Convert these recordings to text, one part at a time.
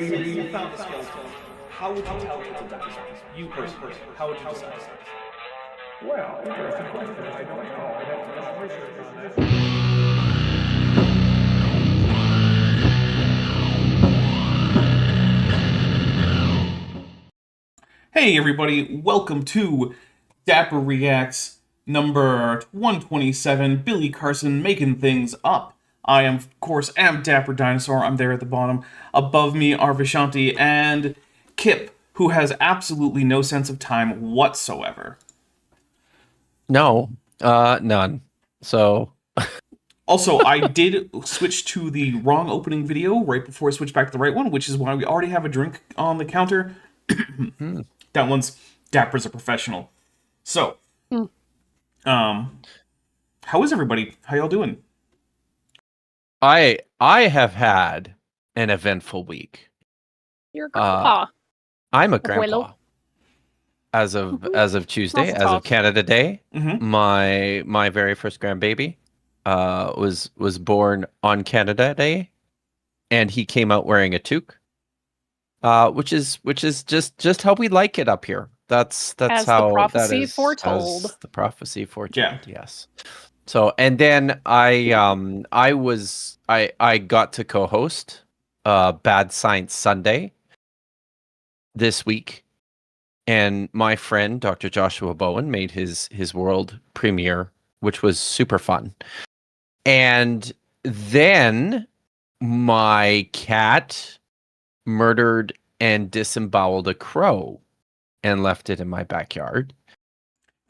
say you found a skeleton, how would you tell it's a dinosaur? You personally, how would you decide? Well, interesting question. I don't know. I'd have to do some research on that. Hey everybody, welcome to Dapper Reacts number 127, Billy Carson making things up. I am, of course, am Dapper Dinosaur. I'm there at the bottom. Above me are Vishanti and Kip, who has absolutely no sense of time whatsoever. No, none. So Also, I did switch to the wrong opening video right before I switched back to the right one, which is why we already have a drink on the counter. That one's Dapper's a professional. So, how is everybody? How y'all doing? I have had an eventful week. You're a grandpa. I'm a grandpa. Abuelo. As of Tuesday, That's as tough. of Canada Day, Mm-hmm. my very first grandbaby was born on Canada Day, and he came out wearing a toque. Which is just how we like it up here. That's As how the prophecy that is, foretold. as the prophecy foretold. Yeah. Yes. So and then I got to co-host Bad Science Sunday this week, and my friend Dr. Joshua Bowen made his world premiere, which was super fun. And then my cat murdered and disemboweled a crow and left it in my backyard.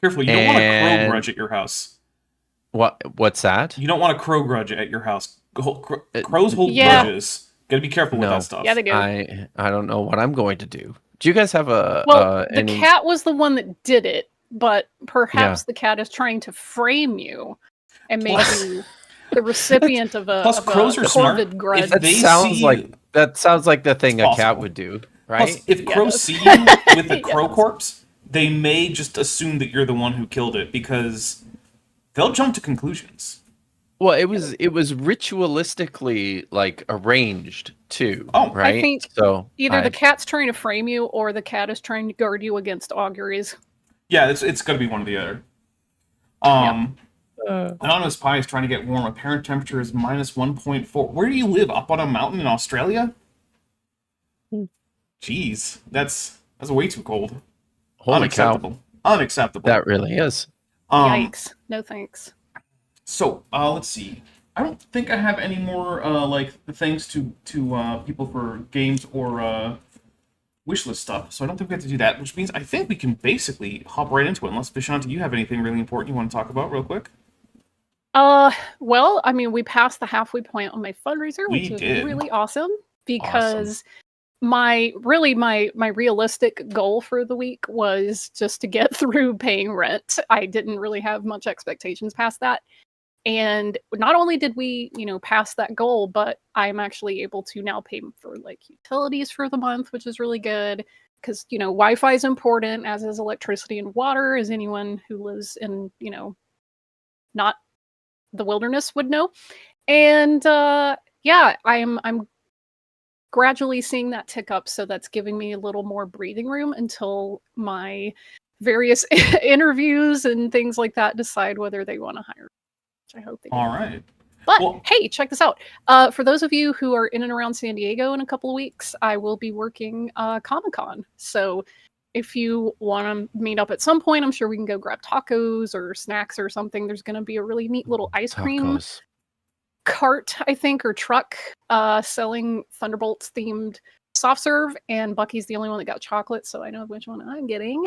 Careful, you don't want a crow grudge at your house. What's that? You don't want a crow grudge at your house. Crows hold Yeah. grudges. Gotta be careful with No. that stuff. Yeah, they do. I don't know what I'm going to do. Do you guys have a Well, the any... cat was the one that did it, but perhaps Yeah. the cat is trying to frame you and make Plus- you the recipient of a, Plus, of crows a are smart. corvid grudge. If That they sounds see- like the thing It's a cat possible. would do, Plus, right? if crows Yes. see you with a crow Yes. corpse, they may just assume that you're the one who killed it because they'll jump to conclusions. Well, it was ritualistically like arranged too, Oh. right? I think so. Either the cat's trying to frame you or the cat is trying to guard you against auguries. Yeah, it's gonna be one or the other. Anonymous Pie is trying to get warm. Apparent temperature is minus 1.4. Where do you live? Up on a mountain in Australia? Jeez, that's way too cold. Holy cow, Unacceptable. Unacceptable. that really is. Yikes. No thanks. So, let's see. I don't think I have any more things to people for games or wishlist stuff. So I don't think we have to do that, which means I think we can basically hop right into it. Unless Vishanti, you have anything really important you want to talk about real quick? Well, I mean, we passed the halfway point on my fundraiser, We which is did. really awesome because my realistic goal for the week was just to get through paying rent. I didn't really have much expectations past that. And not only did we, pass that goal, but I'm actually able to now pay for like utilities for the month, which is really good because, Wi-Fi is important, as is electricity and water, as anyone who lives in, not the wilderness would know. And yeah, I'm gradually seeing that tick up, so that's giving me a little more breathing room until my various interviews and things like that decide whether they want to hire, which I hope they do. All right. But Well- hey, check this out. For those of you who are in and around San Diego in a couple of weeks, I will be working Comic-Con. So if you want to meet up at some point, I'm sure we can go grab tacos or snacks or something. There's going to be a really neat little ice cream Tacos. cart, I think, or truck selling Thunderbolts themed soft serve, and Bucky's the only one that got chocolate, so I know which one I'm getting.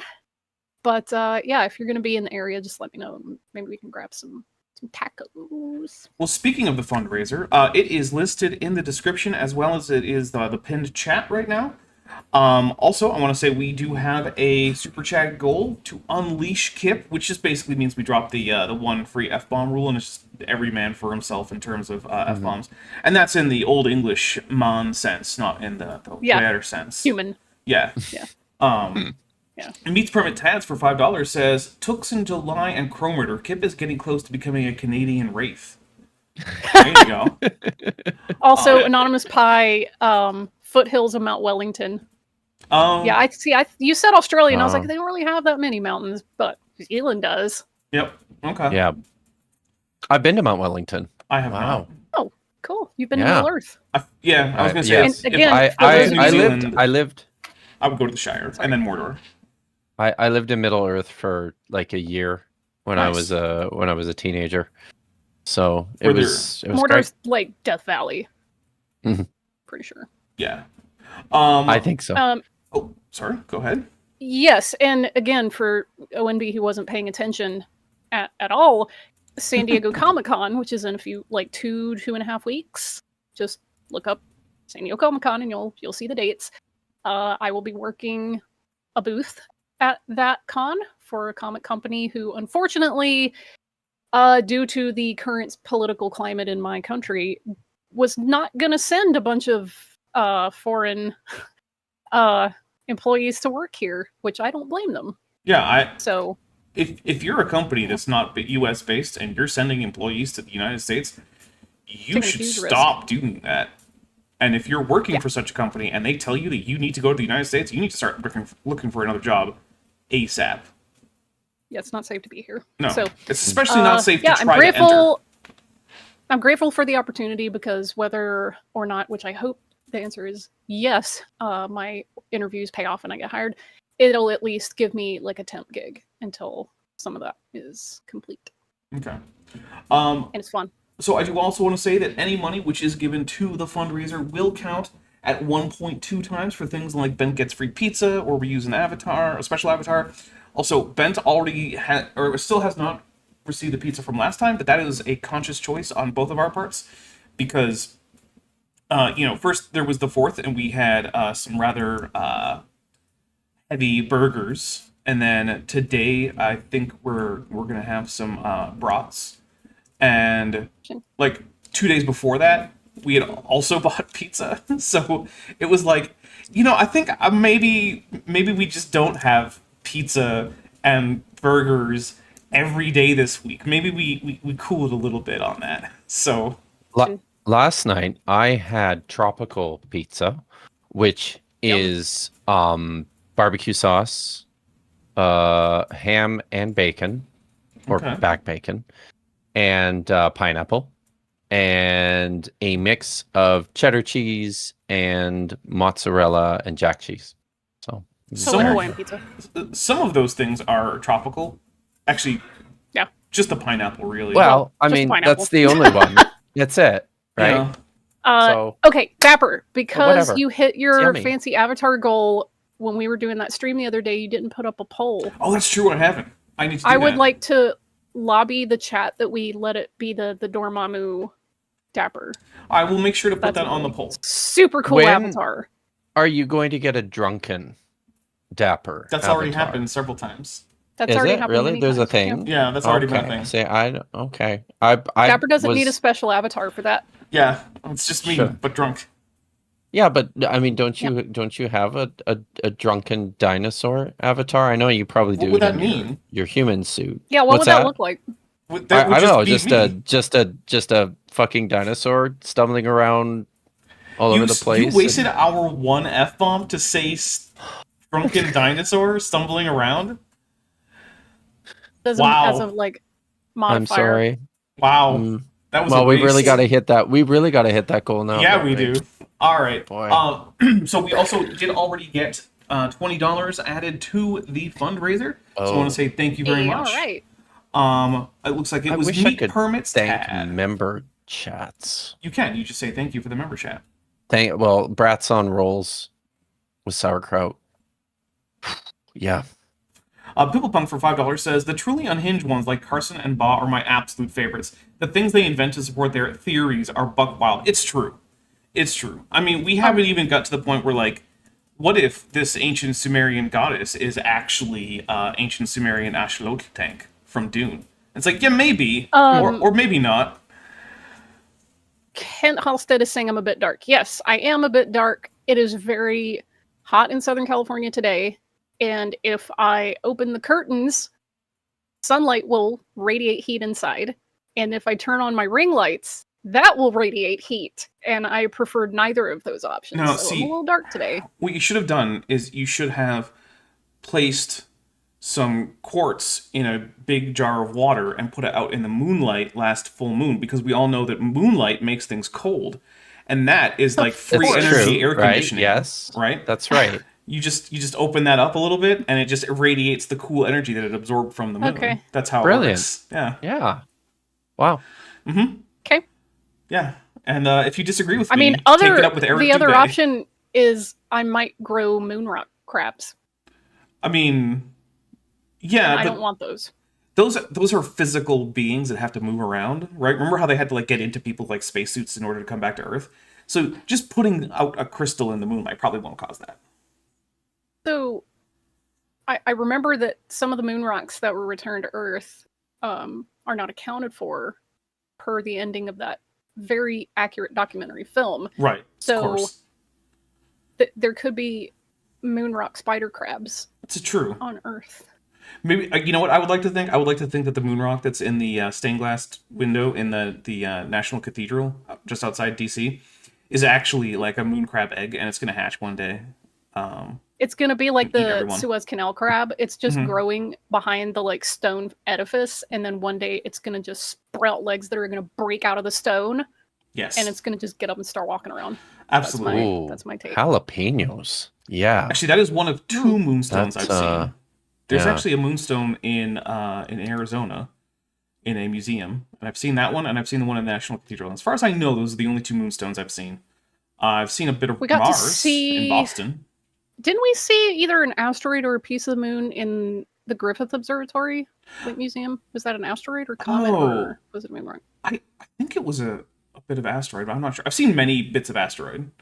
But yeah, if you're going to be in the area, just let me know. Maybe we can grab some tacos. Well, speaking of the fundraiser, it is listed in the description as well as it is the pinned chat right now. Also, I want to say we do have a super chat goal to unleash Kip, which just basically means we drop the one free F-bomb rule, and it's just every man for himself in terms of F-bombs. And that's in the Old English man sense, not in the Yeah. better sense. Human. Yeah. Yeah. Yeah. And Meets Permit Tads for $5 says, Tooks in July and Crow Murder. Kip is getting close to becoming a Canadian wraith. There you go. Also, Anonymous Pie foothills of Mount Wellington. Oh, Yeah, I see. You said Australia, and I was like, Oh. they don't really have that many mountains, but New Zealand does. Yep. Okay. Yeah. I've been to Mount Wellington. I have Wow. not. Oh, cool. You've been Yeah. to Middle Earth. Yeah, I was gonna say. yes. And again, if for I those was of in you- New lived. Zealand, I would go to the Shire Sorry. and then Mordor. I lived in Middle Earth for like a year when I Nice. was a teenager. So it Were there- was great. Mordor's like Death Valley. Mhm. Pretty sure. Yeah. I think so. Oh, sorry. Go ahead. Yes, and again, for ONB who wasn't paying attention at all, San Diego Comic-Con, which is in a few, like 2.5 weeks. Just look up San Diego Comic-Con and you'll see the dates. I will be working a booth at that con for a comic company who, unfortunately, due to the current political climate in my country, was not going to send a bunch of foreign employees to work here, which I don't blame them. Yeah, So if you're a company that's not U.S. based and you're sending employees to the United States, you Taking a should huge stop doing that. And if you're working Yeah. for such a company and they tell you that you need to go to the United States, you need to start looking for another job ASAP. yeah, it's not safe to be here. No, So it's especially not safe yeah, to try to enter. I'm grateful for the opportunity because whether or not, which I hope the answer is yes, my interviews pay off and I get hired, it'll at least give me like a temp gig until some of that is complete. Okay. And it's fun. So I do also want to say that any money which is given to the fundraiser will count at 1.2 times for things like Bent gets free pizza, or we use an avatar, a special avatar. Also, Bent already had, or still has not received the pizza from last time, but that is a conscious choice on both of our parts because, first there was the 4th, and we had some rather heavy burgers, and then today I think we're gonna have some brats. And like 2 days before that, we had also bought pizza. So it was like, I think maybe we just don't have pizza and burgers every day this week. Maybe we cooled a little bit on that. So Last night I had tropical pizza, which is barbecue sauce, ham and bacon, or Okay. back bacon, and pineapple, and a mix of cheddar cheese and mozzarella and jack cheese. So So So- like Hawaiian pizza. some of those things are tropical. Actually, Yeah. just the pineapple, really. well, I just mean, pineapple. that's the only one. That's it, right? Yeah. So Okay, Dapper, because whatever. you hit It's your yummy. fancy avatar goal when we were doing that stream the other day, you didn't put up a poll. Oh, that's true. I haven't. I need to do I would that. like to lobby the chat that we let it be the Dormammu Dapper. I will make sure to put That's that a on the really poll. Super cool When- avatar. are you going to get a drunken dapper? That's already avatar? happened several times. That's Is already it happened. really? many There's a times. thing. Yeah, that's already been a Okay. thing. See, okay. I Dapper doesn't need a was- special avatar for that. Yeah, it's just me, Sure. but drunk. Yeah, but I mean, don't you have a drunken dinosaur avatar? I know you probably What do. would it that in mean? Your human suit. Yeah, what What's would that that? look like? That would I don't know, be just a fucking dinosaur stumbling around all over the place. You wasted our one F-bomb to say drunken dinosaur stumbling around? Doesn't Wow. as of like I'm modifier. sorry. Wow. Mm. That was Well, a we really waste. got to hit that. We really got to hit that goal now. Yeah, don't we do. All right. Boy. So we also did already get $20 added to the fundraiser. So I Oh. want to say thank you very Hey, much. all right. It looks like it I was wish I meat could permits Thank Tad. member chats. You can. You just say thank you for the member chat. Well, brats on rolls with sauerkraut. Yeah. Pimplepunk for $5 says, the truly unhinged ones like Carson and Ba are my absolute favorites. The things they invent to support their theories are buck wild. It's true. It's true. I mean, we haven't even got to the point where, like, what if this ancient Sumerian goddess is actually ancient Sumerian Ashlotank from Dune? It's like, yeah, maybe. Or maybe not. Kent Halstead is saying I'm a bit dark. Yes, I am a bit dark. It is very hot in Southern California today. And if I open the curtains, sunlight will radiate heat inside. And if I turn on my ring lights, that will radiate heat, and I preferred neither of those options. No, so see- I'm a little dark today. What you should have done is you should have placed some quartz in a big jar of water and put it out in the moonlight last full moon, because we all know that moonlight makes things cold, and that is like free It's energy true, air right? conditioning. Yes, right. That's right. You just open that up a little bit, and it just irradiates the cool energy that it absorbed from the moon. Okay. That's how it Brilliant. works. Yeah. Yeah. Wow. Okay. Yeah. And if you disagree with I me, mean, take it up with Eric the other Dubé. option is I might grow moon rock crabs. I mean, yeah, I but don't want those. those are physical beings that have to move around, right? Remember how they had to like get into people like spacesuits in order to come back to Earth? So just putting out a crystal in the moonlight probably won't cause that. So I remember that some of the moon rocks that were returned to Earth are not accounted for per the ending of that very accurate documentary film. Right. So of course. There could be moon rock spider crabs It's true. on Earth. Maybe you know what I would like to think. I would like to think that the moon rock that's in the stained glass window in the National Cathedral just outside DC is actually like a moon crab egg, and it's going to hatch one day. It's going to be like Eat the everyone. Suez Canal crab. It's just Mhm. growing behind the like stone edifice, and then one day it's going to just sprout legs that are going to break out of the stone, Yes, and it's going to just get up and start walking around. absolutely. Ooh, That's my take. Jalapenos. Yeah. Actually, that is one of two moonstones That's, I've seen. There's yeah. actually a moonstone in Arizona, in a museum, and I've seen that one, and I've seen the one in the National Cathedral. And as far as I know, those are the only two moonstones I've seen. I've seen a bit of We got to Mars see- in Boston. Didn't we see either an asteroid or a piece of the moon in the Griffith Observatory Museum? Was that an asteroid or comet, or was it a moon rock? I think it was a bit of asteroid, but I'm not sure. I've seen many bits of asteroid.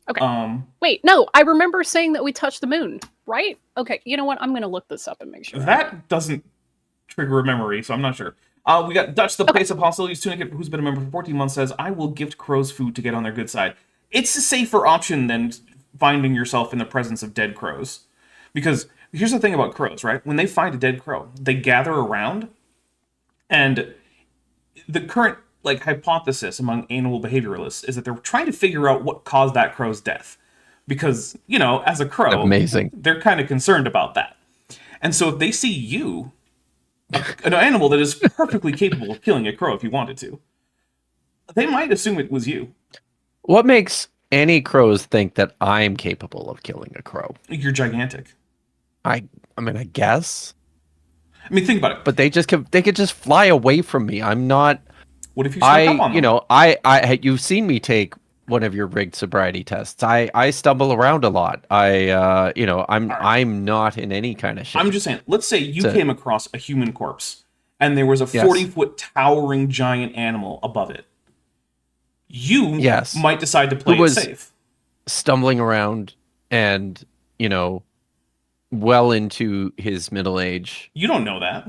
Okay. Wait, no, I remember saying that we touched the moon, right? Okay, you know what? I'm going to look this up and make sure. That doesn't trigger a memory, so I'm not sure. We got Dutch, the Place of Hostilities Tunic, who's been a member for 14 months, says, I will gift crows food to get on their good side. It's a safer option than finding yourself in the presence of dead crows. Because here's the thing about crows, right? When they find a dead crow, they gather around, and the current hypothesis among animal behavioralists is that they're trying to figure out what caused that crow's death. Because, as a crow, Amazing. they're kind of concerned about that. And so if they see you, an animal that is perfectly capable of killing a crow if you wanted to, they might assume it was you. What makes any crows think that I'm capable of killing a crow? You're gigantic. I mean, I guess. I mean, think about it. But they could just fly away from me. I'm not. What if you snuck up on them? You've seen me take one of your rigged sobriety tests. I stumble around a lot. I'm not in any kind of shape. I'm just saying, let's say you came across a human corpse, and there was a Yes. 40-foot towering giant animal above it. You Yes. might decide to play Who was- it safe. stumbling around and, well into his middle age. You don't know that.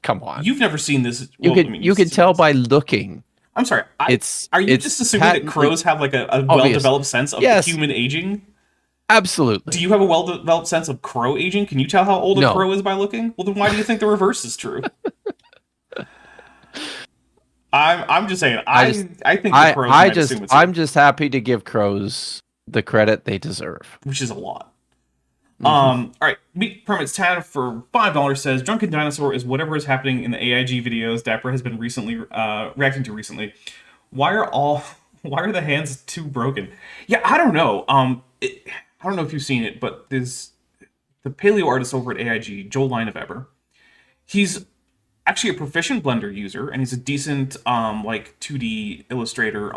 Come on. You've never seen this. You well, I could mean, you you've could seen tell this. by looking. I'm sorry. It's Are you it's just assuming that patently crows have like a obvious. well-developed sense of Yes. human aging? Absolutely. Do you have a well-developed sense of crow aging? Can you tell how old a No. crow is by looking? Well, then why do you think the reverse is true? I'm just saying. I think the crows might assume it's I'm just happy to give crows the credit they deserve. which is a lot. Mm-hmm. All right. Meat Permits Tad for $5 says Drunken Dinosaur is whatever is happening in the AIG videos Dapper has been recently reacting to recently. Why are the hands too broken? Yeah, I don't know. I don't know if you've seen it, but there's the paleo artist over at AIG, Joel Lineweber. He's actually a proficient Blender user, and he's a decent 2D illustrator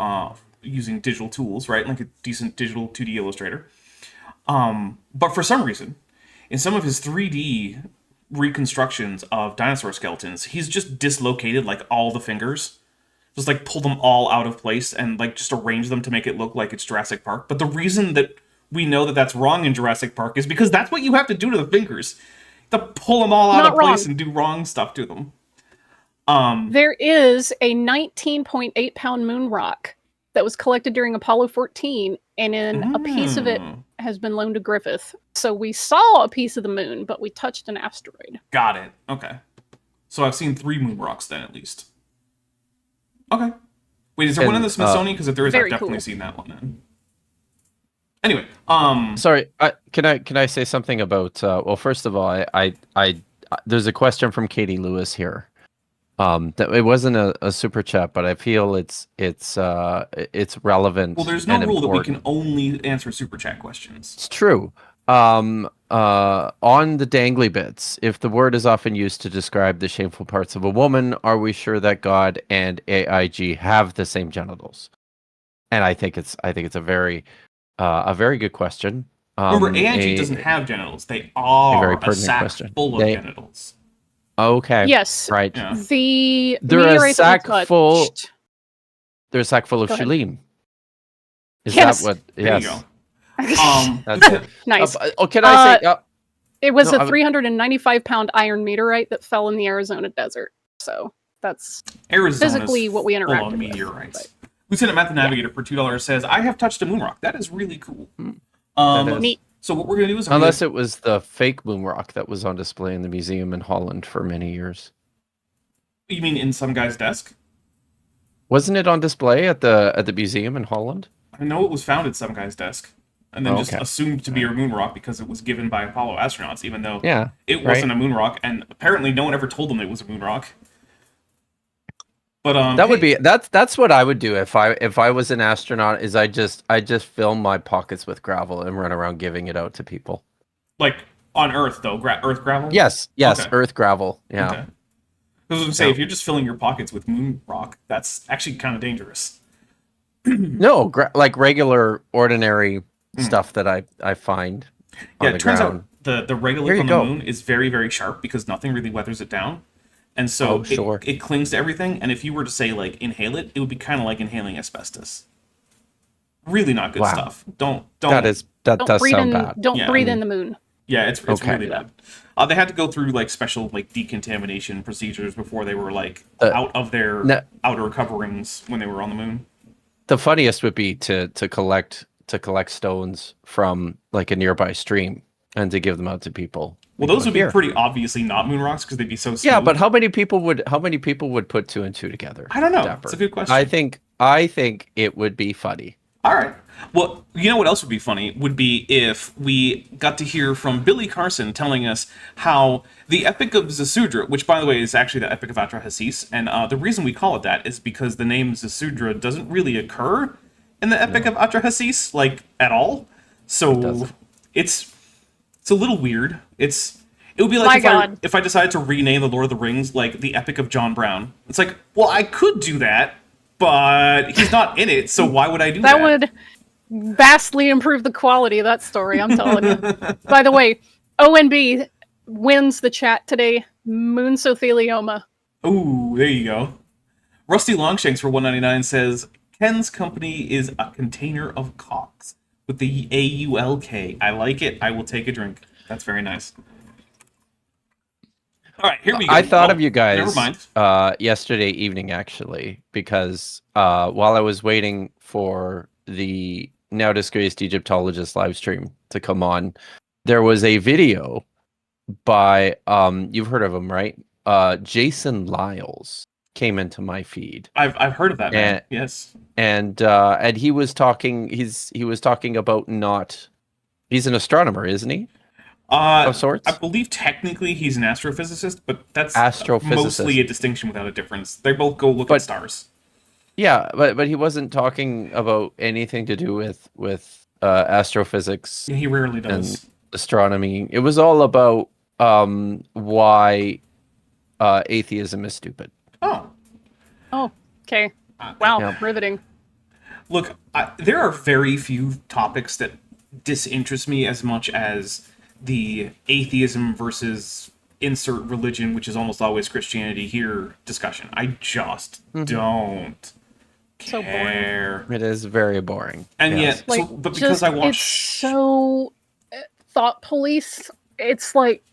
using digital tools, right? Like a decent digital 2D illustrator. But for some reason, in some of his 3D reconstructions of dinosaur skeletons, he's just dislocated all the fingers. Just pull them all out of place and just arrange them to make it look like it's Jurassic Park. But the reason that we know that that's wrong in Jurassic Park is because that's what you have to do to the fingers. You have to pull them all out Not of place wrong. and do wrong stuff to them. There is a 19.8 pound moon rock that was collected during Apollo 14, and a piece of it has been loaned to Griffith. So we saw a piece of the moon, but we touched an asteroid. Got it. Okay. So I've seen 3 moon rocks then, at least. Okay. Wait, is there one in the And, Smithsonian? Because if there is, I've very definitely cool. seen that one then. Anyway, Sorry, can I say something about? Well, first of all, there's a question from Katie Lewis here. That it wasn't a super chat, but I feel it's relevant. well, there's no and rule that we important. can only answer super chat questions. It's true. On the dangly bits, if the word is often used to describe the shameful parts of a woman, are we sure that God and AIG have the same genitals? And I think it's a very good question. Remember, AIG doesn't have genitals. They very are a pertinent sack question. full of They- genitals. Okay. Yes. Right. Yeah. The They're a meteorite that we sack full- touched- They're a sack full of Go ahead. shalim. Is Yes. that what? There Yes. you go. That's it. Nice. Can I say? It was No, a 395-pound iron meteorite that fell in the Arizona desert. So that's Arizona physically what we full interacted of with, meteorites. Lieutenant Math Navigator for $2 says, "I have touched a moon rock. That is really cool." That is. neat. So what we're gonna do is Unless it was the fake moon rock that was on display in the museum in Holland for many years. you mean in some guy's desk? Wasn't it on display at the museum in Holland? I know it was found at some guy's desk, and then Oh, just okay. assumed to be a moon rock because it was given by Apollo astronauts, even though Yeah. it right. wasn't a moon rock, and apparently no one ever told them it was a moon rock. But That would hey, be that's what I would do if I was an astronaut. Is I just fill my pockets with gravel and run around giving it out to people. like on Earth though, Earth gravel. Yes, Okay. Earth gravel. Yeah. Okay. I was gonna say, Yeah. if you're just filling your pockets with moon rock, that's actually kind of dangerous. No, like regular, ordinary stuff that I find Yeah, on it the turns ground. out the regolith Here you on the go. moon is very, very sharp because nothing really weathers it down. And so Oh, sure. it clings to everything. And if you were to say, like, inhale it, it would be kind of like inhaling asbestos. Really not good Wow. stuff. Don't. That Don't does breathe sound in. bad. Don't Yeah. breathe in the moon. Yeah, it's Okay. really bad. They had to go through like special like decontamination procedures before they were like out of their No. outer coverings when they were on the moon. The funniest would be to collect stones from like a nearby stream and to give them out to people. Well, those would be Here. pretty obviously not moon rocks because they'd be so smooth. Yeah, but how many people would put two and two together? I don't know. Dapper? It's a good question. I think it would be funny. All right. Well, you know what else would be funny would be if we got to hear from Billy Carson telling us how the Epic of Zasudra, which by the way is actually the Epic of Atrahasis, and the reason we call it that is because the name Zasudra doesn't really occur in the Epic of Atrahasis, like at all. So doesn't. it's a little weird. It would be like My God. if I decided to rename the Lord of the Rings like the Epic of John Brown. It's like, well, I could do that, but he's not in it, so why would I do that? That would vastly improve the quality of that story, I'm telling you. By the way, ONB wins the chat today. Moonsothelioma. Ooh, there you go. Rusty Longshanks for $1.99 says, Ken's company is a container of cocks with the AULK. I like it. I will take a drink. That's very nice. All right, here we go. I thought Oh, of you guys Never mind. yesterday evening, actually, because while I was waiting for the now disgraced Egyptologist live stream to come on, there was a video by you've heard of him, right? Jason Lyles came into my feed, I've heard of that, man. And- Yes. and he was talking. He was talking about not. He's an astronomer, isn't he? Of sorts. I believe technically he's an astrophysicist, but that's Astrophysicist. mostly a distinction without a difference. They both go look at But- stars. Yeah, but he wasn't talking about anything to do with astrophysics He rarely and does. astronomy. It was all about why atheism is stupid. Oh. Oh, okay. Wow, Yeah. riveting. Look, there are very few topics that disinterest me as much as the atheism versus insert religion, which is almost always Christianity here discussion. I just don't So boring. care. It is very boring. And Yes. yet, but because I it's watch... so thought police. It's like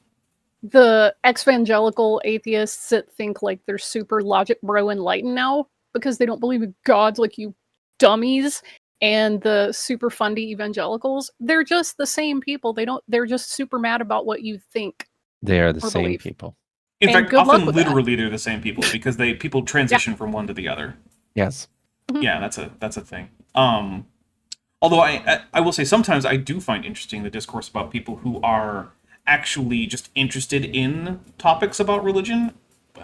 the evangelical atheists that think like they're super logic bro enlightened now because they don't believe in gods like you dummies, and the super fundy evangelicals, they're just the same people. They're just super mad about what you think. They are the Or same belief. people. In And fact, good luck often with that. literally they're the same people because people transition from one to the other. Yes. Yeah, that's a thing. Although I will say sometimes I do find interesting the discourse about people who are actually just interested in topics about religion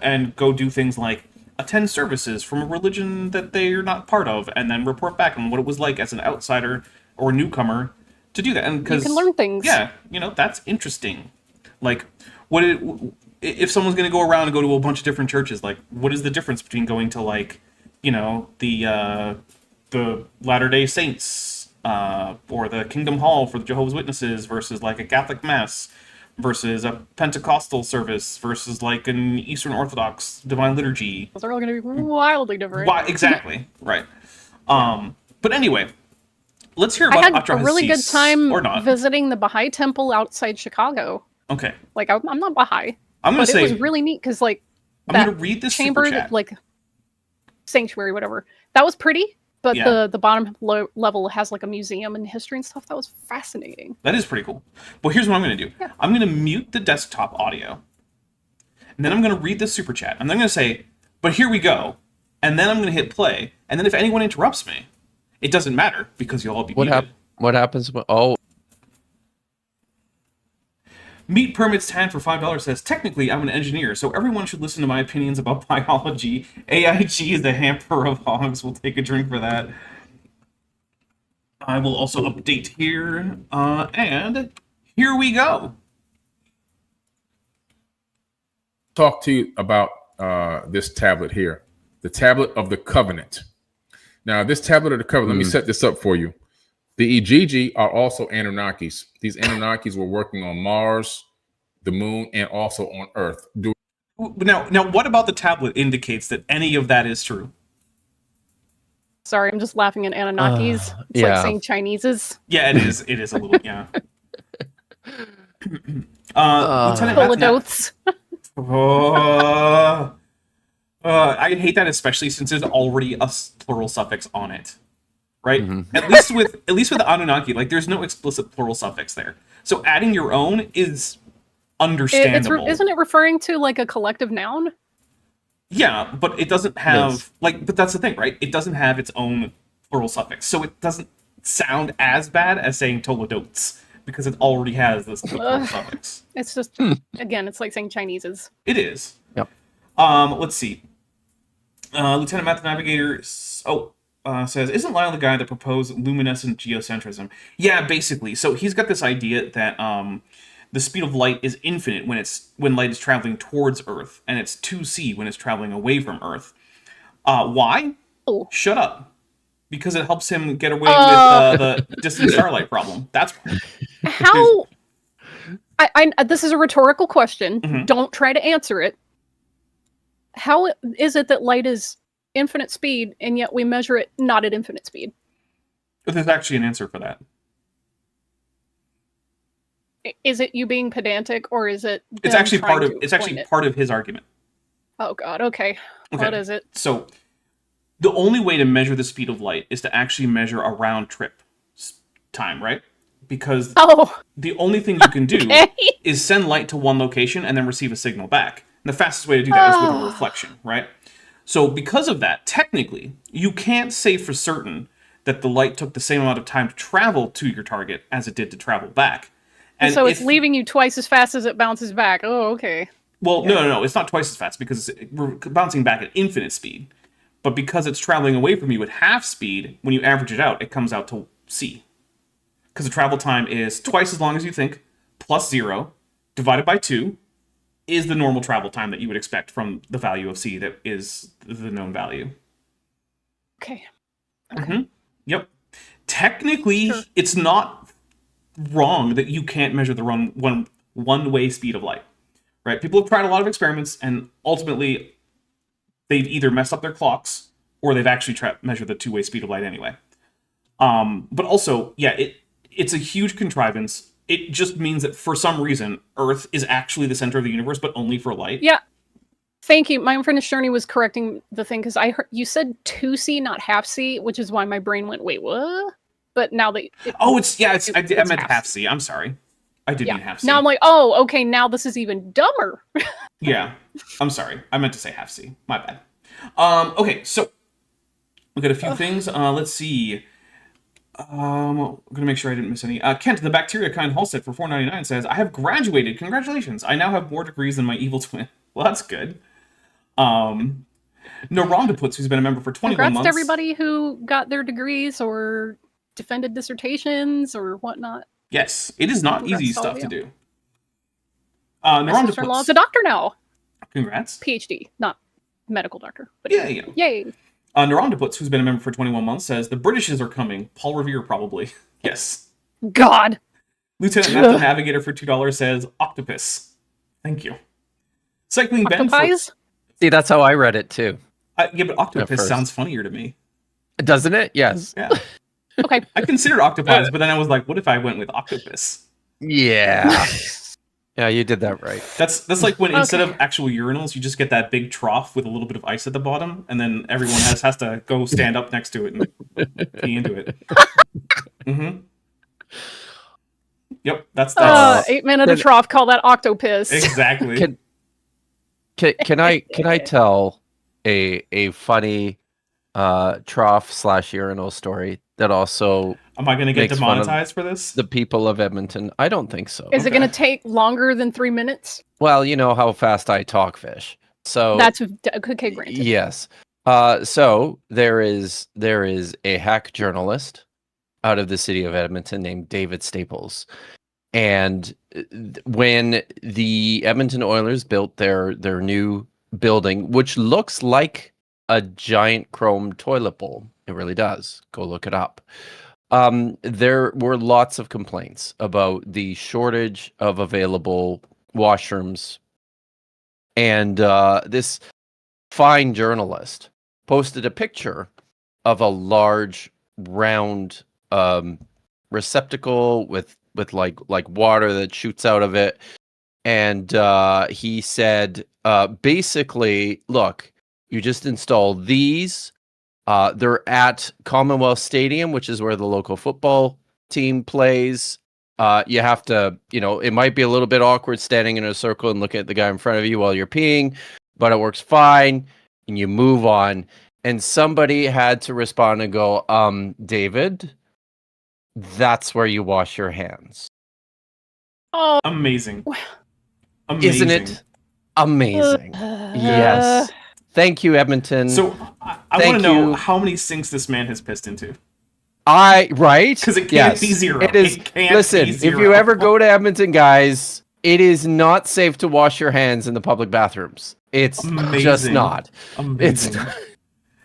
and go do things like attend services from a religion that they're not part of and then report back on what it was like as an outsider or newcomer to do that. And because You can learn things. Yeah, that's interesting. Like, if someone's going to go around and go to a bunch of different churches, like, what is the difference between going to, like, the Latter-day Saints or the Kingdom Hall for the Jehovah's Witnesses versus, like, a Catholic Mass versus a Pentecostal service versus, like, an Eastern Orthodox Divine Liturgy? Those are all going to be wildly different. Why, exactly, right. But anyway, let's hear I about had a really good time or not. visiting the Baha'i temple outside Chicago. Okay. Like, I'm not Baha'i. I'm going to say... It was really neat, because, like, I'm that going to read this chamber, super chat. like, sanctuary, whatever. That was pretty, but Yeah. the bottom level has, like, a museum and history and stuff. That was fascinating. That is pretty cool. Well, here's what I'm going to do. Yeah. I'm going to mute the desktop audio. And then I'm going to read the super chat. And then I'm going to say, but here we go. And then I'm going to hit play. And then if anyone interrupts me, it doesn't matter because you'll all be muted. What happens when... Oh, Meat Permits Tan for $5 says, technically, I'm an engineer, so everyone should listen to my opinions about biology. AIG is the hamper of hogs. We'll take a drink for that. I will also update here. And here we go. Talk to you about this tablet here, the tablet of the covenant. Now, this tablet of the covenant, let me set this up for you. The Ijiji are also Anunnakis. These Anunnakis were working on Mars, the moon, and also on Earth. Now, what about the tablet indicates that any of that is true? Sorry, I'm just laughing at Anunnakis. It's yeah. like saying Chinese's. Yeah, it is. It is a little, yeah. Lieutenant Philadotes. I hate that, especially since there's already a plural suffix on it, right? At least with Anunnaki, like there's no explicit plural suffix there. So adding your own is understandable. Isn't it referring to like a collective noun? Yeah, but it doesn't have but that's the thing, right? It doesn't have its own plural suffix, so it doesn't sound as bad as saying Toladotes because it already has this plural suffix. It's just again, it's like saying Chinese's. It is. Yep. Let's see. Lieutenant Math Navigator says, isn't Lyle the guy that proposed luminescent geocentrism? Yeah, basically. So he's got this idea that the speed of light is infinite when light is traveling towards Earth, and it's 2c when it's traveling away from Earth. Why? Oh. Shut up. Because it helps him get away with the distant starlight problem. That's why. How? I this is a rhetorical question. Don't try to answer it. How is it that light is infinite speed, and yet we measure it not at infinite speed? There's actually an answer for that. Is it you being pedantic, or is it? It's actually part of his argument. Oh God. Okay. What is it? So, the only way to measure the speed of light is to actually measure a round trip time, right? Because the only thing you can do is send light to one location and then receive a signal back. And the fastest way to do that is with a reflection, right? So because of that, technically, you can't say for certain that the light took the same amount of time to travel to your target as it did to travel back. And so it's leaving you twice as fast as it bounces back. Oh, okay. Well, no, it's not twice as fast because we're bouncing back at infinite speed. But because it's traveling away from you at half speed, when you average it out, it comes out to c. Because the travel time is twice as long as you think, plus 0, divided by 2, is the normal travel time that you would expect from the value of c that is the known value. Okay. Yep. Technically, it's not wrong that you can't measure the one-way speed of light. Right? People have tried a lot of experiments, and ultimately, they've either messed up their clocks, or they've actually measured the two-way speed of light anyway. But also, yeah, it's a huge contrivance. It just means that for some reason, Earth is actually the center of the universe, but only for light. Yeah. Thank you. My friend Sherney was correcting the thing, because I heard you said 2c, not half c, which is why my brain went, wait, what? But now that I meant half c. I'm sorry. I did mean half c. Now I'm like, oh, okay, now this is even dumber. Yeah. I'm sorry. I meant to say half c. My bad. Okay, so We got a few things. Let's see. I'm gonna make sure I didn't miss any. Kent, the Bacteria Kind Halstead for $4.99 says, "I have graduated. Congratulations! I now have more degrees than my evil twin." Well, that's good. Narondaputz, who's been a member for 21 Congrats months. to everybody who got their degrees or defended dissertations or whatnot. Yes, it is not Congrats easy to all stuff of to you. do. My sister-in-law is a doctor now. Congrats. PhD, not medical doctor. But Yeah, you know. Yay. Narondaputz, who's been a member for 21 months, says, "The Britishes are coming. Paul Revere, probably." Yes. God. Lieutenant Matt the Navigator for $2 says, "Octopus." Thank you. Cycling Ben for... Octopies? See, that's how I read it too. Yeah, but octopus first. sounds funnier to me. Doesn't it? Yes. Yeah. Okay. I considered octopies, but then I was like, what if I went with octopus? Yeah. Yeah, you did that right. That's like when instead Okay. of actual urinals, you just get that big trough with a little bit of ice at the bottom, and then everyone has to go stand up next to it and pee into it. Mm-hmm. Yep, that's 8 men at a then- trough, call that octopus. exactly. Can I tell a funny trough/urinal story that also Am I going to get makes fun of demonetized for this? the people of Edmonton? I don't think so. Is it Okay. going to take longer than 3 minutes? Well, you know how fast I talk, Fish. So That's okay, granted. yes. So there is a hack journalist out of the city of Edmonton named David Staples, and when the Edmonton Oilers built their new building, which looks like a giant chrome toilet bowl, it really does. Go look it up. There were lots of complaints about the shortage of available washrooms, and this fine journalist posted a picture of a large round receptacle with like water that shoots out of it, and he said basically, look, you just install these. They're at Commonwealth Stadium, which is where the local football team plays. You have to, it might be a little bit awkward standing in a circle and looking at the guy in front of you while you're peeing, but it works fine, and you move on. And somebody had to respond and go, David, that's where you wash your hands. Oh, Amazing. Amazing. Isn't it amazing? Yes. Thank you, Edmonton. So I want Thank to know you. how many sinks this man has pissed into. Right? Because it can't Yes. be zero. It is. It can't Listen, be if zero. you ever go to Edmonton, guys, it is not safe to wash your hands in the public bathrooms. It's just Amazing. not. It's Amazing.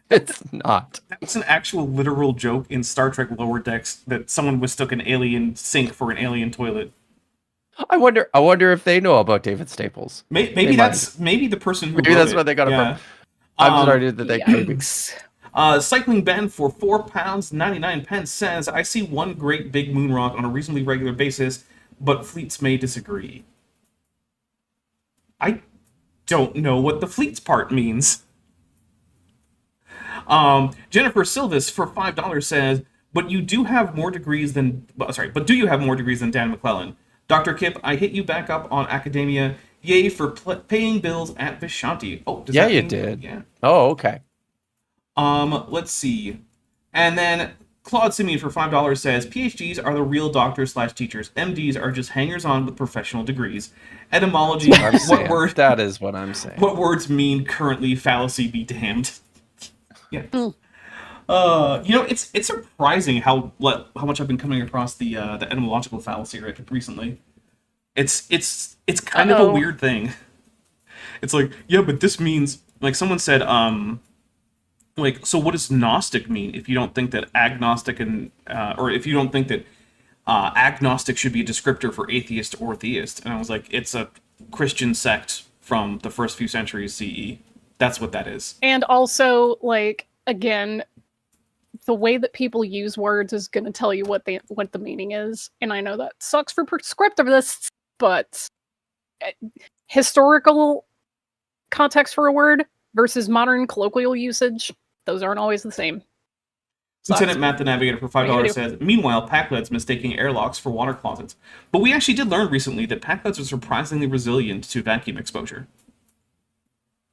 it's not. That's an actual literal joke in Star Trek Lower Decks that someone mistook an alien sink for an alien toilet. I wonder if they know about David Staples. Maybe They that's maybe the person who Maybe wrote that's it. where they got it Yeah. from. I'm sorry that they yikes. Cycling Ben for £4.99 says, "I see one great big moon rock on a reasonably regular basis, but fleets may disagree." I don't know what the fleets part means. Jennifer Silvis for $5 says, but do you have more degrees than Dan McClellan? Dr. Kip, I hit you back up on academia. Yay for paying bills at Vishanti. Oh, does Yeah, that you mean- did. Yeah. Oh, okay. Let's see. And then Claude Simeon for $5 says, PhDs are the real doctors / teachers. MDs are just hangers-on with professional degrees. Etymology, I'm saying. word? That is what I'm saying. What words mean currently? Fallacy be damned. Yeah. It's surprising how much I've been coming across the etymological fallacy recently. It's kind of a weird thing. It's like, yeah, but this means, like, someone said, so what does Gnostic mean if you don't think that agnostic or if you don't think that agnostic should be a descriptor for atheist or theist? And I was like, it's a Christian sect from the first few centuries CE. That's what that is. And also, like, again, the way that people use words is going to tell you what the meaning is. And I know that sucks for prescriptivists, but historical context for a word versus modern colloquial usage, those aren't always the same. Lieutenant Matt the Navigator for What are you $5 gonna says, meanwhile, Packlead's mistaking airlocks for water closets. But we actually did learn recently that Packleads are surprisingly resilient to vacuum exposure.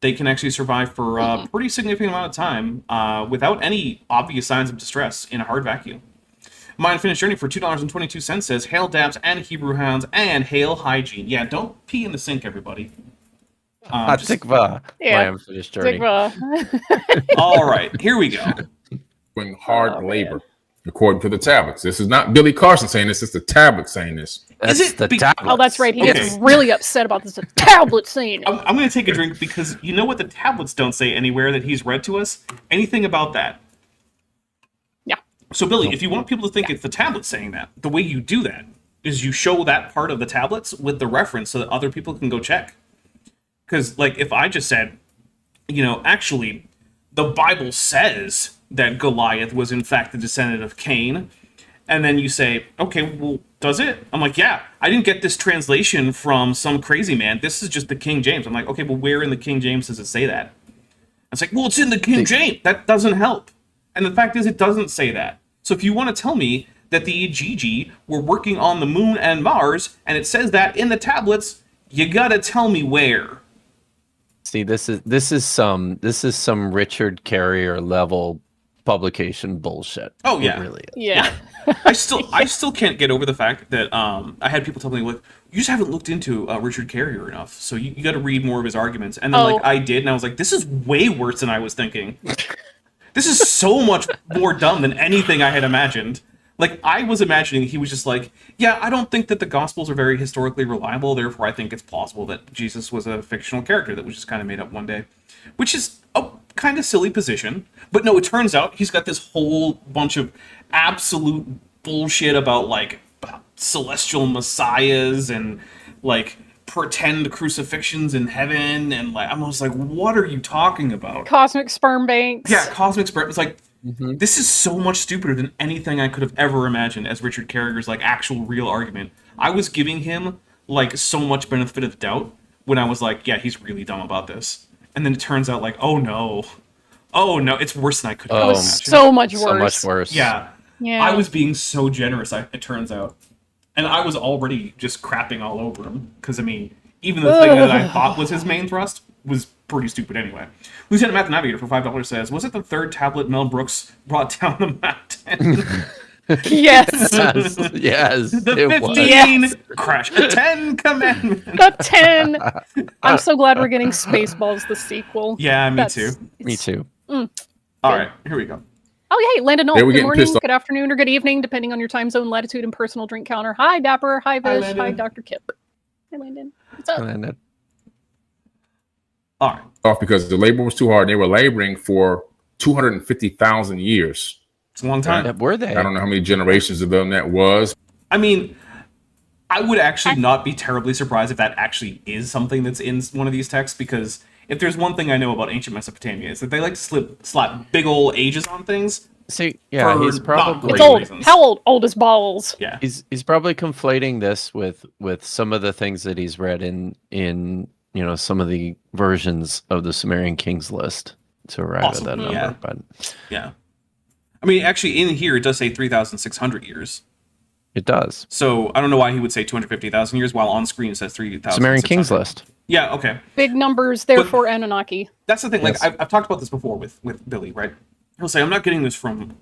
they can actually survive for a pretty significant amount of time without any obvious signs of distress in a hard vacuum. My Unfinished Journey for $2.22 says, Hail Dabs and Hebrew Hounds and Hail Hygiene. Yeah, don't pee in the sink, everybody. Tikva, Yeah. my unfinished journey. All right, here we go. Doing hard labor, according to the tablets. This is not Billy Carson saying this. It's the tablet saying this. That's Is it the be- tablet. Oh, that's right. He Okay. gets really upset about this. The tablet saying it. I'm going to take a drink because you know what the tablets don't say anywhere that he's read to us? Anything about that. Yeah. So, Billy, if you want people to think it's the tablet saying that, the way you do that is you show that part of the tablets with the reference so that other people can go check. Because, like, if I just said, you know, actually, the Bible says that Goliath was in fact the descendant of Cain, and then you say, okay, well, does it? I'm like, yeah, I didn't get this translation from some crazy man. This is just the King James. I'm like, okay, well, where in the King James does it say that? It's like, well, it's in the King James. That doesn't help. And the fact is, it doesn't say that. So if you want to tell me that the Igigi were working on the moon and Mars, and it says that in the tablets, you gotta tell me where. See, this is some Richard Carrier level publication bullshit. Oh, yeah. It really is. Yeah. I still can't get over the fact that I had people tell me, like, you just haven't looked into Richard Carrier enough, so you got to read more of his arguments. And then like I did, and I was like, this is way worse than I was thinking. This is so much more dumb than anything I had imagined. Like, I was imagining he was just like, yeah, I don't think that the Gospels are very historically reliable, therefore I think it's plausible that Jesus was a fictional character that was just kind of made up one day. Which is a kind of silly position. But no, it turns out he's got this whole bunch of absolute bullshit about, like, celestial messiahs and, like, pretend crucifixions in heaven, and, like, I'm almost like, what are you talking about? Cosmic sperm banks. Yeah, cosmic sperm. It's like, this is so much stupider than anything I could have ever imagined as Richard Carrier's, like, actual real argument. I was giving him, like, so much benefit of the doubt when I was like, yeah, he's really dumb about this. And then it turns out, like, oh no, it's worse than I could have It was imagined. so much worse. So much worse. Yeah. Yeah. I was being so generous, it turns out. And I was already just crapping all over him. Because, I mean, even the thing that I thought was his main thrust was pretty stupid anyway. Lieutenant Math Navigator for $5 says, was it the third tablet Mel Brooks brought down the mountain? Yes. Yes. The it 15 was. crash. The 10 commandments. The 10. I'm so glad we're getting Spaceballs, the sequel. Yeah, me That's- too. Me too. All right, here we go. Oh, hey, Landon Knoll. They were Good getting morning, pissed off. good afternoon, or good evening, depending on your time zone, latitude, and personal drink counter. Hi, Dapper. Hi, Vish. Hi, Landon. Dr. Kip. Hi, Landon. What's up? And then All right. Off because the labor was too hard. They were laboring for 250,000 years. It's a long time. were they? I don't know how many generations of them that was. I mean, I would actually not be terribly surprised if that actually is something that's in one of these texts, because if there's one thing I know about ancient Mesopotamia, is that they like to slap big old ages on things. See, yeah, For he's not probably It's great old. reasons. How old? Old as balls. Yeah. he's probably conflating this with some of the things that he's read in you know some of the versions of the Sumerian Kings list to arrive at that Possibly, number. yeah. But Yeah. I mean, actually, in here, it does say 3,600 years. it does. So I don't know why he would say 250,000 years while on screen it says 3,000. Sumerian Kings list. Yeah, okay. Big numbers, therefore Anunnaki. That's the thing. Yes. Like, I've talked about this before with Billy, right? He'll say, I'm not getting this from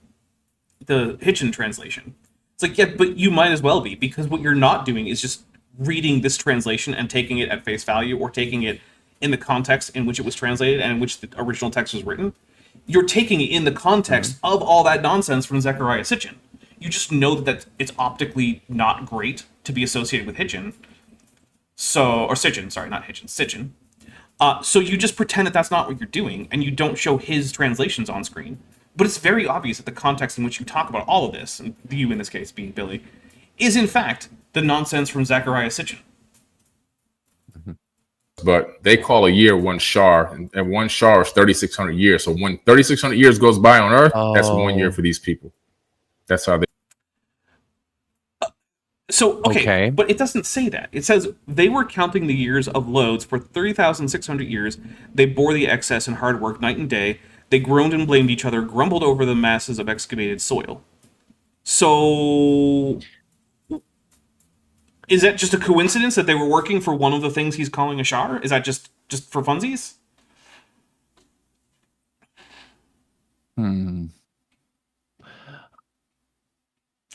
the Hitchin translation. It's like, yeah, but you might as well be, because what you're not doing is just reading this translation and taking it at face value, or taking it in the context in which it was translated and in which the original text was written. You're taking it in the context of all that nonsense from Zechariah Sitchin. You just know that it's optically not great to be associated with Hitchin. So, or Sitchin, sorry, not Hitchin, Sitchin. So you just pretend that that's not what you're doing, and you don't show his translations on screen. But it's very obvious that the context in which you talk about all of this, and you in this case being Billy, is in fact the nonsense from Zechariah Sitchin. But they call a year one shar, and one shar is 3,600 years. So when 3,600 years goes by on Earth, that's 1 year for these people. That's how they. So, Okay. but it doesn't say that. It says they were counting the years of loads for 30,600 years. They bore the excess and hard work night and day. They groaned and blamed each other, grumbled over the masses of excavated soil. So, is that just a coincidence that they were working for one of the things he's calling a shar? Is that just for funsies? Hmm.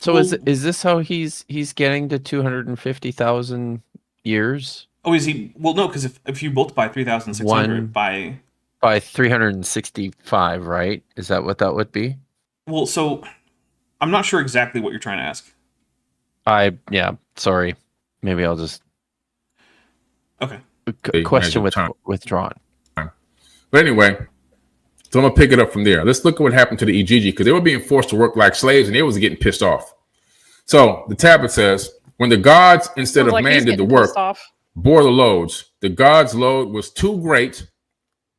So Well- is this how he's getting to 250,000 years? Oh, is he? Well, no, because if you multiply 3,600 By by 365, right? Is that what that would be? well, so I'm not sure exactly what you're trying to ask. Yeah, sorry. Maybe I'll just Okay. question measure time. withdrawn. But anyway, so I'm gonna pick it up from there. Let's look at what happened to the Ijiji, because they were being forced to work like slaves and they was getting pissed off. So the tablet says, when the gods, instead of man, did the work, bore the loads. The gods' load was too great,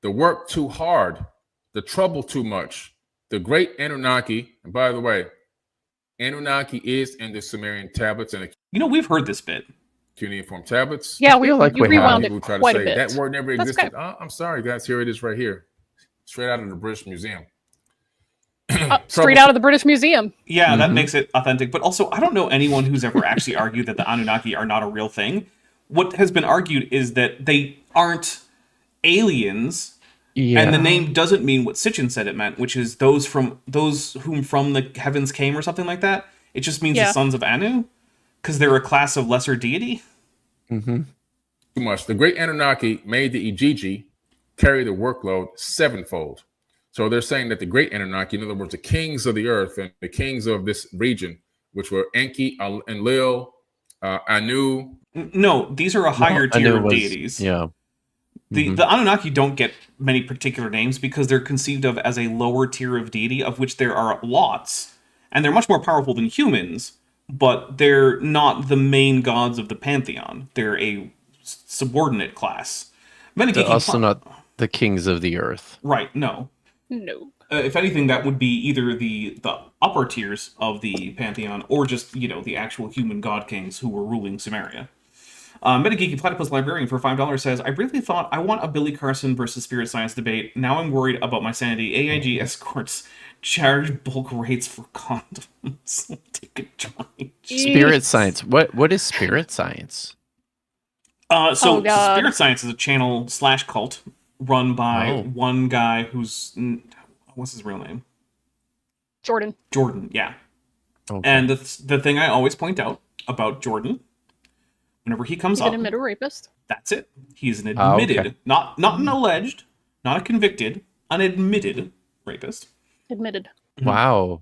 the work too hard, the trouble too much. The great Anunnaki, and by the way, Anunnaki is in the Sumerian tablets and the You know, we've heard this bit. cuneiform tablets. Yeah, feel like you we have. rewound People it try to quite a say bit. that word never That's existed. okay. I'm sorry, guys. Here it is right here. Straight out of the British Museum. Straight out of the British Museum. Yeah, that makes it authentic. But also, I don't know anyone who's ever actually argued that the Anunnaki are not a real thing. What has been argued is that they aren't aliens, Yeah. and the name doesn't mean what Sitchin said it meant, which is those whom from the heavens came, or something like that. It just means the sons of Anu, because they're a class of lesser deity. Too much. The great Anunnaki made the Ijiji carry the workload sevenfold. So they're saying that the great Anunnaki, in other words, the kings of the earth and the kings of this region, which were Enki, Enlil, Anu. No, these are a higher tier of deities. Yeah. The Anunnaki don't get many particular names because they're conceived of as a lower tier of deity, of which there are lots, and they're much more powerful than humans, but they're not the main gods of the pantheon. They're a subordinate class. They're also not the kings of the earth. Right, no. No. If anything, that would be either the upper tiers of the pantheon, or just, the actual human god kings who were ruling Sumeria. Metageeky Platypus Librarian for $5 says, I really thought I want a Billy Carson versus Spirit Science debate. Now I'm worried about my sanity. AIG escorts charge bulk rates for condoms. Take a joint. Spirit Science. What is Spirit Science? Spirit Science is a channel / cult run by one guy who's... What's his real name? Jordan, yeah. Okay. And the thing I always point out about Jordan, whenever he comes he's up... an admitted rapist. That's it. He's an admitted, not an alleged, not a convicted, an admitted rapist. Admitted. Wow.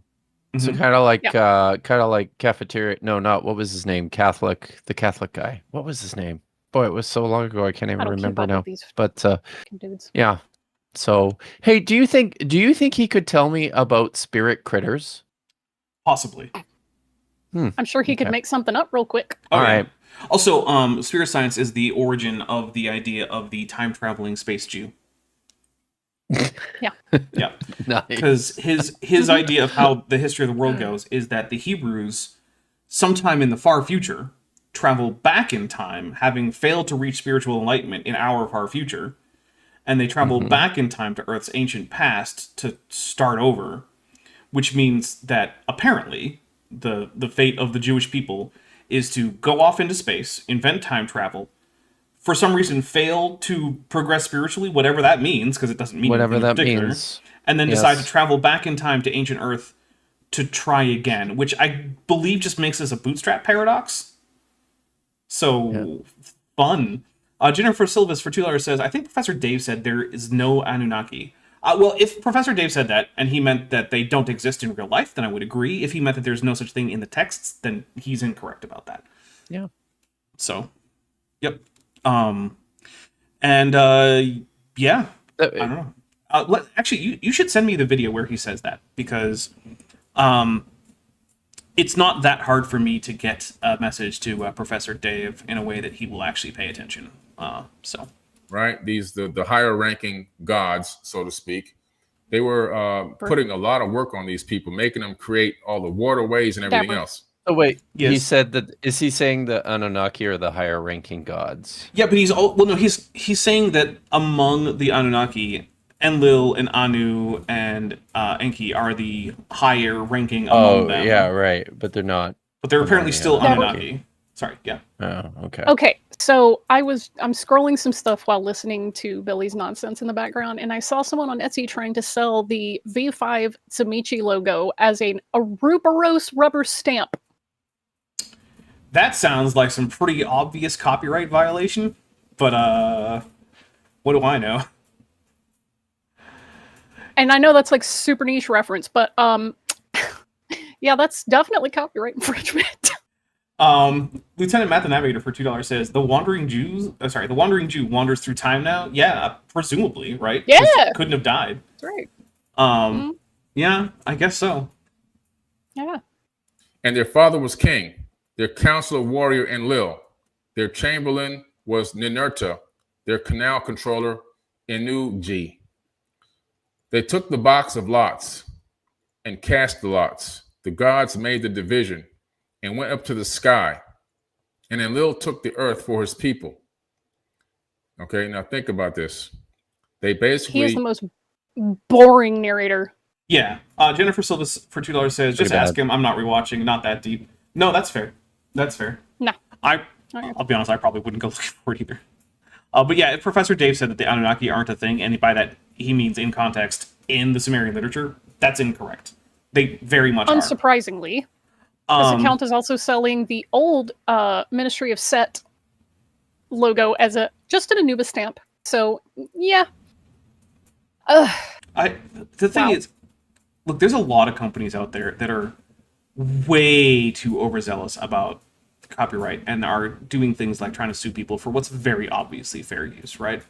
So kind of like cafeteria. No, not what was his name? The Catholic guy. What was his name? Boy, it was so long ago I can't even remember now. But Dudes. yeah. So hey, do you think he could tell me about spirit critters? Possibly. I'm sure he could make something up real quick. All right. Also, Spirit Science is the origin of the idea of the time-traveling space Jew. Yeah. Yeah. Nice. Because his idea of how the history of the world goes is that the Hebrews, sometime in the far future, travel back in time, having failed to reach spiritual enlightenment in our far future, and they travel back in time to Earth's ancient past to start over, which means that apparently the fate of the Jewish people is to go off into space, invent time travel, for some reason fail to progress spiritually, whatever that means, because it doesn't mean Whatever anything in that particular, means. and then decide to travel back in time to ancient Earth to try again, which I believe just makes this a bootstrap paradox. So, fun. Jennifer Silvis for $2 says, I think Professor Dave said there is no Anunnaki. Well, if Professor Dave said that, and he meant that they don't exist in real life, then I would agree. If he meant that there's no such thing in the texts, then he's incorrect about that. Yeah. So, yep. Yeah. I don't know. Actually, you should send me the video where he says that, because it's not that hard for me to get a message to Professor Dave in a way that he will actually pay attention. Right? The higher ranking gods, so to speak, they were putting a lot of work on these people, making them create all the waterways and everything else. Oh wait, yes. He said that. Is he saying the Anunnaki are the higher ranking gods? Yeah, but he's saying that among the Anunnaki, Enlil and Anu and Enki are the higher ranking among them. Yeah, right. But they're not. But they're apparently still Anunnaki. Sorry, yeah. Oh, okay. Okay, so I'm scrolling some stuff while listening to Billy's nonsense in the background, and I saw someone on Etsy trying to sell the V5 Tsumichi logo as a Ouroboros rubber stamp. That sounds like some pretty obvious copyright violation, but what do I know? And I know that's like super niche reference, but yeah, that's definitely copyright infringement. Lieutenant Matt the Navigator for $2 says the Wandering Jew wanders through time now. Yeah, presumably, right? 'Cause Yeah. couldn't have died. That's right. Yeah, I guess so. Yeah. And their father was king, their counselor, warrior, Enlil. Their chamberlain was Ninurta, their canal controller, Inuji. They took the box of lots and cast the lots. The gods made the division and went up to the sky. And Enlil took the earth for his people. Okay, now think about this. They basically... He is the most boring narrator. Yeah. Jennifer Silvis for $2 says, just Pretty ask him. I'm not rewatching. Not that deep. No, that's fair. That's fair. No. I'll be honest, I probably wouldn't go looking for it either. But yeah, Professor Dave said that the Anunnaki aren't a thing, and by that he means in context in the Sumerian literature. That's incorrect. They very much are. Unsurprisingly, this account is also selling the old Ministry of Set logo as just an Anubis stamp. So yeah. The thing is, look, there's a lot of companies out there that are way too overzealous about copyright and are doing things like trying to sue people for what's very obviously fair use, right?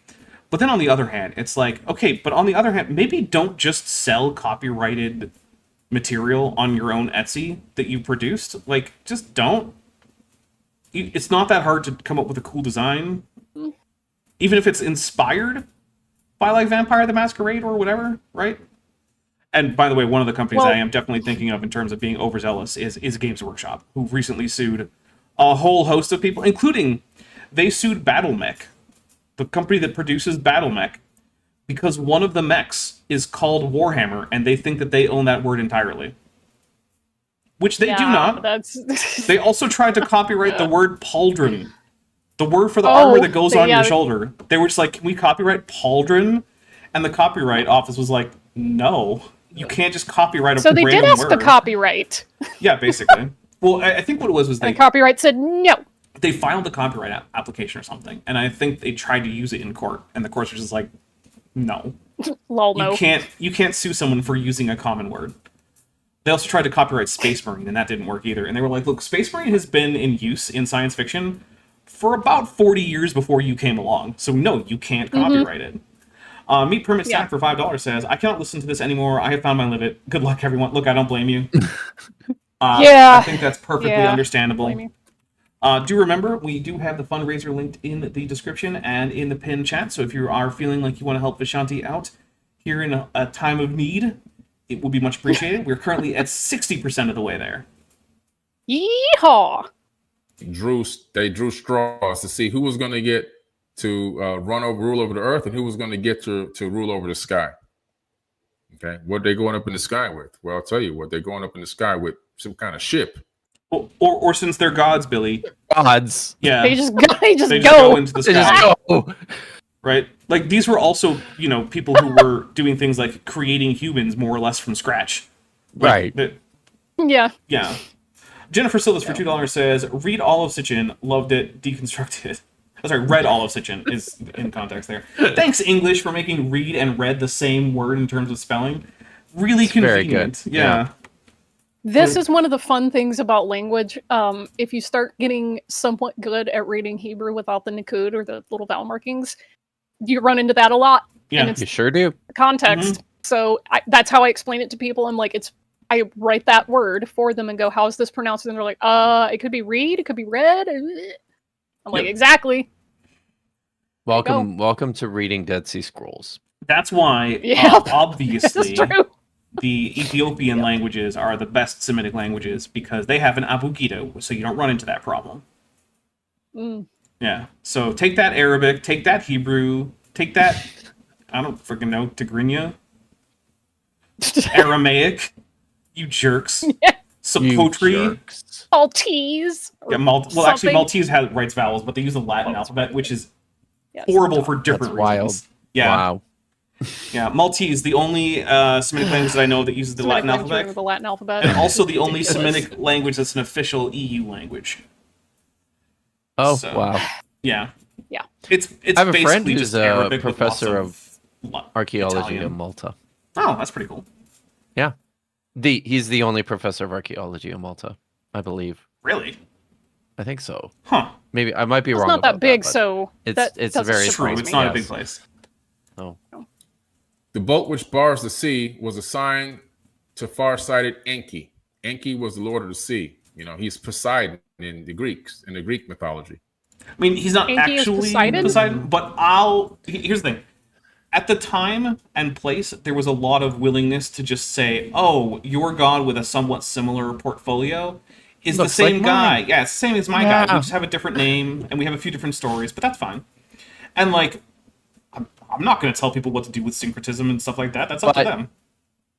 But then on the other hand, it's like, okay, but on the other hand, maybe don't just sell copyrighted material on your own Etsy that you produced. Like, just don't. It's not that hard to come up with a cool design, even if it's inspired by like Vampire the Masquerade or whatever, right? And by the way, one of the companies I am definitely thinking of in terms of being overzealous is Games Workshop, who recently sued a whole host of people, including they sued BattleMech, the company that produces BattleMech, because one of the mechs is called Warhammer, and they think that they own that word entirely. Which they do not. They also tried to copyright the word pauldron, the word for the armor that goes on your shoulder. They were just like, can we copyright pauldron? And the copyright office was like, no, you can't just copyright a random word. So they did ask the copyright. Yeah, basically. Well, I think what it was the copyright said no. They filed the copyright application or something, and I think they tried to use it in court, and the courts were just like, no. Lol, no. You can't sue someone for using a common word. They also tried to copyright Space Marine, and that didn't work either. And they were like, look, Space Marine has been in use in science fiction for about 40 years before you came along. So no, you can't copyright it. Meat Permit Stack for $5 says, I cannot listen to this anymore. I have found my limit. Good luck, everyone. Look, I don't blame you. I think that's perfectly understandable. Do remember, we do have the fundraiser linked in the description and in the pinned chat. So if you are feeling like you want to help Vishanti out here in a time of need, it will be much appreciated. We're currently at 60% of the way there. Yeehaw! They drew straws to see who was going to get to rule over the earth and who was going to get to rule over the sky. Okay, what they going up in the sky with? Well, I'll tell you what they're going up in the sky with, some kind of ship. Or since they're gods, Billy. Gods. Yeah. They just go into the sky. Right? Like, these were also, people who were doing things like creating humans more or less from scratch. Right. Yeah. Yeah. Jennifer Sillis for $2 says, read all of Sitchin, loved it, deconstructed. Oh, sorry, read all of Sitchin is in context there. Thanks, English, for making read and read the same word in terms of spelling. Really convenient. Very good. Yeah. This is one of the fun things about language. If you start getting somewhat good at reading Hebrew without the nikud or the little vowel markings, you run into that a lot. Yeah, and you sure do. Context. So that's how I explain it to people. I'm like, I write that word for them and go, how is this pronounced? And they're like, it could be read, it could be read. I'm like, exactly. Welcome to reading Dead Sea Scrolls. That's why, obviously, the Ethiopian languages are the best Semitic languages because they have an abugida, so you don't run into that problem. Yeah. So take that Arabic, take that Hebrew, take that, I don't freaking know, Tigrinya, Aramaic, you jerks. Sapotri. Maltese. Yeah, well, actually, something. Maltese writes vowels, but they use the Latin alphabet, which is Yes. horrible for different That's wild. reasons. Yeah. Wow. Yeah, Maltese, the only Semitic language that I know that uses the Semitic Latin language alphabet, with the Latin alphabet. and also the only Ridiculous. Semitic language that's an official EU language. Oh, So, wow. Yeah. Yeah. It's I have a basically friend just who's a Arabic with lots professor of archaeology Italian. in Malta. Oh, that's pretty cool. Yeah. He's the only professor of archaeology in Malta, I believe. Really? I think so. Huh. Maybe I might be It's wrong. not about that big, but so it's that it's doesn't very True, surprise it's me. not a yes. big place. Oh. The boat which bars the sea was assigned to far-sighted Enki. Enki was the lord of the sea. You know, he's Poseidon in the Greeks, in the Greek mythology. I mean, he's not Enki is actually Poseidon? but here's the thing. At the time and place, there was a lot of willingness to just say, oh, your god with a somewhat similar portfolio is Looks the same like guy. mine. Yeah, it's the same as my guy. We just have a different name, and we have a few different stories, but that's fine. And, like, I'm not going to tell people what to do with syncretism and stuff like that. That's up to But- them.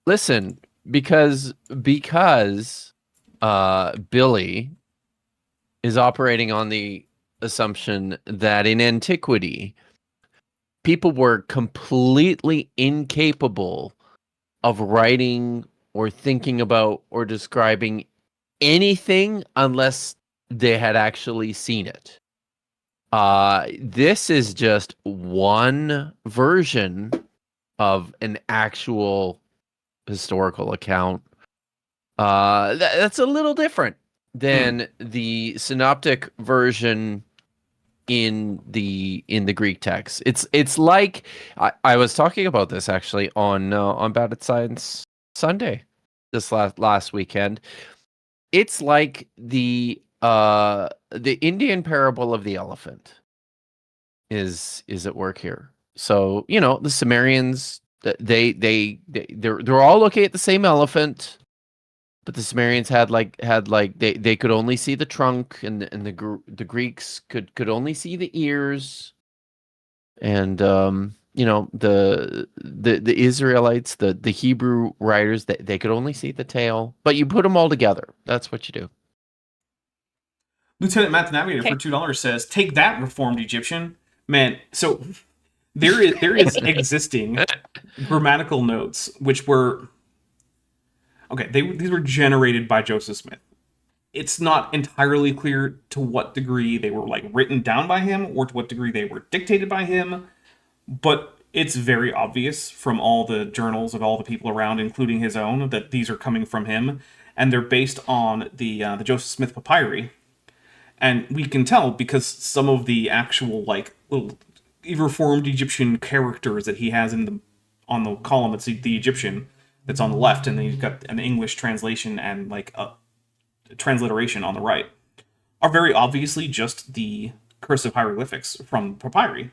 Listen, because Billy is operating on the assumption that in antiquity, people were completely incapable of writing or thinking about or describing anything unless they had actually seen it. This is just one version of an actual historical account. That's a little different than the synoptic version in the Greek text. It's like I was talking about this actually on Bad at Science Sunday this last weekend. It's like the Indian parable of the elephant is at work here. So, you know, the Sumerians, they're all looking at the same elephant, but the Sumerians had they could only see the trunk, and the Greeks could only see the ears, and you know, the Israelites, the Hebrew writers, they could only see the tail. But you put them all together. That's what you do. Lieutenant Matt the Navigator for $2 says, take that, reformed Egyptian. Man, so there is existing grammatical notes which were okay, these were generated by Joseph Smith. It's not entirely clear to what degree they were like written down by him or to what degree they were dictated by him, but it's very obvious from all the journals of all the people around, including his own, that these are coming from him, and they're based on the Joseph Smith papyri. And we can tell because some of the actual like little reformed Egyptian characters that he has on the column, it's the Egyptian that's on the left, and then you've got an English translation and like a transliteration on the right, are very obviously just the cursive hieroglyphics from papyri.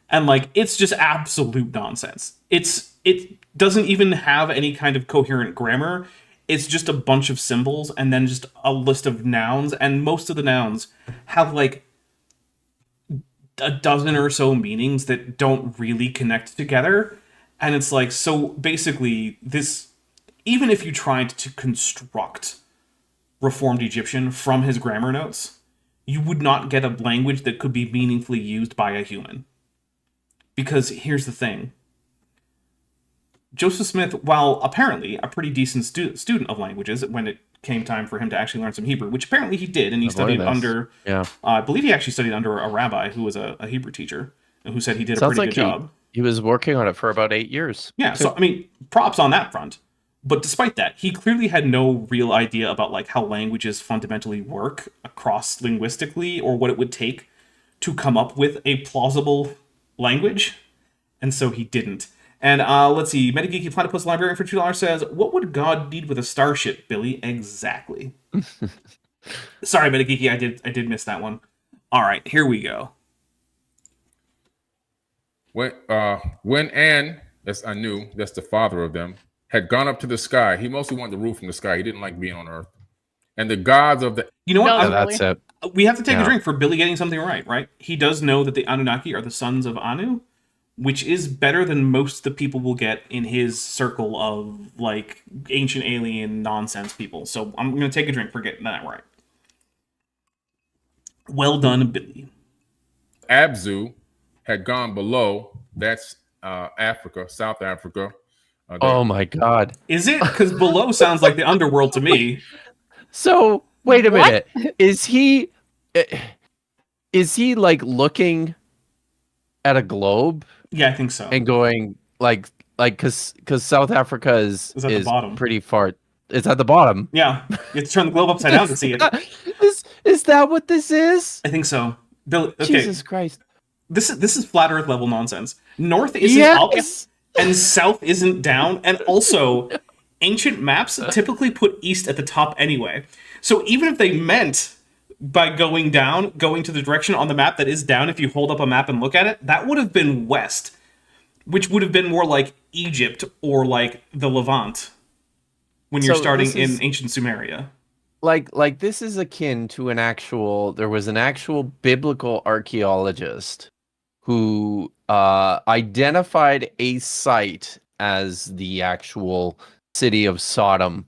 And like, it's just absolute nonsense. It doesn't even have any kind of coherent grammar. It's just a bunch of symbols and then just a list of nouns, and most of the nouns have like a dozen or so meanings that don't really connect together. And it's like, so basically this, even if you tried to construct Reformed Egyptian from his grammar notes, you would not get a language that could be meaningfully used by a human. Because here's the thing. Joseph Smith, while apparently a pretty decent student of languages when it came time for him to actually learn some Hebrew, which apparently he did, and he studied under, I believe he actually studied under a rabbi who was a Hebrew teacher, and who said he did a pretty good job. He was working on it for about 8 years. Yeah, so I mean, props on that front. But despite that, he clearly had no real idea about like how languages fundamentally work across linguistically, or what it would take to come up with a plausible language, and so he didn't. And let's see, Metageeky Platypus Librarian for $2 says, what would God need with a starship, Billy? Exactly. Sorry, Metageeky, I did miss that one. All right, here we go. When An, that's Anu, that's the father of them, had gone up to the sky, he mostly wanted the rule from the sky. He didn't like being on Earth. And the gods of the... You know what? No, That's it. We have to take a drink for Billy getting something right? He does know that the Anunnaki are the sons of Anu, which is better than most of the people will get in his circle of like ancient alien nonsense people. So I'm going to take a drink for getting that right. Well done, Billy. Abzu had gone below. That's Africa, South Africa. Oh my God. Is it? Because below sounds like the underworld to me. So wait a What? minute. Is he like looking at a globe Yeah, I think so. and going like because South Africa Is at the bottom. pretty far. It's at the bottom. Yeah, you have to turn the globe upside down to see it. Is that what this is? I think so. Bill, okay, Jesus Christ. this is flat Earth level nonsense. North isn't up Yes. and south isn't down, and also ancient maps typically put east at the top anyway. So even if they meant by going down, going to the direction on the map that is down, if you hold up a map and look at it, that would have been west, which would have been more like Egypt or like the Levant when you're So starting this is- in ancient Sumeria. Like this is akin to there was an actual biblical archaeologist who identified a site as the actual city of Sodom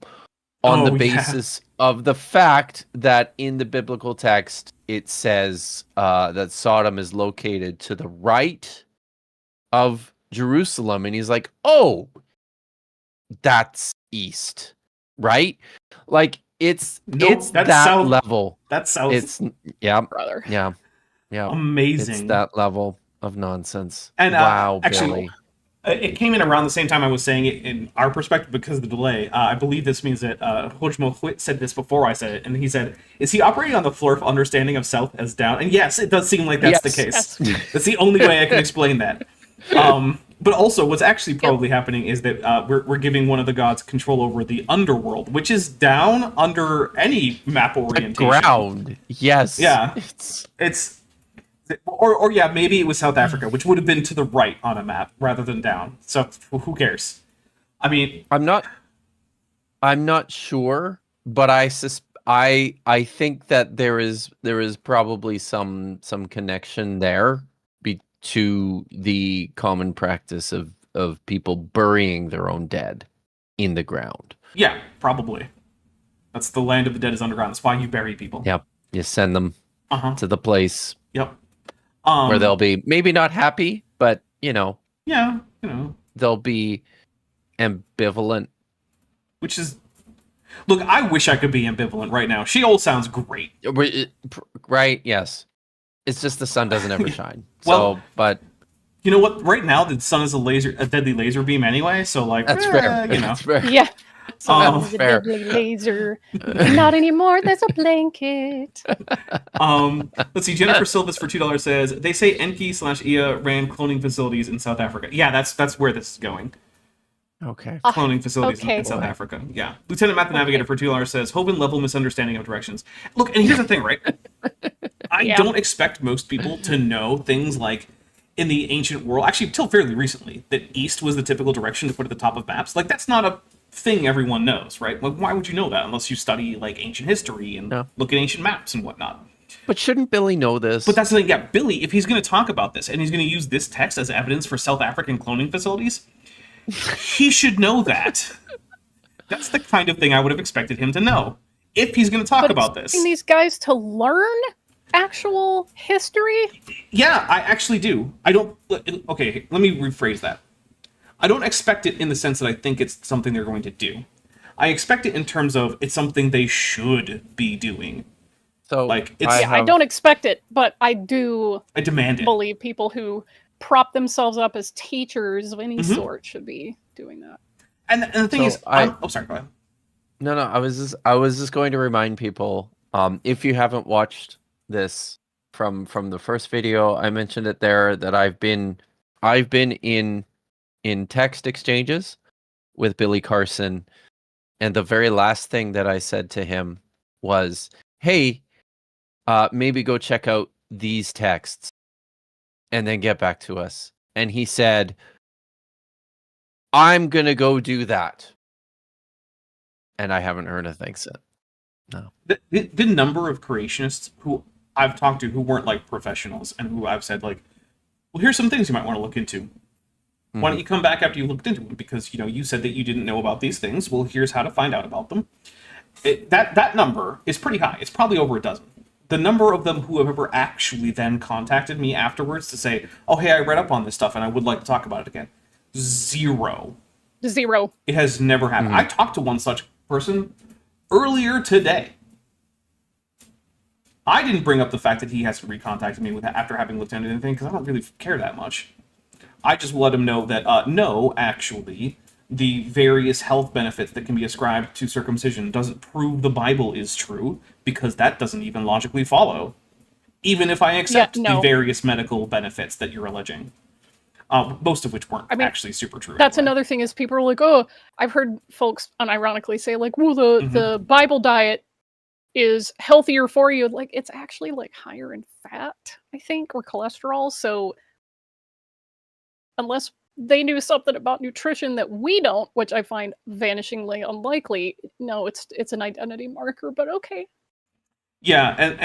on the Oh, yeah. basis of the fact that in the biblical text it says that Sodom is located to the right of Jerusalem, and he's like, oh, that's east, right? Like it's Nope, that's that south. level. That's south. It's yeah, Brother. yeah. Amazing. It's that level of nonsense. And, wow, actually, Billy. it came in around the same time I was saying it in our perspective because of the delay. I believe this means that Hojmo Hwit said this before I said it, and he said, is he operating on the Flurf understanding of south as down? And yes, it does seem like that's the Yes. case. That's the only way I can explain that. But also, what's actually probably happening is that we're giving one of the gods control over the underworld, which is down under any map orientation. Ground. Yes. Yeah. It's Or yeah, maybe it was South Africa, which would have been to the right on a map rather than down. So who cares? I mean, I'm not sure, but I think that there is probably some connection there to the common practice of people burying their own dead in the ground. yeah, probably. That's the land of the dead is underground. That's why you bury people. Yep. You send them to the place Yep. where they'll be maybe not happy, but yeah, they'll be ambivalent. which is, look, I wish I could be ambivalent right now. Sheol sounds great. Right? Yes. It's just the sun doesn't ever shine. Well, so, but You know what? Right now, the sun is a deadly laser beam anyway. So like, that's fair. you know. That's fair. Yeah. So Oh, that was a fair. deadly laser. Not anymore. There's a blanket. Let's see. Jennifer Silvas for $2 says they say Enki/Ia ran cloning facilities in South Africa. Yeah, that's where this is going. Okay. Cloning facilities okay. in South Africa. Yeah. Lieutenant Math the Navigator for $2 says Hoven level misunderstanding of directions. Look, and here's the thing, right? I Yeah. don't expect most people to know things like in the ancient world, actually till fairly recently, that east was the typical direction to put at the top of maps. Like that's not a thing everyone knows, right? Like why would you know that unless you study like ancient history and No. look at ancient maps and whatnot? But shouldn't Billy know this? But that's the thing, yeah, Billy, if he's going to talk about this and he's going to use this text as evidence for South African cloning facilities, he should know that. That's the kind of thing I would have expected him to know if he's going to talk But about this. expecting these guys to learn actual history? Yeah, I actually do. I don't. Okay, let me rephrase that. I don't expect it in the sense that I think it's something they're going to do. I expect it in terms of it's something they should be doing. so like, it's- I don't expect it, but I do I demand it. believe people who prop themselves up as teachers of any Mhm. sort should be doing that. And the thing So is, sorry, go ahead. No, I was just going to remind people, if you haven't watched this from the first video, I mentioned it there that I've been in text exchanges with Billy Carson, and the very last thing that I said to him was, "Hey, maybe go check out these texts and then get back to us." And he said, "I'm gonna go do that." And I haven't heard a thing since. The number of creationists who I've talked to who weren't like professionals and who I've said like, Well, here's some things you might want to look into. Why don't you come back after you looked into them? Because you said that you didn't know about these things. Well, here's how to find out about them. That number is pretty high. It's probably over a dozen. The number of them who have ever actually then contacted me afterwards to say, "Oh, hey, I read up on this stuff and I would like to talk about it again." 0. It has never happened. I talked to one such person earlier today. I didn't bring up the fact that he has to recontacted me after having looked into anything because I don't really care that much. I just let him know that, no, actually, the various health benefits that can be ascribed to circumcision doesn't prove the Bible is true, because that doesn't even logically follow, even if I accept the various medical benefits that you're alleging. Most of which weren't actually super true. That's another thing is people are like, oh, I've heard folks unironically say like, well, the Bible diet is healthier for you. Like, it's actually like higher in fat, I think, or cholesterol. So unless they knew something about nutrition that we don't, which I find vanishingly unlikely, no, it's an identity marker, but okay. Yeah, and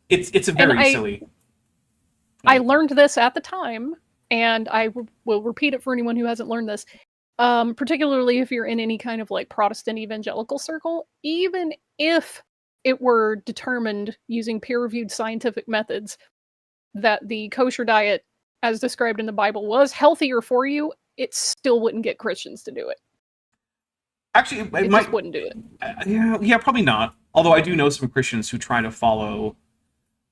it's a very silly. I learned this at the time, and I will repeat it for anyone who hasn't learned this. Particularly if you're in any kind of like Protestant evangelical circle, even if it were determined using peer-reviewed scientific methods that the kosher diet, as described in the Bible, was healthier for you, it still wouldn't get Christians to do it. Actually, it just wouldn't do it. Yeah, probably not. Although I do know some Christians who try to follow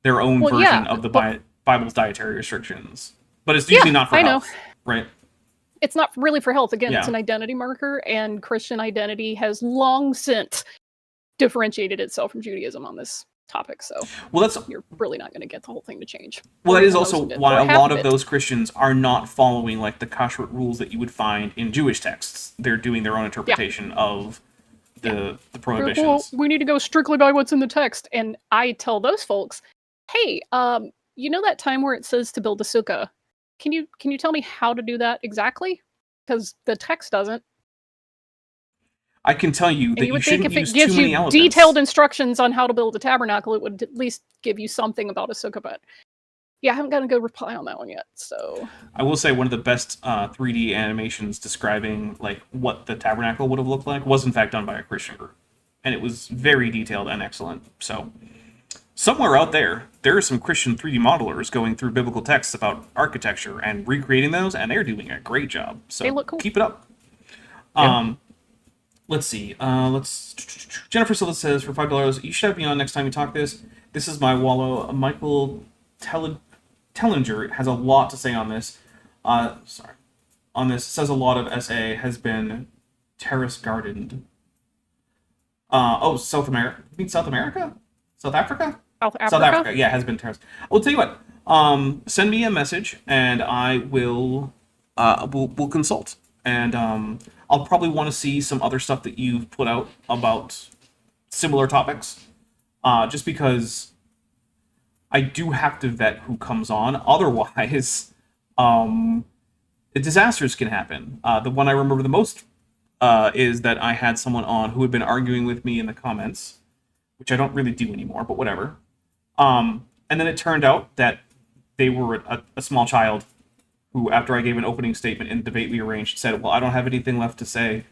their own version of the Bible's dietary restrictions. But it's usually not for health, right? It's not really for health. Again, it's an identity marker, and Christian identity has long since differentiated itself from Judaism on this topic. So you're really not going to get the whole thing to change. Well, that is also why a lot of those Christians are not following like the kashrut rules that you would find in Jewish texts. They're doing their own interpretation of the prohibitions. Well, we need to go strictly by what's in the text. And I tell those folks, hey, you know that time where it says to build a sukkah? Can you tell me how to do that exactly? Because the text doesn't. I can tell you that you shouldn't use too many elements. If it gives you detailed instructions on how to build a tabernacle, it would at least give you something about a sukkah. But yeah, I haven't got a good reply on that one yet. So I will say one of the best 3D animations describing like what the tabernacle would have looked like was in fact done by a Christian group, and it was very detailed and excellent. So somewhere out there are some Christian 3D modelers going through biblical texts about architecture and recreating those, and they're doing a great job. So they look cool. Keep it up. Let's see. Jennifer Silva says, for $5, you should have me on next time you talk this. This is my wallow. Michael Tellinger has a lot to say on this. On this. Says a lot of SA has been terrace gardened. South America? You mean South America? South Africa? South Africa, yeah, has been terraced. I'll tell you what. Send me a message, and I will. We'll consult, and I'll probably want to see some other stuff that you've put out about similar topics, just because I do have to vet who comes on. Otherwise, disasters can happen. The one I remember the most is that I had someone on who had been arguing with me in the comments, which I don't really do anymore, but whatever. And then it turned out that they were a small child who, after I gave an opening statement in the debate we arranged, said, well, I don't have anything left to say.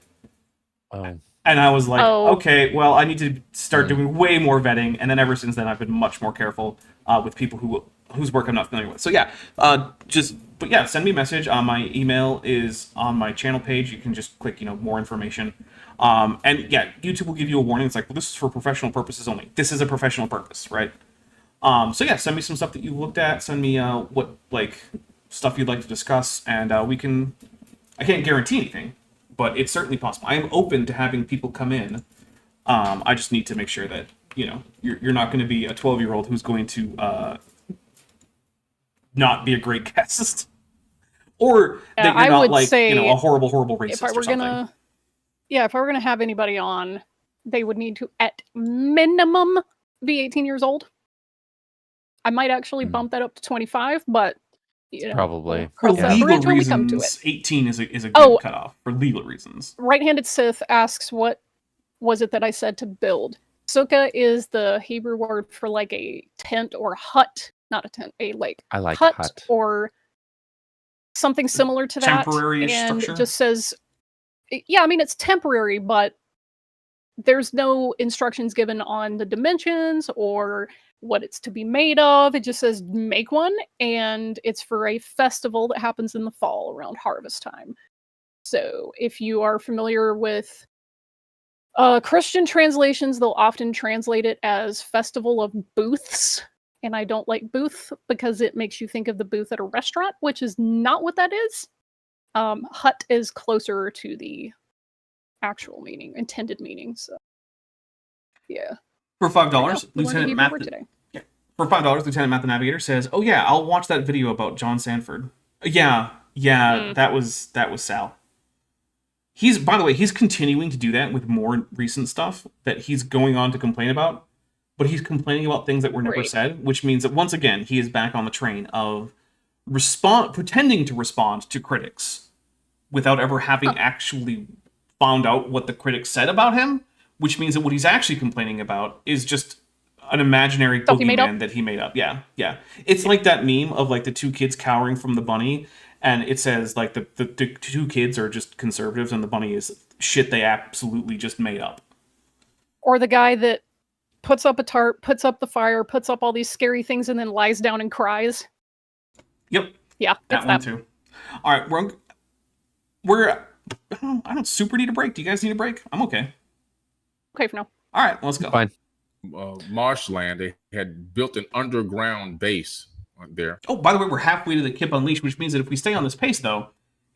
And I was like, okay, well, I need to start doing way more vetting. And then ever since then, I've been much more careful with people whose work I'm not familiar with. So yeah, send me a message. My email is on my channel page. You can just click, more information. And yeah, YouTube will give you a warning. It's like, well, this is for professional purposes only. This is a professional purpose, right? So yeah, send me some stuff that you looked at. Send me what stuff you'd like to discuss, and I can't guarantee anything, but it's certainly possible. I am open to having people come in. I just need to make sure that you're not going to be a 12-year-old who's going to not be a great guest, or that you're not like a horrible racist. If I were gonna have anybody on, they would need to at minimum be 18 years old. I might actually bump that up to 25, but probably for legal reasons, 18 is a good cutoff for legal reasons. Right-handed Sith asks, what was it that I said to build? Sukkah is the Hebrew word for like a tent or hut, not a tent, a like I like hut, hut. or something similar to that. Temporary and structure? it just says, yeah, I mean, it's temporary, but there's no instructions given on the dimensions or what it's to be made of. It just says make one, and it's for a festival that happens in the fall around harvest time. So if you are familiar with Christian translations, they'll often translate it as Festival of Booths. And I don't like booth because it makes you think of the booth at a restaurant, which is not what that is. Hut is closer to the actual meaning, intended meaning. So, yeah. For $5, We learned a Lieutenant Hebrew Matt. word today. For $5, Lieutenant Matt the Navigator says, "Oh yeah, I'll watch that video about John Sanford." Yeah, that was Sal. He's, by the way, he's continuing to do that with more recent stuff that he's going on to complain about, but he's complaining about things that were never Right. said, which means that once again he is back on the train of pretending to respond to critics without ever having actually found out what the critics said about him, which means that what he's actually complaining about is just an imaginary Stuff he made boogeyman up? that he made up. Yeah. It's like that meme of like the two kids cowering from the bunny, and it says like the two kids are just conservatives and the bunny is shit they absolutely just made up. Or the guy that puts up a tarp, puts up the fire, puts up all these scary things, and then lies down and cries. Yep. Yeah, That it's one that. too. All right, we're I don't super need a break. Do you guys need a break? I'm okay. Okay for now. All right, let's go. Fine. Marshland, they had built an underground base there. Oh, by the way, we're halfway to the Kip Unleashed, which means that if we stay on this pace, though,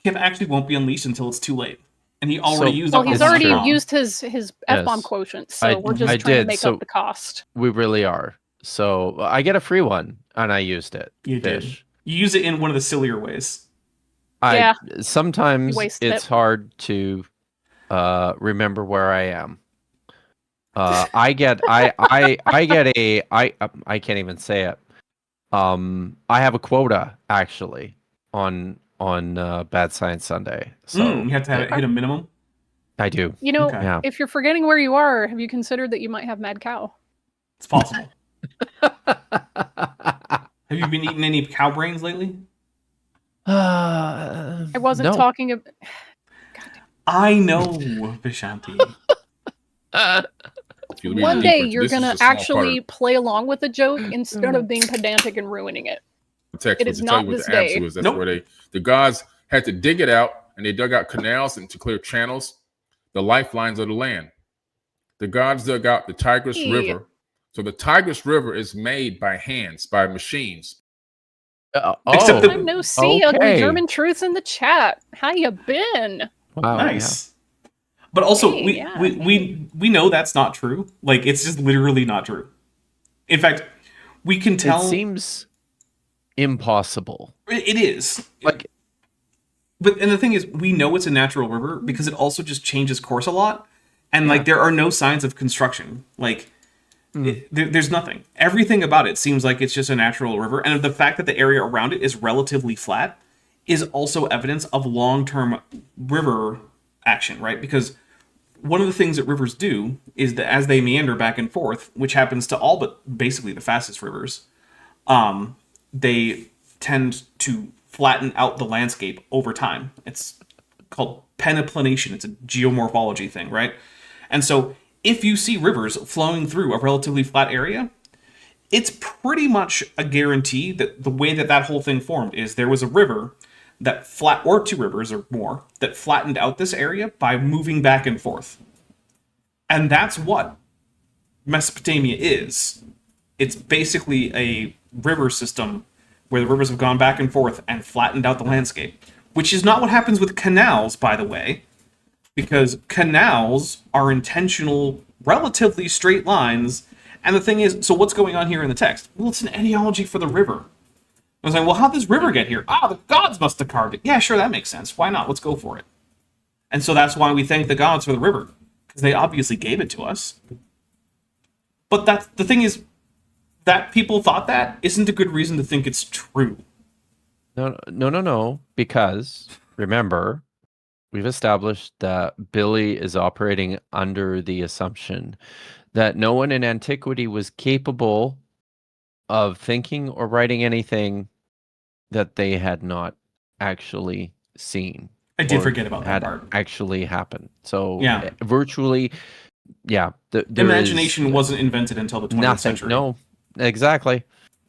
Kip actually won't be unleashed until it's too late. And he already used Well, up he's his already bomb. used his F-bomb Yes. quotient, so we're just I trying to did, make so- up the cost. We really are. So I get a free one, and I used it. You did. Fish. You use it in one of the sillier ways. Yeah. Sometimes You wasted it's it. hard to remember where I am. I get I can't even say it. I have a quota actually on Bad Science Sunday. So You have to have it hit a minimum. I do. You know, Okay. Yeah. if you're forgetting where you are, have you considered that you might have mad cow? It's possible. Have you been eating any cow brains lately? I wasn't no. talking about. I know, Vishanti. If you read One deeper day into- you're this is gonna a small part of actually play along with the joke instead of being pedantic and ruining it. the text, it but is to tell not you what this the answer day. was. That's Nope. where the gods had to dig it out, and they dug out canals and to clear channels, the lifelines of the land. The gods dug out the Tigris Yeah. River. So the Tigris River is made by hands, by machines. Except that- I'm no see ugly okay. German truths in the chat. How you been? Wow. Nice. But also, Hey, yeah, we know that's not true. Like, it's just literally not true. In fact, we can Yeah. tell... It seems impossible. It is. Like And the thing is, we know it's a natural river because it also just changes course a lot. And, like, there are no signs of construction. Like, there's nothing. Everything about it seems like it's just a natural river. And the fact that the area around it is relatively flat is also evidence of long-term river action, right? Because one of the things that rivers do is that as they meander back and forth, which happens to all but basically the fastest rivers, they tend to flatten out the landscape over time. It's called peniplanation. It's a geomorphology thing, right? And so if you see rivers flowing through a relatively flat area, it's pretty much a guarantee that the way that that whole thing formed is there was a river that or two rivers or more, that flattened out this area by moving back and forth. And that's what Mesopotamia is. It's basically a river system where the rivers have gone back and forth and flattened out the landscape, which is not what happens with canals, by the way, because canals are intentional, relatively straight lines. And the thing is, so what's going on here in the text? Well, it's an etiology for the river. I was like, well, how'd this river get here? The gods must have carved it. Yeah, sure, that makes sense. Why not? Let's go for it. And so that's why we thank the gods for the river, because they obviously gave it to us. But the thing is, that people thought that isn't a good reason to think it's true. No. Because remember, we've established that Billy is operating under the assumption that no one in antiquity was capable of thinking or writing anything that they had not actually seen. I did or forget about that had part. actually happened. So Yeah. virtually, yeah. There Imagination is wasn't invented until the 20th nothing. century. No, exactly.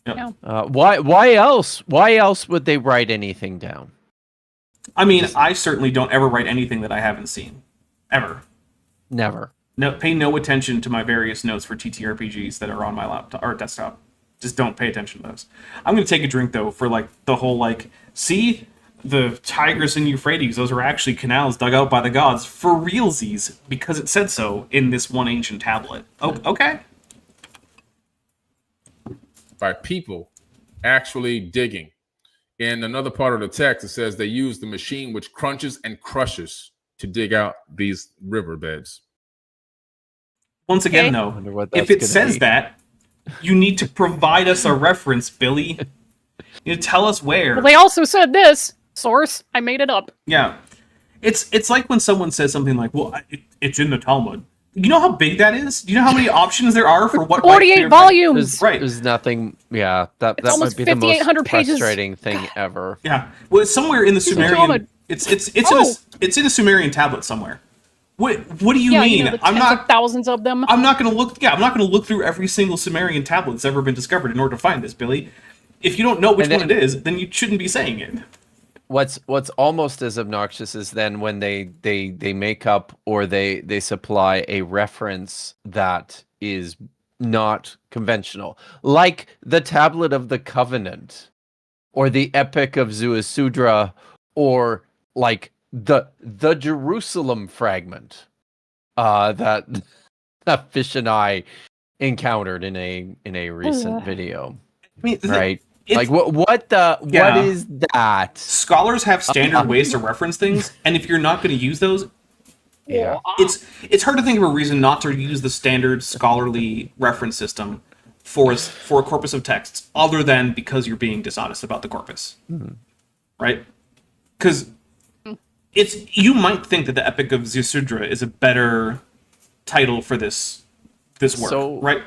Yep. Yeah. Why else? Why else would they write anything down? I mean, I certainly don't ever write anything that I haven't seen. Ever. Never. No, pay no attention to my various notes for TTRPGs that are on my laptop or desktop. Just don't pay attention to those. I'm going to take a drink, though, for, like, the whole, like, see? The Tigris and Euphrates, those are actually canals dug out by the gods for realsies, because it said so in this one ancient tablet. Okay. By people actually digging. In another part of the text, it says they use the machine which crunches and crushes to dig out these riverbeds. Once again, I wonder though, what if that's it gonna says be. that, you need to provide us a reference, Billy. You need to tell us where. Well, they also said this. Source, I made it up. Yeah. It's like when someone says something like, well, it's in the Talmud. You know how big that is? Do you know how many options there are for what... 48 volumes! Right. There's nothing. Yeah, that almost might be the most 5,800 pages. frustrating thing ever. Yeah. Well, it's somewhere in the Sumerian... Talmud. It's in a Sumerian tablet somewhere. What do you Yeah, mean? you know, the tens of thousands of them. I'm not going to look... Yeah, I'm not going to look through every single Sumerian tablet that's ever been discovered in order to find this, Billy. If you don't know which one it is, then you shouldn't be saying it. What's almost as obnoxious is then when they make up or they supply a reference that is not conventional, like the Tablet of the Covenant, or the Epic of Zuasudra, or like the Jerusalem fragment that Fish and I encountered in a recent video. I mean, Right? Like what is that? Scholars have standard ways to reference things, and if you're not going to use those, Yeah. it's hard to think of a reason not to use the standard scholarly reference system for a corpus of texts, other than because you're being dishonest about the corpus, right? Because you might think that the Epic of Zuasudra is a better title for this work, right?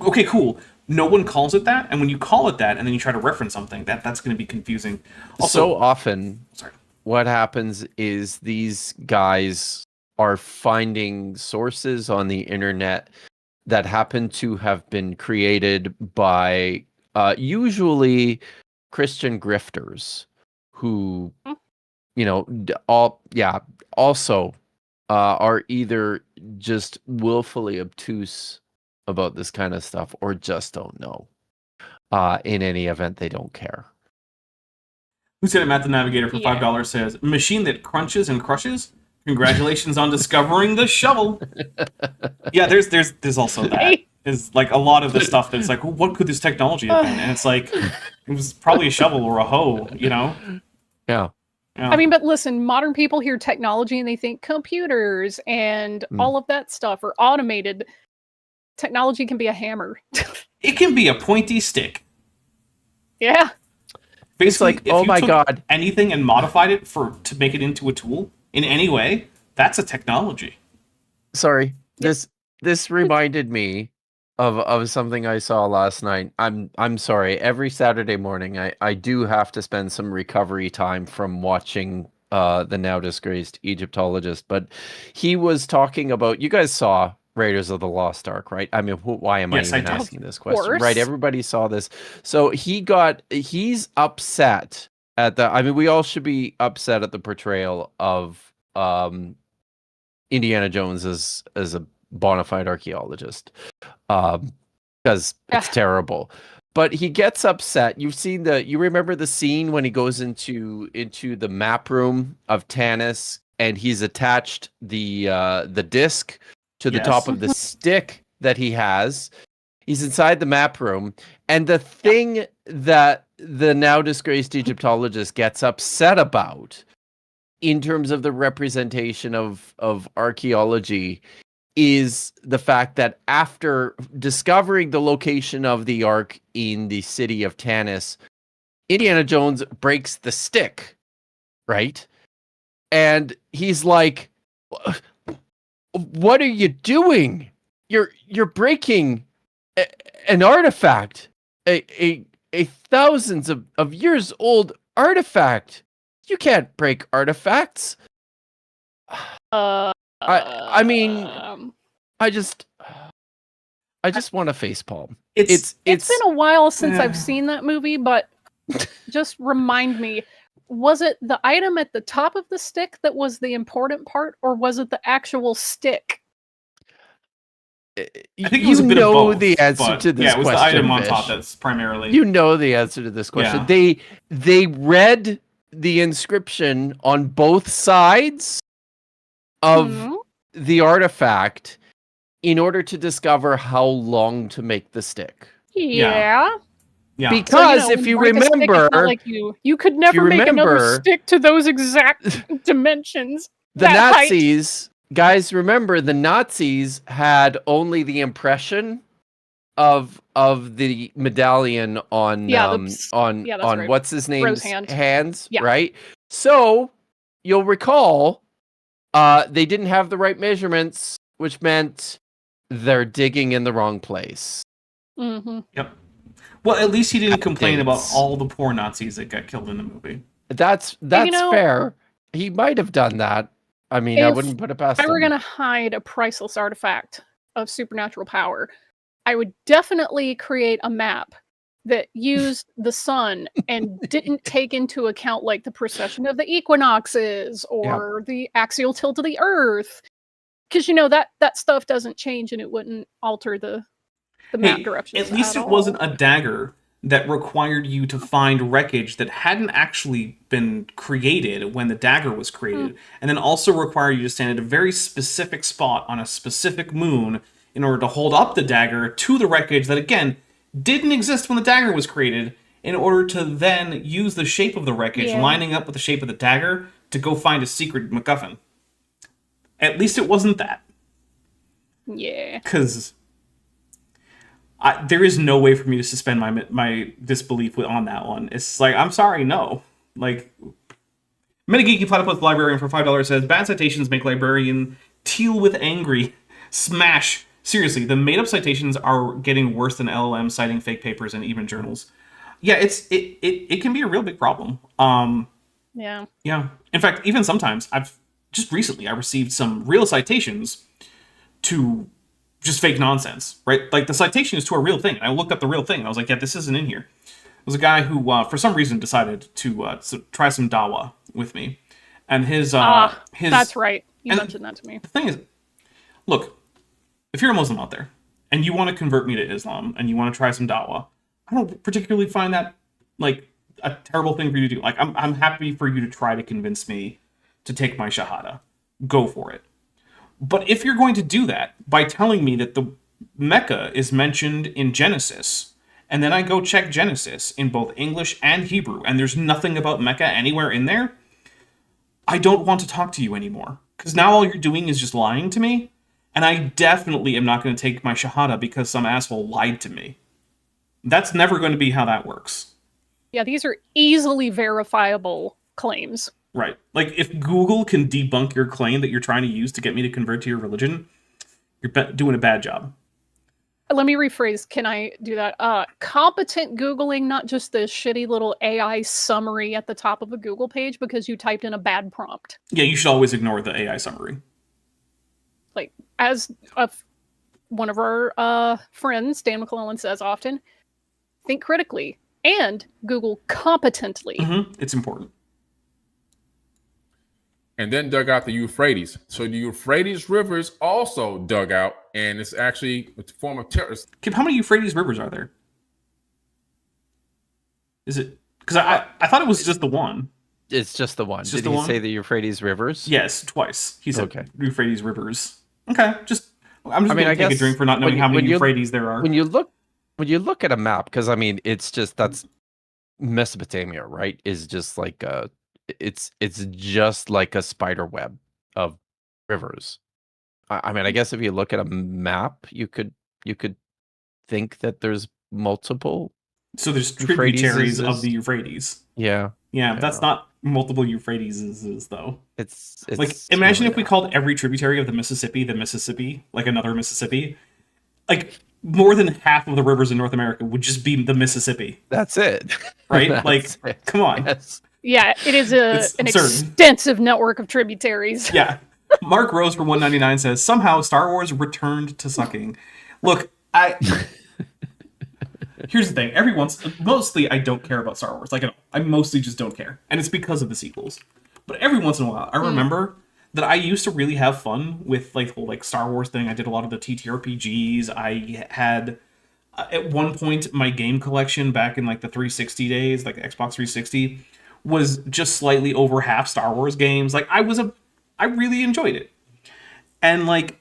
Okay, cool. No one calls it that, and when you call it that, and then you try to reference something, that's going to be confusing. Also, so often, sorry. What happens is these guys are finding sources on the internet that happen to have been created by usually Christian grifters who, also are either just willfully obtuse about this kind of stuff or just don't know. In any event, they don't care. Who's got a Math the Navigator for $5 says, machine that crunches and crushes? Congratulations on discovering the shovel. Yeah, there's also that. Is like a lot of the stuff that's like, well, what could this technology have been? And it's like, it was probably a shovel or a hoe, Yeah. I mean, but listen, modern people hear technology and they think computers and all of that stuff are automated. Technology can be a hammer. It can be a pointy stick. Yeah. Basically, it's like, if oh you my took god, anything and modified it to make it into a tool in any way, that's a technology. sorry. This reminded me of something I saw last night. I'm sorry. Every Saturday morning, I do have to spend some recovery time from watching the now disgraced Egyptologist, but he was talking about. You guys saw Raiders of the Lost Ark, right? I mean, why am I even asking this question? course. Right, everybody saw this. So he's upset at the. I mean, we all should be upset at the portrayal of Indiana Jones as a bona fide archaeologist, because it's terrible. But he gets upset. You remember the scene when he goes into the map room of Tanis and he's attached the disc to the top of the stick that he has. He's inside the map room, and the thing that the now disgraced Egyptologist gets upset about in terms of the representation of archaeology is the fact that after discovering the location of the Ark in the city of Tanis, Indiana Jones breaks the stick, right? And he's like, what are you doing? You're breaking an artifact. a thousands of years old artifact. You can't break artifacts. I mean, I just want a facepalm. It's been a while since I've seen that movie, but just remind me, was it the item at the top of the stick that was the important part, or was it the actual stick? I think it was a bit of both, the answer to this question. Yeah, it was the item on top Vish. that's primarily. You know the answer to this question. Yeah. They read the inscription on both sides of the artifact in order to discover how long to make the stick. Yeah. Because so, if you break a stick, remember, it's not like you could never make another stick to those exact dimensions. The Nazis, guys, remember the Nazis had only the impression of the medallion on right. what's his name's hands, Yeah. right? So you'll recall they didn't have the right measurements, which meant they're digging in the wrong place. Mm-hmm. Yep. Well, at least he didn't complain about all the poor Nazis that got killed in the movie. That's fair. He might have done that. I mean, I wouldn't put it past him. If I were going to hide a priceless artifact of supernatural power, I would definitely create a map that used the sun and didn't take into account like the precession of the equinoxes or the axial tilt of the Earth. Because that stuff doesn't change and it wouldn't alter the map directions. At least it wasn't a dagger that required you to find wreckage that hadn't actually been created when the dagger was created, and then also required you to stand at a very specific spot on a specific moon in order to hold up the dagger to the wreckage that, again, didn't exist when the dagger was created, in order to then use the shape of the wreckage lining up with the shape of the dagger to go find a secret MacGuffin. At least it wasn't that. Yeah. Because there is no way for me to suspend my disbelief on that one. It's like, I'm sorry, no. Like, Metageeky Platypus Librarian for $5 says, bad citations make librarian teal with angry. Smash. Seriously, the made-up citations are getting worse than LLM citing fake papers and even journals. Yeah, it can be a real big problem. Yeah. In fact, even sometimes I received some real citations to just fake nonsense, right? Like the citation is to a real thing. I looked up the real thing and I was like, yeah, this isn't in here. It was a guy who, for some reason, decided to try some dawa with me, and his that's right. You mentioned that to me. The thing is, look, if you're a Muslim out there and you want to convert me to Islam and you want to try some dawa, I don't particularly find that like a terrible thing for you to do. Like, I'm happy for you to try to convince me to take my shahada. Go for it. But if you're going to do that by telling me that the Mecca is mentioned in Genesis, and then I go check Genesis in both English and Hebrew, and there's nothing about Mecca anywhere in there, I don't want to talk to you anymore. Because now all you're doing is just lying to me, and I definitely am not going to take my shahada because some asshole lied to me. That's never going to be how that works. Yeah, these are easily verifiable claims. Right. Like, if Google can debunk your claim that you're trying to use to get me to convert to your religion, you're doing a bad job. Let me rephrase. Can I do that? Competent Googling, not just the shitty little AI summary at the top of a Google page because you typed in a bad prompt. Yeah, you should always ignore the AI summary. Like, as one of our friends, Dan McClellan, says often, think critically and Google competently. Mm-hmm. It's important. And then dug out the Euphrates. So the Euphrates River is also dug out, and it's actually a form of terrorist. Kip, how many Euphrates rivers are there? Is it? Because I thought it was just the one. It's just the one. Did he say the Euphrates rivers? Yes, twice. He said okay. Euphrates rivers. Okay, I'm just going to take a drink for not knowing how many Euphrates there are. When you look at a map, because I mean, it's just that's Mesopotamia, right? Is just like it's just like a spider web of rivers. I mean, I guess if you look at a map, you could think that there's multiple. So there's tributaries of the Euphrates. Yeah. That's not multiple Euphrateses though. It's like, imagine if we called every tributary of the Mississippi, like another Mississippi. Like, more than half of the rivers in North America would just be the Mississippi, That's it. right? That's Like, it. come on. Yes. Yeah, it is It's an absurd. extensive network of tributaries. Yeah. Mark Rose from 199 says, somehow Star Wars returned to sucking. Look, here's the thing. Mostly I don't care about Star Wars. Like, I mostly just don't care. And it's because of the sequels. But every once in a while, I remember that I used to really have fun with, like, the whole, like, Star Wars thing. I did a lot of the TTRPGs. I had, at one point, my game collection back in, like, the 360 days, like, Xbox 360, was just slightly over half Star Wars games. Like, I really enjoyed it. And, like,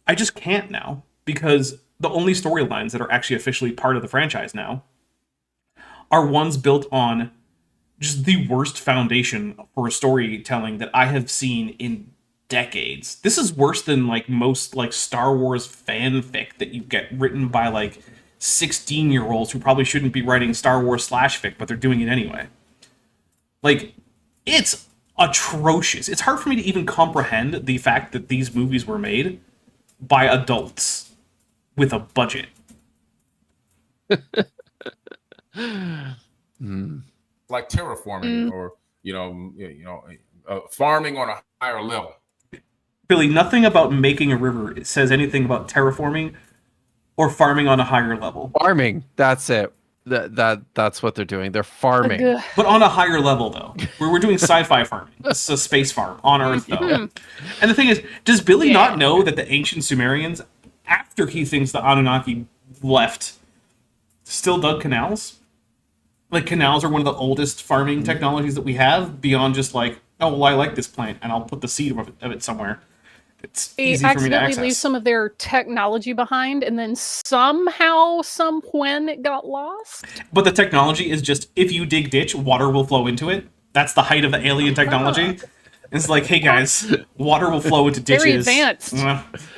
I just can't now, because the only storylines that are actually officially part of the franchise now are ones built on just the worst foundation for storytelling that I have seen in decades. This is worse than, like, most, like, Star Wars fanfic that you get written by, like, 16-year-olds who probably shouldn't be writing Star Wars /fic, but they're doing it anyway. Like, it's atrocious. It's hard for me to even comprehend the fact that these movies were made by adults with a budget. Like terraforming or farming on a higher level. Billy, nothing about making a river says anything about terraforming or farming on a higher level. Farming. That's it. That's what they're doing. They're farming. Ugh. But on a higher level, though. We're doing sci-fi farming. This is a space farm on Earth, though. And the thing is, does Billy not know that the ancient Sumerians, after he thinks the Anunnaki left, still dug canals? Like, canals are one of the oldest farming technologies that we have, beyond just like, oh, well, I like this plant, and I'll put the seed of it somewhere. It's They easy for me to accidentally access. leave some of their technology behind, and then somehow, when it got lost. But the technology is just, if you dig ditch, water will flow into it. That's the height of the alien technology. It's like, hey guys, water will flow into ditches. Very advanced.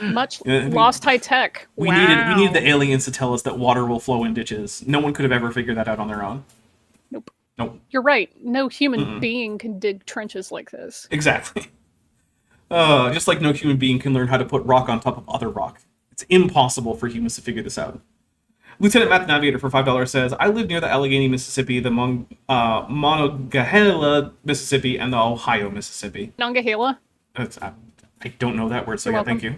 Much lost high tech. We needed the aliens to tell us that water will flow in ditches. No one could have ever figured that out on their own. Nope. You're right. No human being can dig trenches like this. Exactly. Just like no human being can learn how to put rock on top of other rock. It's impossible for humans to figure this out. Lieutenant Math Navigator for $5 says, I live near the Allegheny, Mississippi, the Monongahela, Mississippi, and the Ohio, Mississippi. Monongahela? I don't know that word, so You're yeah, thank you.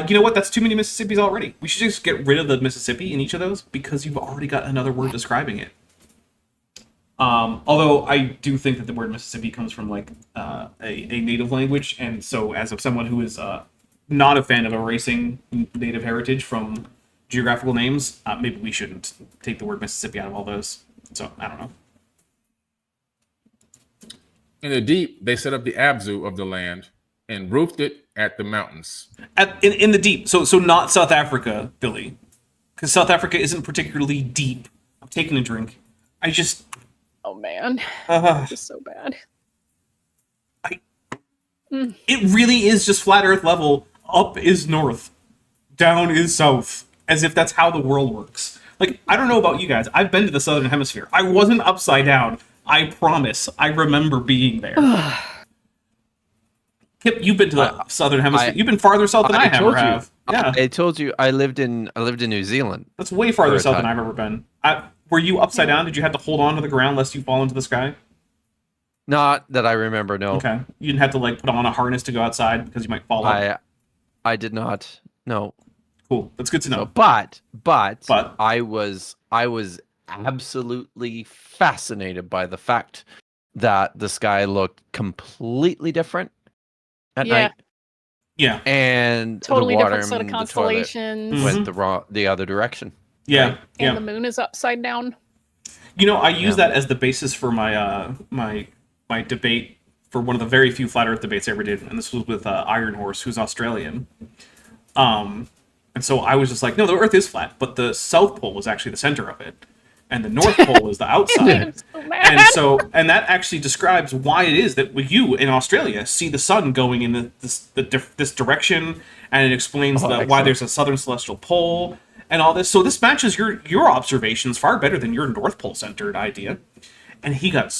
You know what? That's too many Mississippis already. We should just get rid of the Mississippi in each of those, because you've already got another word describing it. Although I do think that the word Mississippi comes from, like, a native language, and so as of someone who is not a fan of erasing native heritage from geographical names, maybe we shouldn't take the word Mississippi out of all those. So, I don't know. In the deep, they set up the Abzu of the land and roofed it at the mountains. In the deep. So not South Africa, Billy. Because South Africa isn't particularly deep. I'm taking a drink. Oh man, just so bad. It really is just flat Earth level. Up is north, down is south, as if that's how the world works. Like, I don't know about you guys. I've been to the Southern Hemisphere. I wasn't upside down. I promise. I remember being there. Kip, you've been to the Southern Hemisphere. You've been farther south than I have. Yeah, I told you I lived in New Zealand. that's way farther south than I've ever been. Were you upside down? Did you have to hold on to the ground lest you fall into the sky? Not that I remember, no. Okay. You didn't have to, like, put on a harness to go outside because you might fall off. I did not. No. Cool. That's good to know. So, but I was absolutely fascinated by the fact that the sky looked completely different at night. Yeah. And Totally the water different set of and the toilet constellations. went the other direction. Yeah. And the moon is upside down. You know, I use that as the basis for my my debate for one of the very few flat Earth debates I ever did, and this was with Iron Horse, who's Australian. And so I was just like, no, the Earth is flat, but the South Pole is actually the center of it, and the North Pole is the outside. And that actually describes why it is that you in Australia see the sun going in this direction, and it explains why there's a southern celestial pole and all this. So this matches your observations far better than your North Pole centered idea. And he got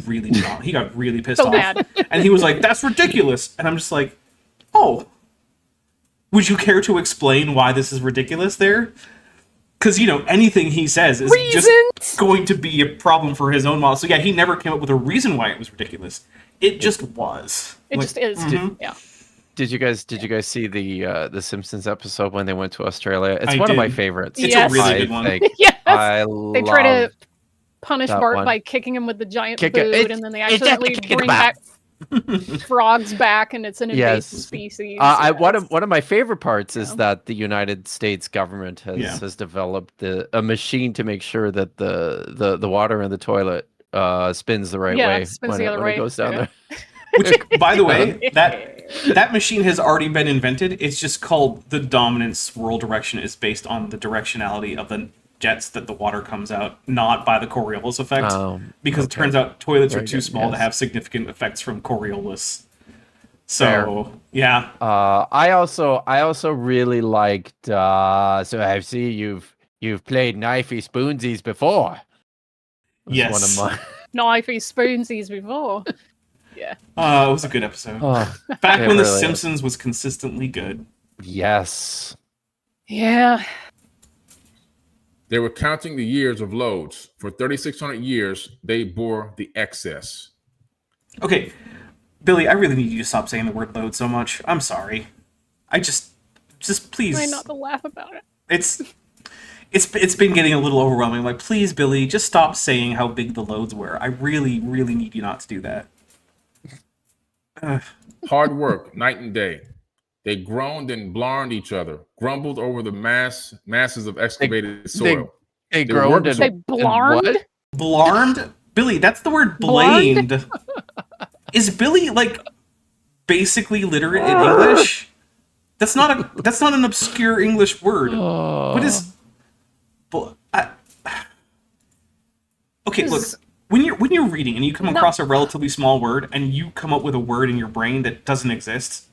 really pissed off. Bad. And he was like, that's ridiculous. And I'm just like, oh, Would you care to explain why this is ridiculous there? Because, anything he says is just going to be a problem for his own model. So, yeah, he never came up with a reason why it was ridiculous. It just was. It just is. Mhm. Yeah. Did you guys see the Simpsons episode when they went to Australia? It's I one of my did. favorites. It's a really good one. Yes. I They try to love punish that Bart one. by kicking him with the giant Kick boot, it. and then they It's a accidentally kick in the bring butt. back frogs back, and it's an invasive Yes. species. One of my favorite parts is that the United States government has developed a machine to make sure that the water in the toilet spins the right way it spins when the other way. it goes down Yeah. there. Which, by the way, that machine has already been invented. It's just called the dominant swirl direction is based on the directionality of the jets that the water comes out, not by the Coriolis effect. Because it turns out toilets are too small to have significant effects from Coriolis. So, yeah. I also really liked. So I see you've played Knifey Spoonsies before. Was Yes. One of Knifey spoonsies before. Yeah. It was a good episode. Back it when The really is. Simpsons was consistently good. Yes. Yeah. They were counting the years of loads. For 3,600 years, they bore the excess. Okay, Billy, I really need you to stop saying the word load so much. I'm sorry. I just please. Try not to laugh about it. It's been getting a little overwhelming. Like, please, Billy, just stop saying how big the loads were. I really, really need you not to do that. Hard work, night and day. They groaned and blarned each other, grumbled over the masses of excavated soil. They were groaned working and They and blarned? what? Blarned? Billy, that's the word Blarned? blamed. Is Billy, basically literate in English? That's not an obscure English word. What is... Okay, look. When you're reading and you come across a relatively small word and you come up with a word in your brain that doesn't exist,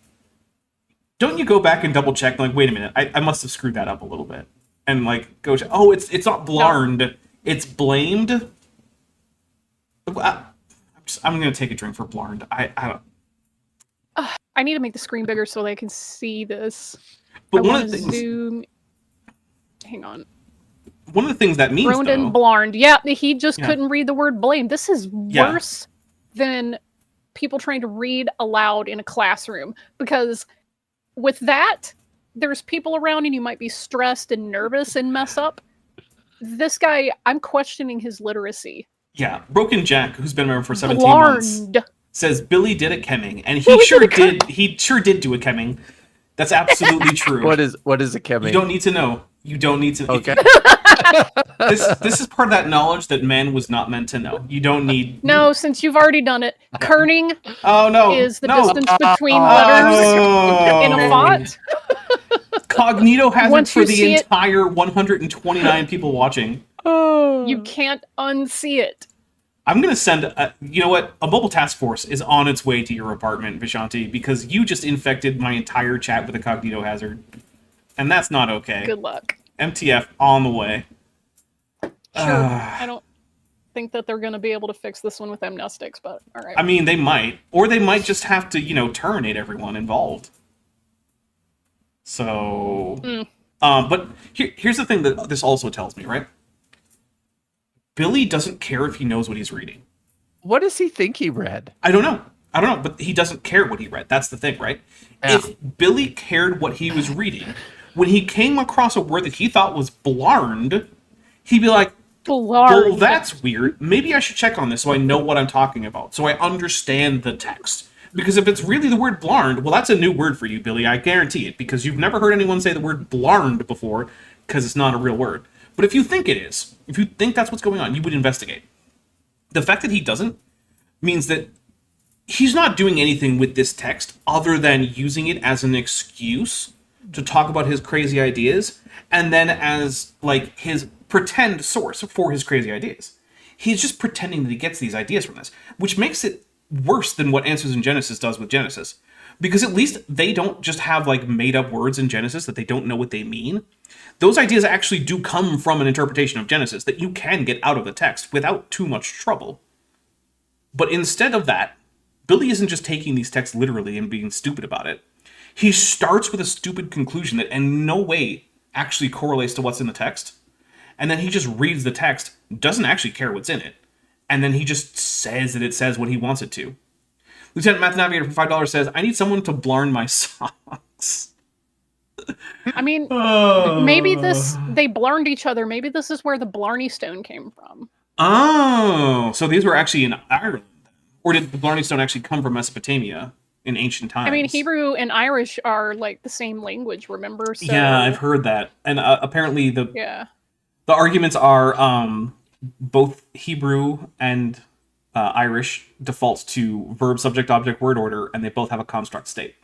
don't you go back and double check? Like, wait a minute, I must have screwed that up a little bit, and go check. Oh, it's not blarned, it's blamed. I'm gonna take a drink for blarned. I don't. I need to make the screen bigger so they can see this. But I one wanna of the things, zoom. Hang on. one of the things that means Groaned though, and blarned. Yeah, he just Yeah. couldn't read the word blame. This is Yeah. worse than people trying to read aloud in a classroom, because with that, there's people around and you might be stressed and nervous and mess up. This guy, I'm questioning his literacy. yeah, Broken Jack, who's been around for 17 months, Blarned. says Billy did a chemming, and Billy he sure did a chem- did. He sure did do a chemming. That's absolutely true. What is a chemi? You don't need to know. You don't need to. Okay. This is part of that knowledge that man was not meant to know. You don't need. No, since you've already done it. Kerning Oh no. is the no. distance between letters Oh. in a font. Cognito has Once it for you the see it- entire 129 people watching. You can't unsee it. I'm gonna send. You know what? A mobile task force is on its way to your apartment, Vishanti, because you just infected my entire chat with a cognito hazard, and that's not okay. Good luck. MTF on the way. Sure. I don't think that they're going to be able to fix this one with amnestics, but all right. I mean, they might, or they might just have to, terminate everyone involved. So, but here's the thing that this also tells me, right? Billy doesn't care if he knows what he's reading. What does he think he read? I don't know, but he doesn't care what he read. That's the thing, right? Yeah. If Billy cared what he was reading, when he came across a word that he thought was blarned, he'd be like, Blarned. well, that's weird. Maybe I should check on this so I know what I'm talking about, so I understand the text. Because if it's really the word blarned, well, that's a new word for you, Billy. I guarantee it, because you've never heard anyone say the word blarned before, because it's not a real word. But if you think it is, if you think that's what's going on, you would investigate. The fact that he doesn't means that he's not doing anything with this text other than using it as an excuse to talk about his crazy ideas, and then as, his pretend source for his crazy ideas. He's just pretending that he gets these ideas from this, which makes it worse than what Answers in Genesis does with Genesis. Because at least they don't just have, made-up words in Genesis that they don't know what they mean. Those ideas actually do come from an interpretation of Genesis that you can get out of the text without too much trouble. But instead of that, Billy isn't just taking these texts literally and being stupid about it. He starts with a stupid conclusion that in no way actually correlates to what's in the text. And then he just reads the text, doesn't actually care what's in it. And then he just says that it says what he wants it to. Lieutenant Math Navigator for $5 says, I need someone to blarn my socks. I mean, maybe they blarned each other. Maybe this is where the Blarney Stone came from. Oh, so these were actually in Ireland. Or did the Blarney Stone actually come from Mesopotamia in ancient times? I mean, Hebrew and Irish are like the same language, remember? So, yeah, I've heard that. And apparently the arguments are both Hebrew and Irish defaults to verb, subject, object, word order, and they both have a construct state.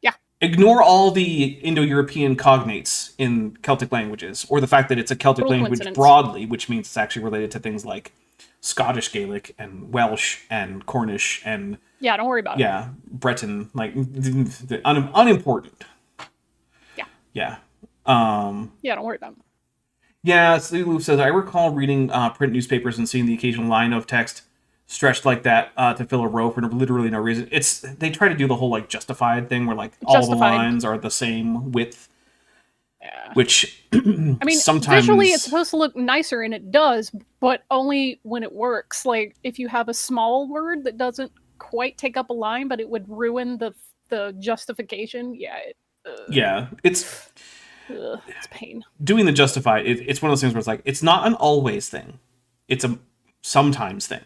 Yeah. Ignore all the Indo-European cognates in Celtic languages, or the fact that it's a Celtic Total language coincidence. broadly, which means it's actually related to things like Scottish Gaelic and Welsh and Cornish and yeah, don't worry about it. Breton, like unimportant. Yeah. Yeah. Yeah, don't worry about it. Yeah, Lulu says, I recall reading print newspapers and seeing the occasional line of text stretched like that to fill a row for literally no reason. They try to do the whole like justified thing where like all the lines are the same width. Yeah. Which I mean, sometimes visually it's supposed to look nicer, and it does, but only when it works. Like if you have a small word that doesn't quite take up a line, but it would ruin the justification. Yeah. It's pain. Doing the justified. It's one of those things where it's like it's not an always thing. It's a sometimes thing.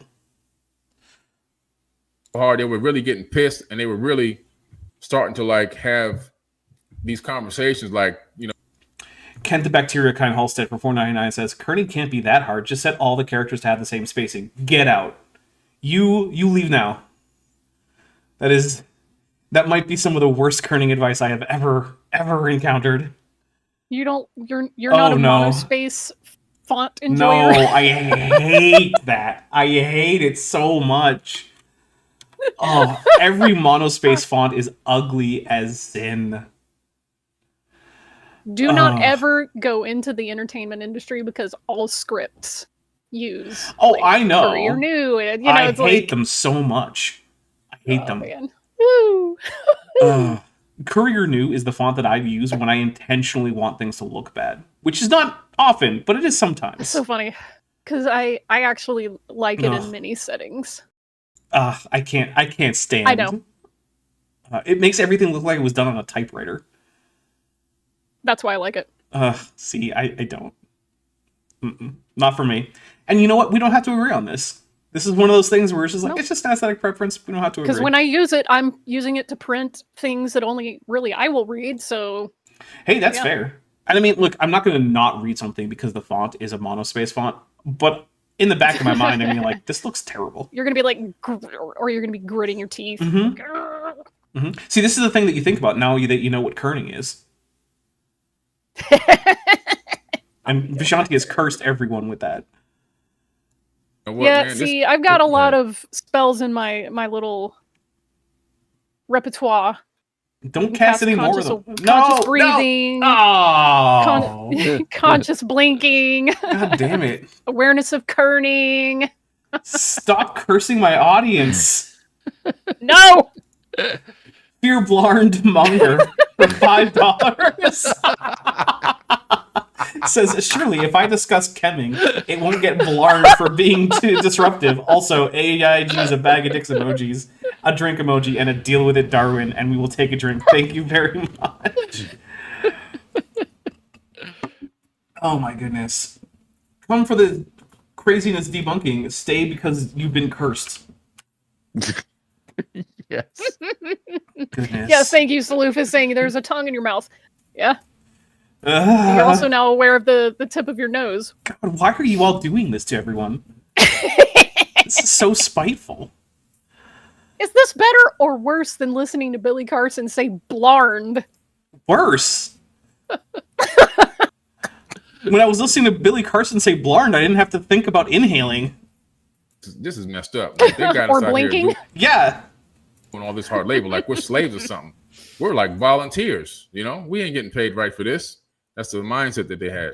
Hard. They were really getting pissed, and they were really starting to like have these conversations, like, you know. Kent the Bacteria Kind Halstead for $4.99 says, kerning can't be that hard. Just set all the characters to have the same spacing. Get out. You leave now. That might be some of the worst kerning advice I have ever encountered. You're not a monospace font enjoyer. No, I hate that. I hate it so much. Oh, every monospace font is ugly as sin. Do not ever go into the entertainment industry because all scripts use. Oh, like, I know. Courier New, and I hate them so much. I hate them. Man. Woo. Courier New is the font that I use when I intentionally want things to look bad, which is not often, but it is sometimes. It's so funny because I actually like it in many settings. I can't stand. I know. It makes everything look like it was done on a typewriter. That's why I like it. See, I don't. Not for me. And you know what? We don't have to agree on this. This is one of those things where it's just like, it's just an aesthetic preference. We don't have to agree. Because when I use it, I'm using it to print things that only really I will read, so... Hey, that's fair. And I mean, look, I'm not going to not read something because the font is a monospace font, but in the back of my mind, I mean, like, this looks terrible. You're going to be like, or you're going to be gritting your teeth. See, this is the thing that you think about now that you know what kerning is. And Vishanti has cursed everyone with that. I've got a lot of spells in my little repertoire. Don't cast any more of them. Conscious breathing. No. Conscious blinking. God damn it. Awareness of kerning. Stop cursing my audience. No. Fear Blarned Monger for $5. Says, surely if I discuss chemming, it won't get blarned for being too disruptive. Also, AIG is a bag of dicks emojis, a drink emoji, and a deal with it, Darwin, and we will take a drink. Thank you very much. Oh my goodness. Come for the craziness debunking. Stay because you've been cursed. Yes. Goodness. Yes, thank you, Saloof is saying there's a tongue in your mouth. Yeah. You're also now aware of the tip of your nose. God, why are you all doing this to everyone? This is so spiteful. Is this better or worse than listening to Billy Carson say blarned? Worse. When I was listening to Billy Carson say blarned, I didn't have to think about inhaling. This is messed up. Like, they got or us out blinking. Yeah. Doing all this hard labor, like we're slaves or something. We're like volunteers, you know? We ain't getting paid right for this. That's the mindset that they had.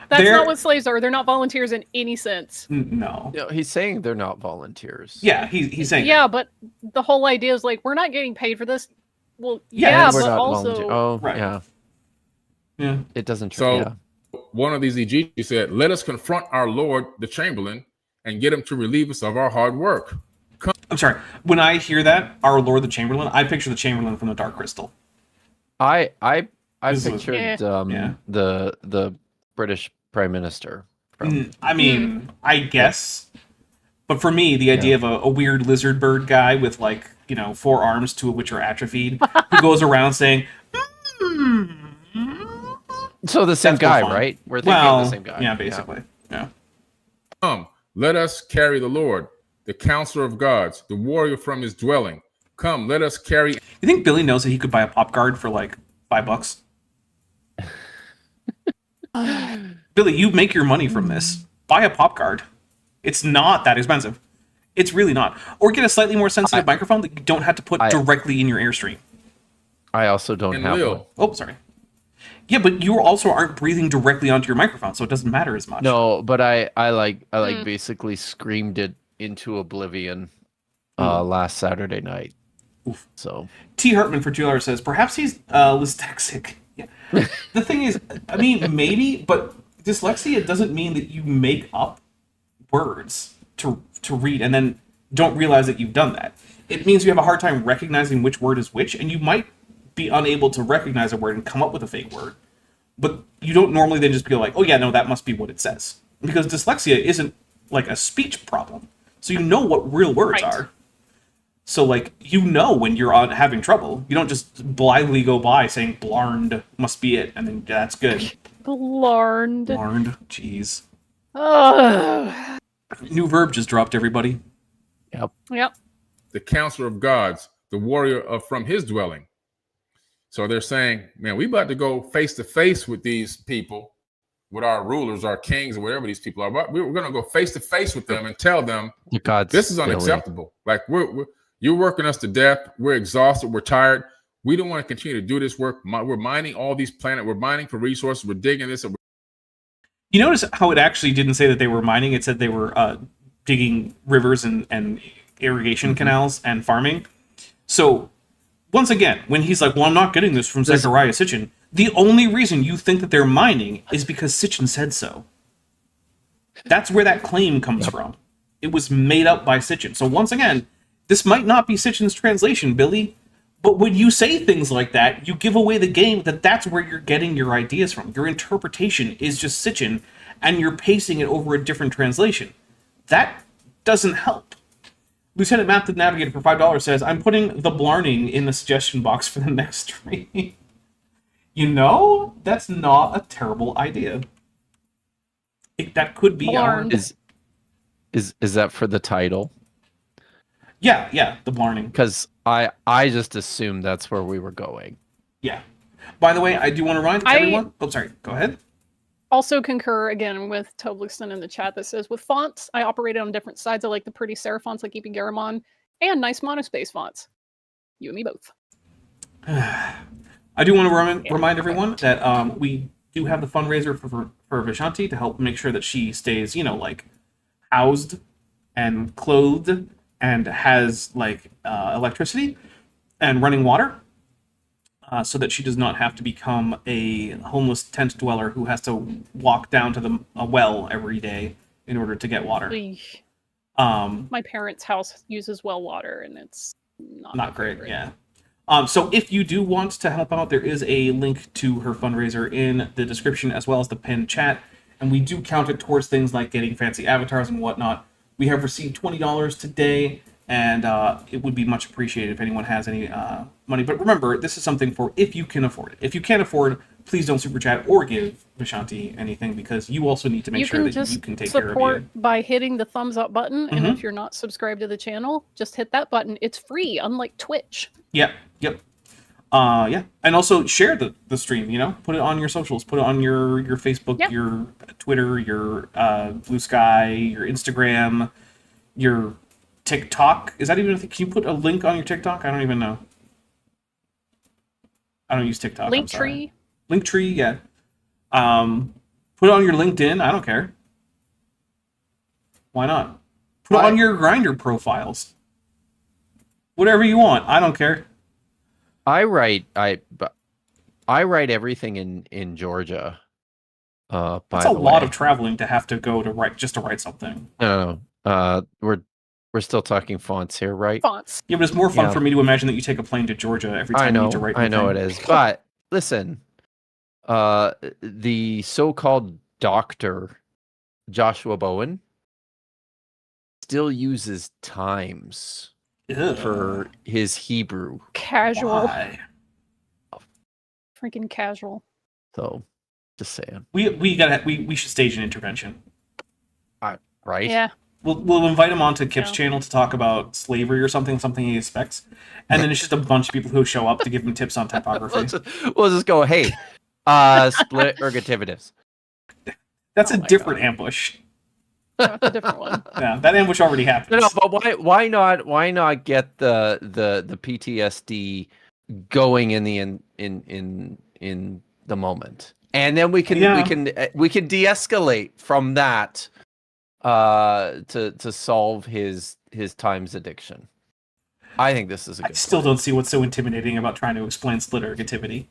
That's not what slaves are. They're not volunteers in any sense. No. No, he's saying they're not volunteers. Yeah, he's saying yeah, but the whole idea is like, we're not getting paid for this. Well, Yeah, yeah, We're but not also volunteer. Oh, Right. yeah. Yeah. It doesn't. So Yeah. one of these EGG said, "Let us confront our Lord, the Chamberlain, and get him to relieve us of our hard work." I'm sorry. When I hear that, our Lord the Chamberlain, I picture the Chamberlain from the Dark Crystal. I This is- pictured Yeah. the British Prime Minister. From, I mean, I guess. But for me, the idea of a weird lizard bird guy with, like, 4 arms, 2 of which are atrophied, who goes around saying, so the same That's more guy, fun. right? We're thinking of well, the same guy. yeah, basically. Yeah. Come, let us carry the Lord, the counselor of gods, the warrior from his dwelling. Come, let us carry. You think Billy knows that he could buy a pop guard for, like, $5? Billy, you make your money from this. Buy a pop guard. It's not that expensive. It's really not. Or get a slightly more sensitive microphone that you don't have to put directly in your Airstream. I also don't And have one. Lil, Oh, sorry. Yeah, but you also aren't breathing directly onto your microphone, so it doesn't matter as much. No, but I basically screamed it into oblivion last Saturday night. Oof. So T. Hartman for $2 says, perhaps he's dyslexic. Yeah. The thing is, I mean, maybe, but dyslexia doesn't mean that you make up words to read and then don't realize that you've done that. It means you have a hard time recognizing which word is which, and you might be unable to recognize a word and come up with a fake word. But you don't normally then just be like, oh yeah, no, that must be what it says. Because dyslexia isn't like a speech problem. So you know what real words Right. are. So, like, when you're having trouble. You don't just blithely go by saying blarned must be it, and then that's good. Blarned. Blarned, jeez. Ugh. New verb just dropped, everybody. Yep. the counselor of gods, the warrior from his dwelling. So they're saying, man, we about to go face to face with these people, with our rulers, our kings, or whatever these people are. But we're going to go face to face with them and tell them the gods. this is unacceptable. Like you're working us to death. We're exhausted. We're tired. We don't want to continue to do this work. We're mining all these planets. We're mining for resources. We're digging this. You notice how it actually didn't say that they were mining. It said they were digging rivers and irrigation canals and farming. So once again, when he's like, well, I'm not getting this from Zechariah Sitchin, the only reason you think that they're mining is because Sitchin said so. That's where that claim comes from. It was made up by Sitchin. So once again, this might not be Sitchin's translation, Billy, but when you say things like that, you give away the game that that's where you're getting your ideas from. Your interpretation is just Sitchin, and you're pasting it over a different translation. That doesn't help. Lieutenant Matt the Navigator for $5 says, I'm putting the blarning in the suggestion box for the next stream. That's not a terrible idea. That could be Blarned. Is that for the title? Yeah, the blarning. Because I just assumed that's where we were going. Yeah. By the way, I do want to remind everyone... Oh, sorry. Go ahead. Also concur again with Tobliston in the chat that says, with fonts, I operated on different sides. I like the pretty serif fonts like EP Garamond and nice monospace fonts. You and me both. I do want to remind everyone that we do have the fundraiser for Vishanti to help make sure that she stays, housed and clothed and has, electricity and running water. So that she does not have to become a homeless tent dweller who has to walk down to a well every day in order to get water. Eesh. Um, My parents' house uses well water, and it's not my great, favorite. yeah. So if you do want to help out, there is a link to her fundraiser in the description as well as the pinned chat, and we do count it towards things like getting fancy avatars and whatnot. We have received $20 today, and it would be much appreciated if anyone has any money. But remember, this is something for if you can afford it. If you can't afford, please don't super chat or give Vishanti anything, because you also need to make sure that you can take care of you. Support by hitting the thumbs up button, and if you're not subscribed to the channel, just hit that button. It's free, unlike Twitch. Yep. Yeah. And also share the stream, put it on your socials, put it on your Facebook, your Twitter, your Blue Sky, your Instagram, your TikTok. Is that even a thing? Can you put a link on your TikTok? I don't even know. I don't use TikTok. Linktree. Linktree, yeah. Put it on your LinkedIn. I don't care. Why not? Put it on your Grindr profiles. Whatever you want. I don't care. I write everything in Georgia. By That's a the lot way. of traveling to have to go to write just to write something. No. We're still talking fonts here, right? Fonts. Yeah, but it's more fun Yeah. for me to imagine that you take a plane to Georgia every time you need to write. I know anything. it is. But listen, the so-called Dr. Joshua Bowen still uses times Ugh. for his Hebrew. Casual. Why? Freaking casual. So, just saying. We should stage an intervention. Right? Yeah. We'll invite him onto Kip's Yeah. channel to talk about slavery or something he expects, and then it's just a bunch of people who show up to give him tips on typography. We'll just go, hey, split ergativatives. That's Oh a my different God. ambush. That's a different one. Yeah, that ambush already happened. No, but why not get the PTSD going in the moment, and then we can de-escalate from that to solve his times addiction. I think this is a good I still plan. don't see what's so intimidating about trying to explain split ergativity.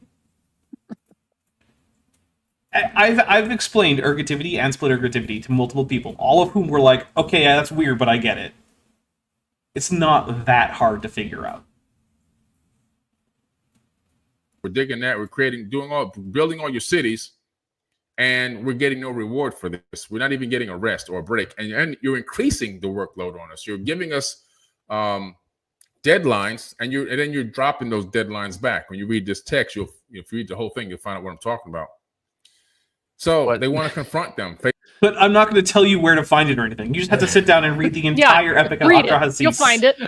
I've explained ergativity and split ergativity to multiple people, all of whom were like, okay, yeah, that's weird, but I get it. It's not that hard to figure out. We're digging that. We're building all your cities, and we're getting no reward for this. We're not even getting a rest or a break, and you're increasing the workload on us. You're giving us deadlines, and then you're dropping those deadlines back. When you read this text, if you read the whole thing, you'll find out what I'm talking about. So they want to confront them. But I'm not going to tell you where to find it or anything. You just have to sit down and read the entire Epic of Read it. Atrahasis. You'll find it.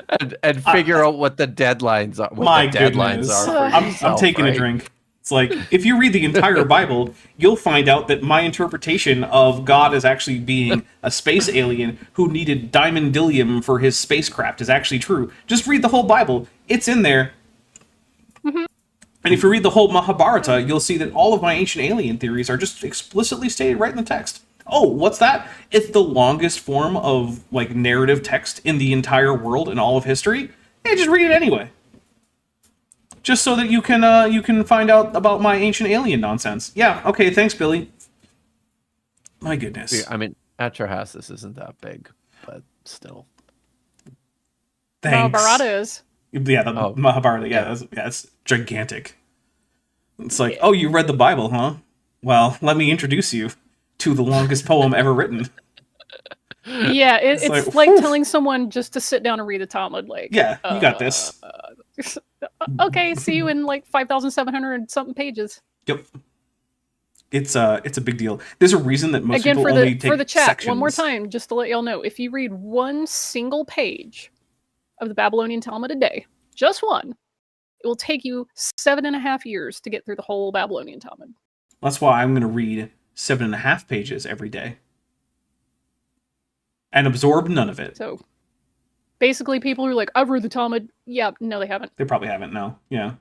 and figure out what the deadlines are. My goodness. I'm taking a drink. It's like, if you read the entire Bible, you'll find out that my interpretation of God as actually being a space alien who needed diamondylium for his spacecraft is actually true. Just read the whole Bible. It's in there. Mm-hmm. And if you read the whole Mahabharata, you'll see that all of my ancient alien theories are just explicitly stated right in the text. Oh, what's that? It's the longest form of like narrative text in the entire world in all of history. Hey, just read it anyway. Just so that you can find out about my ancient alien nonsense. Yeah, okay, thanks, Billy. My goodness. I mean, Atrahasis isn't that big, but still. Thanks. Mahabharata is. Yeah, the Mahabharata. Yeah, it's gigantic. It's like, oh, you read the Bible, huh? Well, let me introduce you to the longest poem ever written. Yeah, it's like whew. telling someone just to sit down and read the Talmud. Like, Yeah, you got this. Okay, see you in like 5,700 something pages. Yep. It's a big deal. There's a reason that most Again, people for only the take for the chat, sections. one more time, just to let y'all know, if you read one single page of the Babylonian Talmud a day, just one, it will take you 7.5 years to get through the whole Babylonian Talmud. That's why I'm going to read 7.5 pages every day and absorb none of it. So, basically, people who are like, I've read the Talmud. Yeah, no, they haven't. They probably haven't. No, yeah.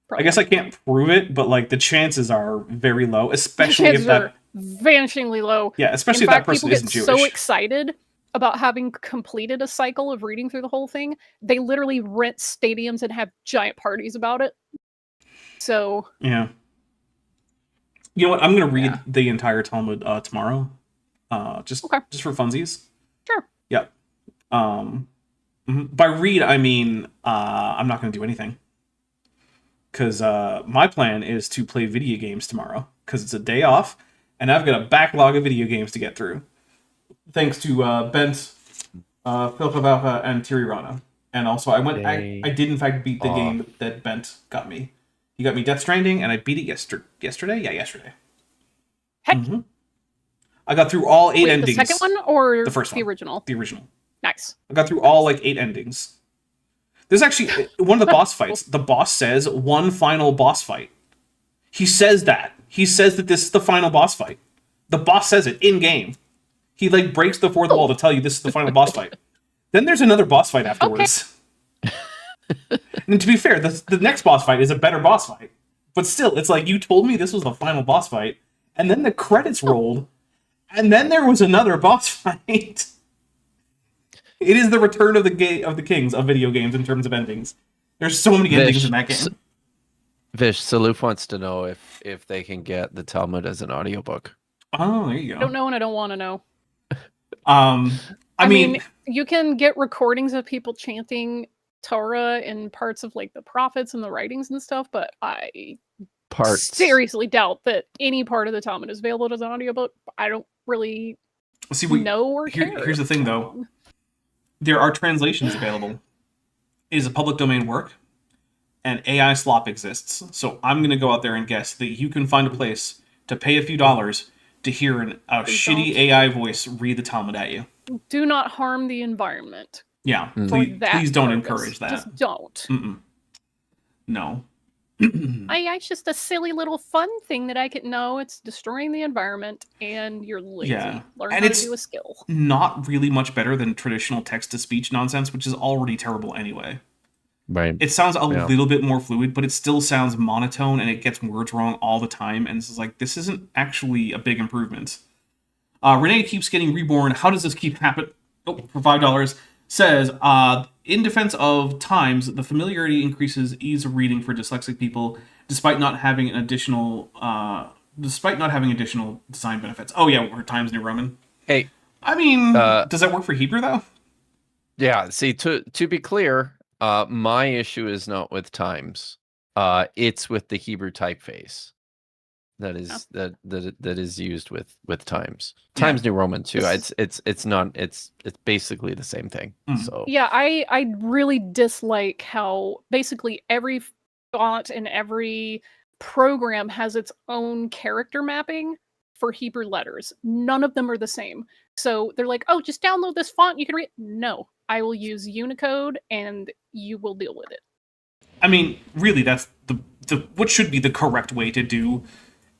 Probably. I guess I can't prove it, but like the chances are very low, especially Chances if that. are vanishingly low. Yeah, especially In if fact, that person people isn't get Jewish. so excited about having completed a cycle of reading through the whole thing, they literally rent stadiums and have giant parties about it. So Yeah. You know what? I'm going to read the entire Talmud tomorrow, just for funsies. Sure. Yep. By read, I mean I'm not going to do anything. Because my plan is to play video games tomorrow, because it's a day off, and I've got a backlog of video games to get through. Thanks to Bent, Philpavapa, and Tirirana. And also, I did in fact beat the game that Bent got me. He got me Death Stranding, and I beat it yesterday? Yeah, yesterday. heck, I got through all 8 wait, endings. the second one or The first one. the original? The original. Nice. I got through all, like, 8 endings. There's actually one of the boss fights. The boss says one final boss fight. He says that. He says that this is the final boss fight. The boss says it in game. He like breaks the fourth wall to tell you this is the final boss fight. Then there's another boss fight afterwards. And to be fair, the next boss fight is a better boss fight. But still, it's like you told me this was the final boss fight, and then the credits rolled, and then there was another boss fight. It is the return of the kings of video games in terms of endings. There's so many endings in that game. Vish, Saluf wants to know if they can get the Talmud as an audiobook. Oh, there you I go. don't know and I don't want to know. I mean, you can get recordings of people chanting Torah and parts of like the prophets and the writings and stuff, but I seriously doubt that any part of the Talmud is available as an audiobook. I don't really know or care. Here's the thing, though. There are translations available. It is a public domain work, and AI slop exists. So I'm going to go out there and guess that you can find a place to pay a few dollars to hear a shitty AI voice read the Talmud at you. Do not harm the environment. Yeah, please don't encourage that. Just don't. No. It's just a silly little fun thing that I can know. It's destroying the environment, and you're lazy. Yeah. Learn And how it's to do a skill. not really much better than traditional text-to-speech nonsense, which is already terrible anyway. Right. It sounds a little bit more fluid, but it still sounds monotone, and it gets words wrong all the time. And this isn't actually a big improvement. Renee keeps getting reborn. How does this keep happening? Oh, for $5 says, in defense of times, the familiarity increases ease of reading for dyslexic people, despite not having additional design benefits. Oh yeah, we're Times New Roman. Hey, I mean, does that work for Hebrew though? Yeah. See, to be clear, my issue is not with Times. It's with the Hebrew typeface that is used with Times. Times New Roman too. It's basically the same thing. So yeah, I really dislike how basically every font and every program has its own character mapping for Hebrew letters. None of them are the same. So they're like, oh, just download this font, you can read. No, I will use Unicode and you will deal with it. I mean, really, that's the what should be the correct way to do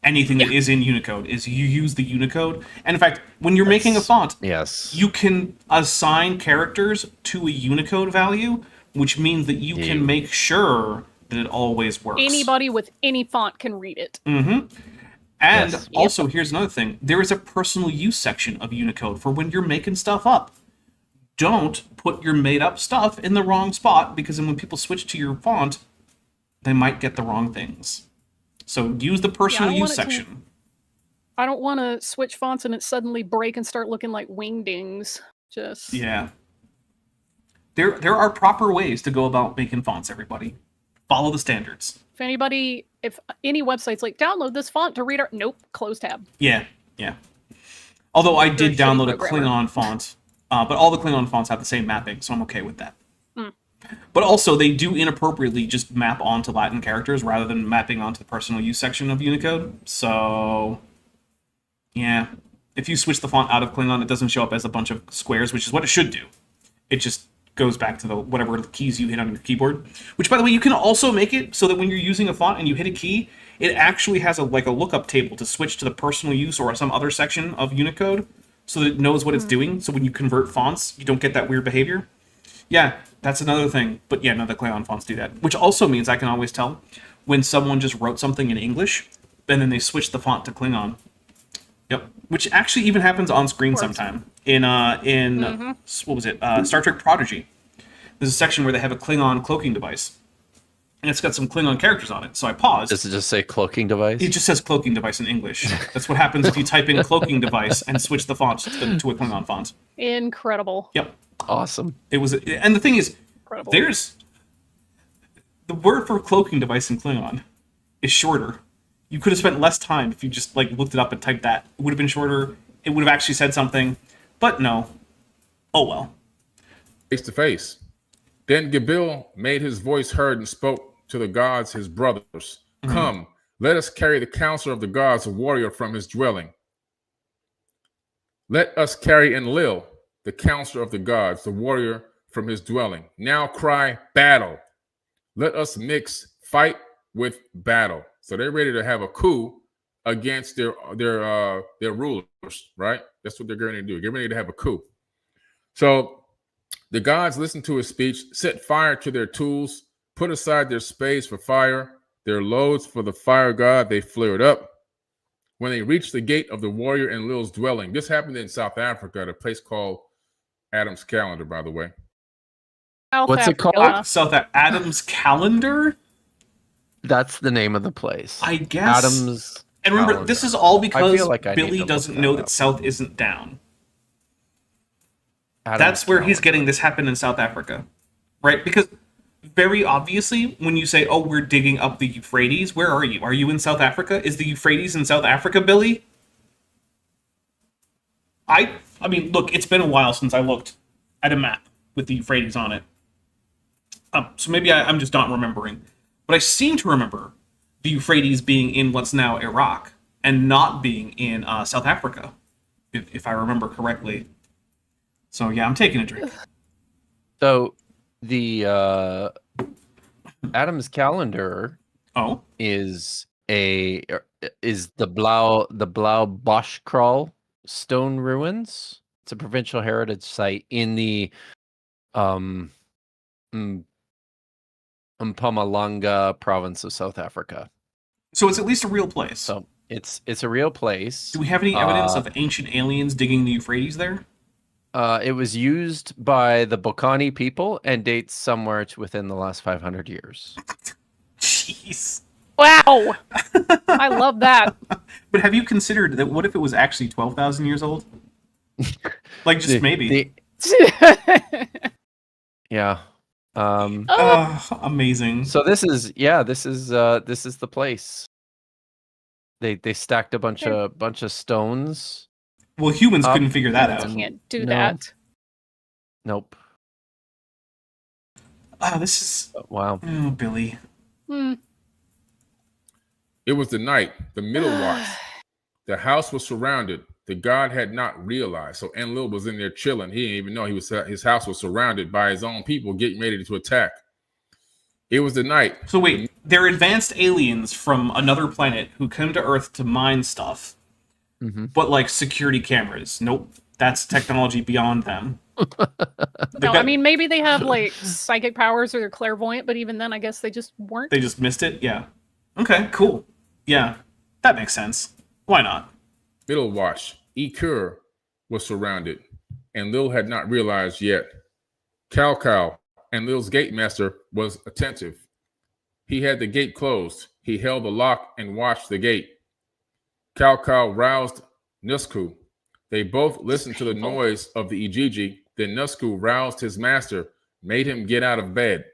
anything that is in Unicode is you use the Unicode. And in fact, when you're making a font, you can assign characters to a Unicode value, which means that you can make sure that it always works. Anybody with any font can read it. And also, here's another thing. There is a personal use section of Unicode for when you're making stuff up. Don't put your made-up stuff in the wrong spot, because then when people switch to your font, they might get the wrong things. So use the personal use section. I don't want to switch fonts and it suddenly break and start looking like wingdings. Just yeah. There are proper ways to go about making fonts, everybody. Follow the standards. If any website's like, download this font to read our... Nope, close tab. Yeah. Although I did download a Klingon font, but all the Klingon fonts have the same mapping, so I'm okay with that. But also, they do inappropriately just map onto Latin characters rather than mapping onto the personal use section of Unicode. So, yeah. If you switch the font out of Klingon, it doesn't show up as a bunch of squares, which is what it should do. It just goes back to whatever keys you hit on your keyboard. Which, by the way, you can also make it so that when you're using a font and you hit a key, it actually has a lookup table to switch to the personal use or some other section of Unicode so that it knows what it's doing. So when you convert fonts, you don't get that weird behavior. Yeah, that's another thing. But yeah, no, the Klingon fonts do that. Which also means I can always tell when someone just wrote something in English, and then they switched the font to Klingon. Yep. Which actually even happens on screen sometime. In what was it? Star Trek Prodigy. There's a section where they have a Klingon cloaking device. And it's got some Klingon characters on it. So I paused. Does it just say cloaking device? It just says cloaking device in English. That's what happens if you type in cloaking device and switch the font to a Klingon font. Incredible. Yep. Awesome. And the thing is, there's the word for cloaking device in Klingon is shorter. You could have spent less time if you just looked it up and typed that. It would have been shorter. It would have actually said something, but no. Oh well. Face to face. Then Gibil made his voice heard and spoke to the gods, his brothers. Come, let us carry the counselor of the gods, a warrior, from his dwelling. Let us carry Enlil, the counselor of the gods, the warrior, from his dwelling. Now cry battle. Let us mix fight with battle. So they're ready to have a coup against their rulers, right? That's what they're going to do. Get ready to have a coup. So the gods listened to his speech, set fire to their tools, put aside their spades for fire, their loads for the fire god. They flared up. When they reached the gate of the warrior Enlil's dwelling, this happened in South Africa at a place called Adam's Calendar, by the way. What's it called? South Adam's Calendar? That's the name of the place. I guess. Adam's. And remember, calendar. this is all because like I need to Billy look doesn't that know that up. South isn't down. Adam's That's where he's calendar. getting this happen in South Africa, right? Because very obviously, when you say, "Oh, we're digging up the Euphrates," where are you? Are you in South Africa? Is the Euphrates in South Africa, Billy? I mean, look, it's been a while since I looked at a map with the Euphrates on it, so maybe I'm just not remembering. But I seem to remember the Euphrates being in what's now Iraq and not being in South Africa, if I remember correctly. So yeah, I'm taking a drink. So the Adam's calendar Oh, is the Blau Boschkral stone ruins. It's a provincial heritage site in the Mpumalanga province of South Africa. so it's at least a real place. So it's a real place. Do we have any evidence of ancient aliens digging the Euphrates there? It was used by the Bokani people and dates somewhere to within the last 500 years. Jeez. Wow. I love that. But have you considered that? What if it was actually 12,000 years old? Like, just maybe. Yeah. Amazing. So this is the place. They stacked a bunch of stones. Well, humans couldn't figure that out. Can't do No. that. Nope. This is. Wow. Oh, Billy. It was the night, the middle watch. The house was surrounded. The god had not realized. So Enlil was in there chilling. He didn't even know his house was surrounded by his own people getting ready to attack. It was the night. So wait, they're advanced aliens from another planet who come to Earth to mine stuff, but like security cameras. Nope, that's technology beyond them. No, I mean, maybe they have like psychic powers or they're clairvoyant, but even then, I guess they just weren't. They just missed it. Yeah. Okay. Cool. Yeah, that makes sense. Why not? Middle watch. Ekur was surrounded, and Lil had not realized yet. Cal and Lil's gate master was attentive. He had the gate closed. He held the lock and watched the gate. Cal roused Nusku. They both listened to the noise of the Ijiji. Then Nusku roused his master, made him get out of bed.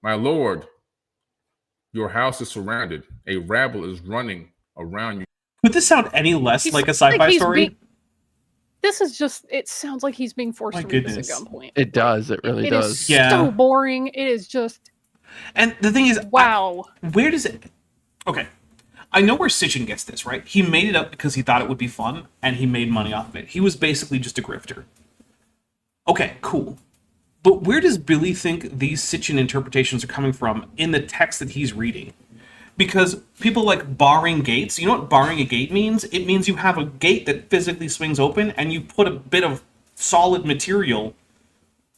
My lord, your house is surrounded. A rabble is running around you. Could this sound any less He's like a like sci-fi he's story? This is just, it sounds like he's being forced My to read this goodness. at gunpoint. It does. It really It does. is Yeah. so boring. It is just, And the thing is, wow. where does it? Okay, I know where Sitchin gets this, right? He made it up because he thought it would be fun, and he made money off of it. He was basically just a grifter. Okay, cool. But where does Billy think these Sitchin interpretations are coming from in the text that he's reading? Because people like barring gates, you know what barring a gate means? It means you have a gate that physically swings open, and you put a bit of solid material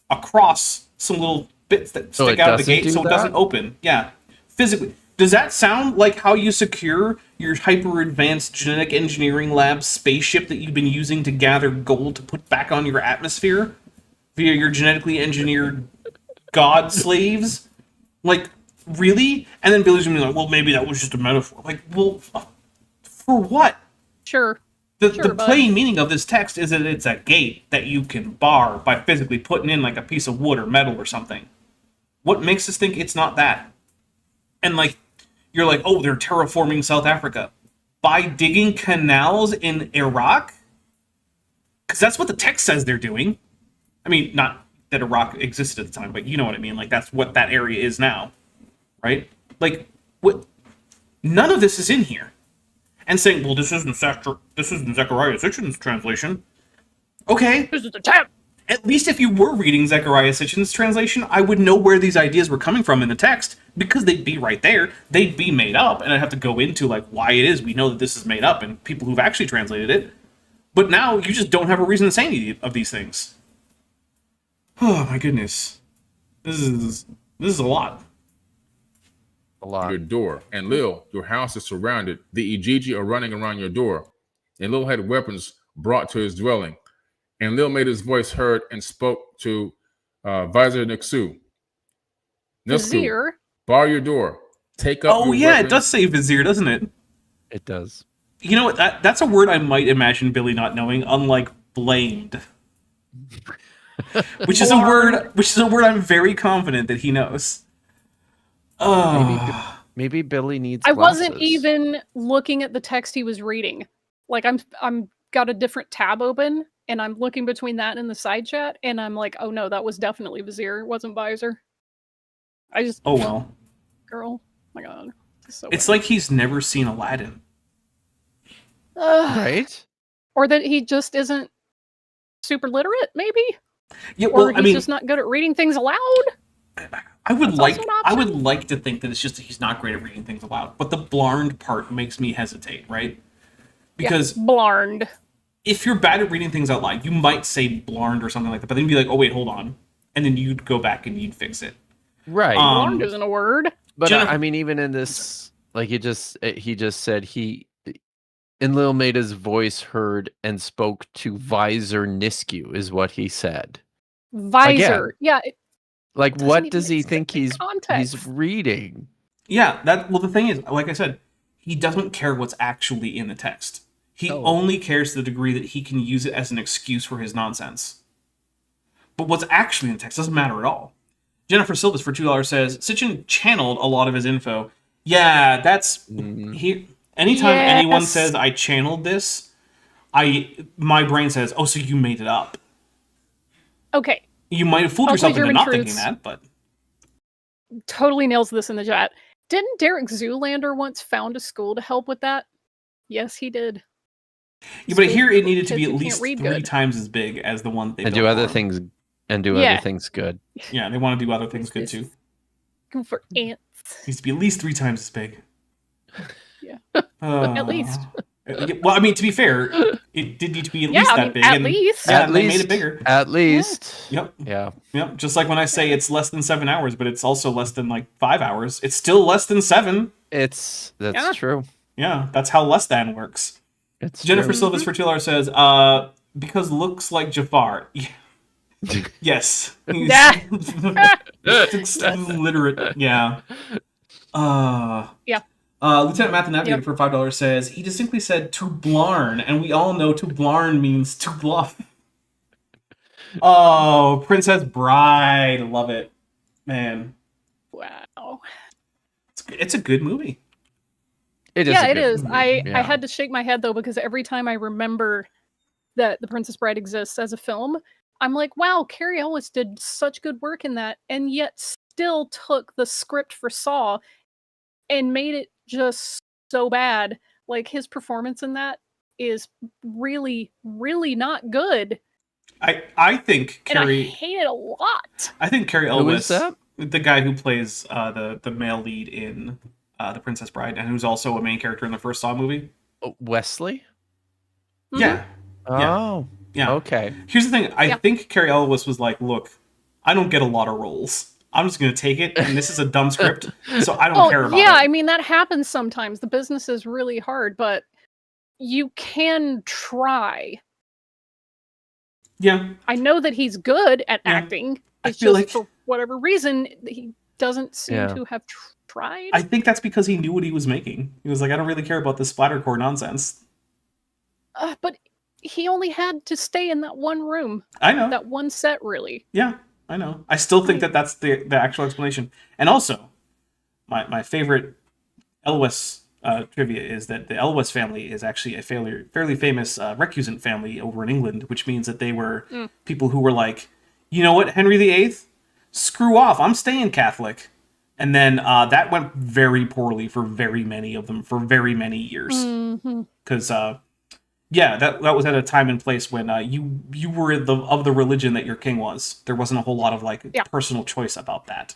across some little bits that So stick it out of the doesn't gate do so it that? doesn't open. Yeah, physically. Does that sound like how you secure your hyper-advanced genetic engineering lab spaceship that you've been using to gather gold to put back on your atmosphere via your genetically engineered god slaves? Like, really? And then Billy's gonna be like, well, maybe that was just a metaphor. Like, well, for what? Sure. The Sure, bud. plain meaning of this text is that it's a gate that you can bar by physically putting in like a piece of wood or metal or something. What makes us think it's not that? And like, you're like, oh, they're terraforming South Africa by digging canals in Iraq? Because that's what the text says they're doing. I mean, not that Iraq existed at the time, but you know what I mean. Like, that's what that area is now, right? Like, what? None of this is in here. And saying, well, this isn't Zechariah Sitchin's translation. Okay, This is the tap. at least if you were reading Zechariah Sitchin's translation, I would know where these ideas were coming from in the text, because they'd be right there. They'd be made up, and I'd have to go into like why it is we know that this is made up and people who've actually translated it. But now you just don't have a reason to say any of these things. Oh my goodness, this is a lot. A lot. Your door. And Lil, your house is surrounded. The Ijiji are running around your door. And Lil had weapons brought to his dwelling. And Lil made his voice heard and spoke to Visor Nixu. Nixu, Vizier. bar your door. Take up Oh your yeah, it weapons. does say vizier, doesn't it? It does. You know what? It does. That's a word I might imagine Billy not knowing, unlike blamed, which is a word I'm very confident that he knows. Maybe Billy needs I glasses. wasn't even looking at the text he was reading. Like I'm got a different tab open and I'm looking between that and the side chat and I'm like, oh no, that was definitely vizier. It wasn't visor. I just Oh well. girl. My god. So It's bad. like he's never seen Aladdin. Right? Or that he just isn't super literate, maybe? Yeah, Or well, he's I mean, just not good at reading things aloud. I would That's like also an I would option. like to think that it's just that he's not great at reading things aloud, but the blarned part makes me hesitate, right? Because Blarned. if you're bad at reading things out loud, you might say blarned or something like that, but then you'd be like, oh wait, hold on, and then you'd go back and you'd fix it. Right. Blarned isn't a word. But Jennifer- I mean, even in this, like he just said Enlil made his voice heard and spoke to Visor Niscu, is what he said. Visor. Again. Yeah. Like, Doesn't what even does he exist think in he's context. reading? Yeah, the thing is, like I said, he doesn't care what's actually in the text. He only cares to the degree that he can use it as an excuse for his nonsense. But what's actually in the text doesn't matter at all. Jennifer Silvas for $2 says Sitchin channeled a lot of his info. Yeah, that's he. Anytime anyone Yes. says I channeled this, my brain says, oh, so you made it up. Okay. You might have fooled I'll yourself play into German not truths. thinking that, but Totally nails this in the chat. Didn't Derek Zoolander once found a school to help with that? Yes, he did. yeah, but School here it for needed to kids be who at can't least read 3 good. times as big as the one they And built do other for him. things and do Yeah. other things good. Yeah, they want to do other things good too. Looking for ants. Needs to be at least 3 times as big. Yeah. At least. Well, I mean, to be fair, it did need to be at Yeah, least I that mean, big. at and, least. Yeah, At and they least made it bigger. At least. Yep. Yeah. Yep. Just like when I say it's less than 7 hours, but it's also less than like 5 hours. It's still less than 7. That's Yeah. true. Yeah, that's how less than works. It's Jennifer true. Silvas for $2 says, because looks like Jafar. Yes. He's literate. Yeah. Yeah. Lieutenant Math the Navigator for $5 says, he distinctly said to blarn, and we all know to blarn means to bluff. Oh, Princess Bride. Love it. Man. Wow. It's a good movie. It is. Yeah, a it good is. movie. I Yeah. had to shake my head though because every time I remember that The Princess Bride exists as a film, I'm like, wow, Carrie Ellis did such good work in that, and yet still took the script for Saw and made it just so bad. Like his performance in that is really, really not good. I think And I Carrie. hate it a lot. I think Carrie Who Elwes, is that? the guy who plays the male lead in The Princess Bride, and who's also a main character in the first Saw movie. Oh, Wesley? Yeah. Yeah. Oh. Yeah. Okay. Here's the thing. I Yeah. think Carrie Elwes was like, look, I don't get a lot of roles. I'm just going to take it, and this is a dumb script, so I don't care about yeah, it. I mean, that happens sometimes. The business is really hard, but you can try. Yeah. I know that he's good at Yeah. acting. I It's feel just like- for whatever reason, he doesn't seem Yeah. to have tried. I think that's because he knew what he was making. He was like, I don't really care about this splattercore nonsense. But he only had to stay in that one room, I know. that one set, really. Yeah, I know. I still think that that's the actual explanation. And also, my favorite Elwes trivia is that the Elwes family is actually a fairly famous recusant family over in England, which means that they were people who were like, you know what, Henry VIII? Screw off, I'm staying Catholic. And then that went very poorly for very many of them for very many years. Because, that was at a time and place when you were of the religion that your king was. There wasn't a whole lot of personal choice about that.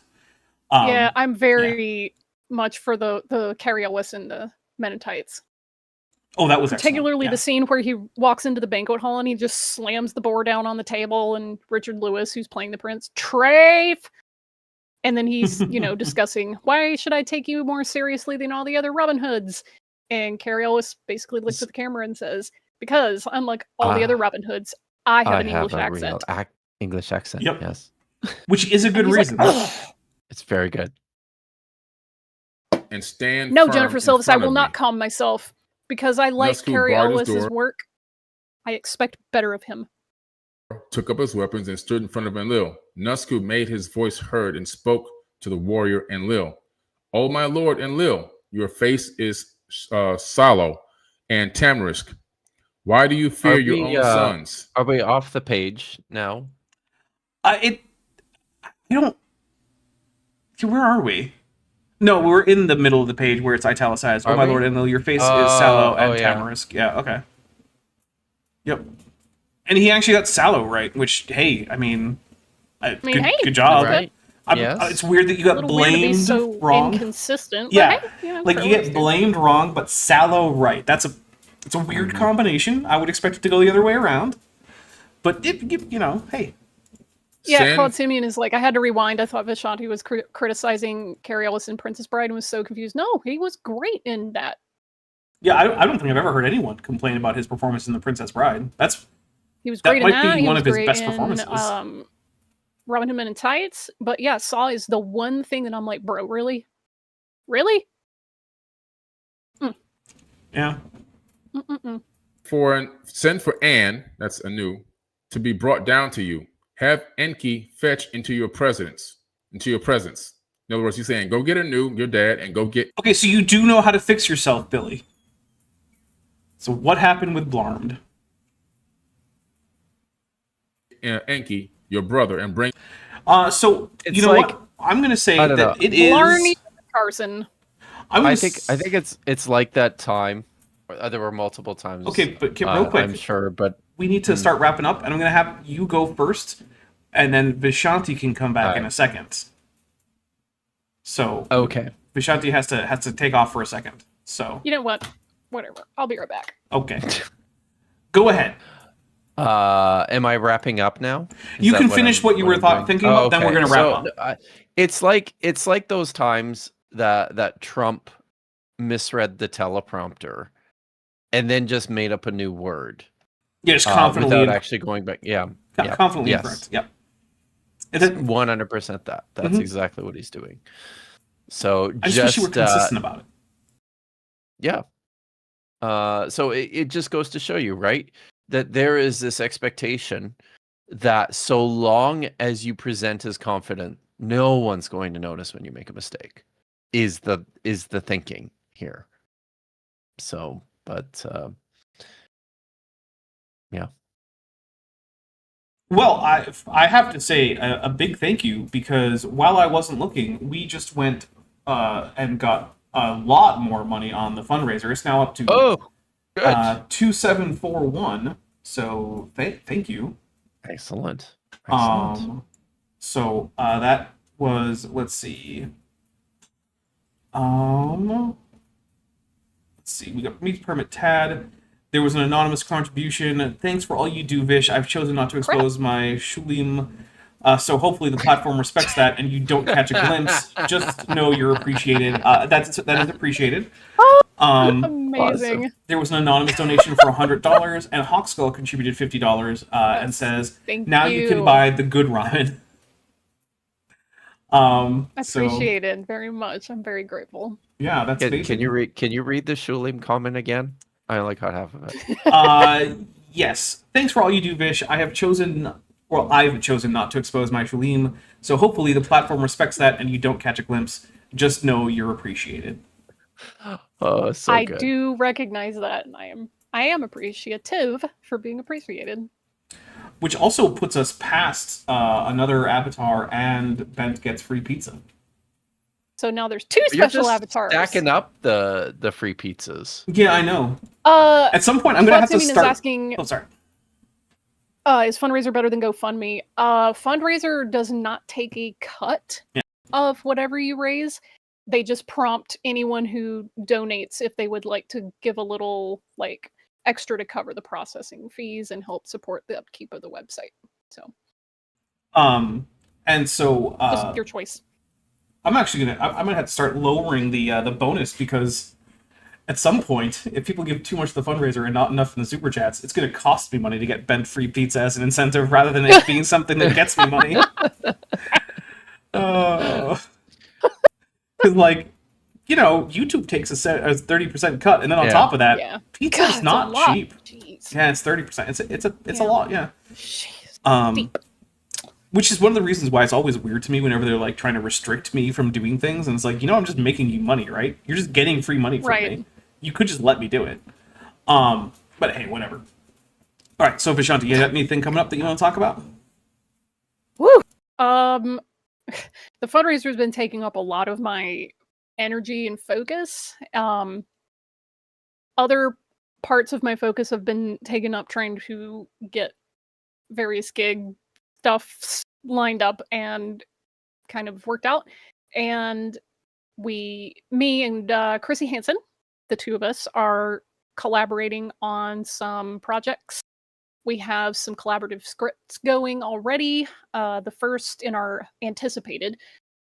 Yeah, I'm very much for the Carrie Elwes and the Men in Tights. Oh, that was Particularly excellent. the scene where he walks into the banquet hall and he just slams the board down on the table, and Richard Lewis, who's playing the prince, Trafe! And then he's, discussing, why should I take you more seriously than all the other Robin Hoods? And Carrie Elwes basically looks at the camera and says, because unlike all the other Robin Hoods, I have an English accent. Real English accent. Yep. Yes. Which is a good And he's reason. like, "Ugh." It's very good. and stand No, firm Jennifer in Silvis, I front will of not me. calm myself because I like Nusku Carrie barred his Ellis's door. work. I expect better of him. Took up his weapons and stood in front of Enlil. Nusku made his voice heard and spoke to the warrior Enlil. "Oh, my lord Enlil, your face is sallow and tamarisk. Why do you fear your own sons?" Are we off the page now? I don't. Where are we? No, we're in the middle of the page where it's italicized. Are Oh my we? lord, Enlil, your face is sallow and yeah. tamarisk. Yeah, okay. Yep. And he actually got sallow right, which, hey, I mean, good, hey, good job. Right? Yes. It's weird that you A got little weird to be blamed so wrong. inconsistent. Yeah, but hey, like you fair get blamed wrong, but sallow right. It's a weird combination. I would expect it to go the other way around. But hey. Yeah, Send- Claude Simeon is like, I had to rewind. I thought Vishanti was criticizing Carrie Ellis in Princess Bride and was so confused. No, he was great in that. Yeah, I don't think I've ever heard anyone complain about his performance in The Princess Bride. He was That great in might be that. He one was of his great best in, performances. Robin Hood Men in Tights. But yeah, Saw is the one thing that I'm like, bro, really? Really? Yeah. Mm-mm-mm. Send for Anne, that's Anu, to be brought down to you. Have Enki fetch into your presence. In other words, he's saying, go get Anu, your dad, and go get Okay, so you do know how to fix yourself, Billy. So what happened with Blarmed? Enki, your brother, and bring. So It's you know like- what? I'm gonna say I don't that know. it is. Blarney Carson. I think it's like that time. There were multiple times. Okay, but real quick, I'm sure, but we need to start wrapping up, and I'm gonna have you go first, and then Vishanti can come back in Alright. a second. So okay. Vishanti has to take off for a second. So You know what? Whatever. I'll be right back. okay, go ahead. Am I wrapping up now? Is You that can what finish I'm- what you were I'm doing? thinking about. Then we're gonna wrap up. It's like those times that Trump misread the teleprompter and then just made up a new word Yeah, just confidently without actually going back. Yeah, confidently yes. incorrect. Yep. It's 100% that. That's exactly what he's doing. So I just wish you were consistent about it. Yeah. So it just goes to show you, right, that there is this expectation that so long as you present as confident, no one's going to notice when you make a mistake. Is the thinking here. So, but yeah. Well, I have to say a big thank you, because while I wasn't looking, we just went and got a lot more money on the fundraiser. It's now up to Oh, good. 2741. So thank you. Excellent. So that was, let's see. We got Meat Permit Tad. There was an anonymous contribution. Thanks for all you do, Vish. I've chosen not to expose my Shulim. So hopefully the platform respects that and you don't catch a glimpse. Just know you're appreciated. That is appreciated. Amazing. There was an anonymous donation for $100, and Hawkskull contributed $50 and says, "Now you can buy the good ramen." Appreciated very much. I'm very grateful. Yeah, that's amazing. Can you read the Shulim comment again? I only caught half of it. Yes. Thanks for all you do, Vish. I've chosen not to expose my Shulim, so hopefully the platform respects that and you don't catch a glimpse. Just know you're appreciated. Oh, so I good. do recognize that, and I am appreciative for being appreciated. Which also puts us past another avatar, and Bent gets free pizza. So now there's two You're special just avatars. stacking up the free pizzas. Yeah, I know. At some point, I'm gonna have to Simeon start. is asking, Oh, sorry. is Fundraiser better than GoFundMe? Fundraiser does not take a cut of whatever you raise. They just prompt anyone who donates if they would like to give a little extra to cover the processing fees and help support the upkeep of the website. So, and so just your choice. I'm gonna have to start lowering the bonus, because at some point, if people give too much to the fundraiser and not enough in the super chats, it's gonna cost me money to get Bent free pizza as an incentive rather than it being something that gets me money. Because YouTube takes a 30% cut, and then on top of that, Yeah. pizza's it's a not lot. cheap. Jeez. Yeah, it's 30%. It's a Yeah. lot. Yeah. Jeez. Deep. Which is one of the reasons why it's always weird to me whenever they're like trying to restrict me from doing things, and it's like, I'm just making you money, right? You're just getting free money from Right. me. You could just let me do it. But hey, whatever. All right, so Vishanti, you got anything coming up that you want to talk about? Woo! The fundraiser has been taking up a lot of my energy and focus. Other parts of my focus have been taken up trying to get various gig stuff lined up and kind of worked out. And me and Chrissy Hansen, the two of us, are collaborating on some projects. We have some collaborative scripts going already. The first in our anticipated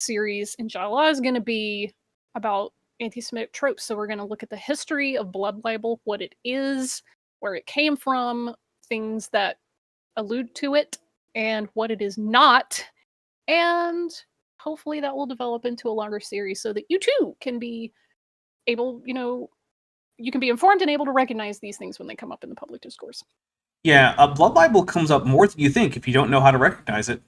series, inshallah, is going to be about anti-Semitic tropes. So we're going to look at the history of blood libel, what it is, where it came from, things that allude to it, and what it is not. And hopefully that will develop into a longer series so that you too can be able, you can be informed and able to recognize these things when they come up in the public discourse. Yeah, a blood libel comes up more than you think if you don't know how to recognize it.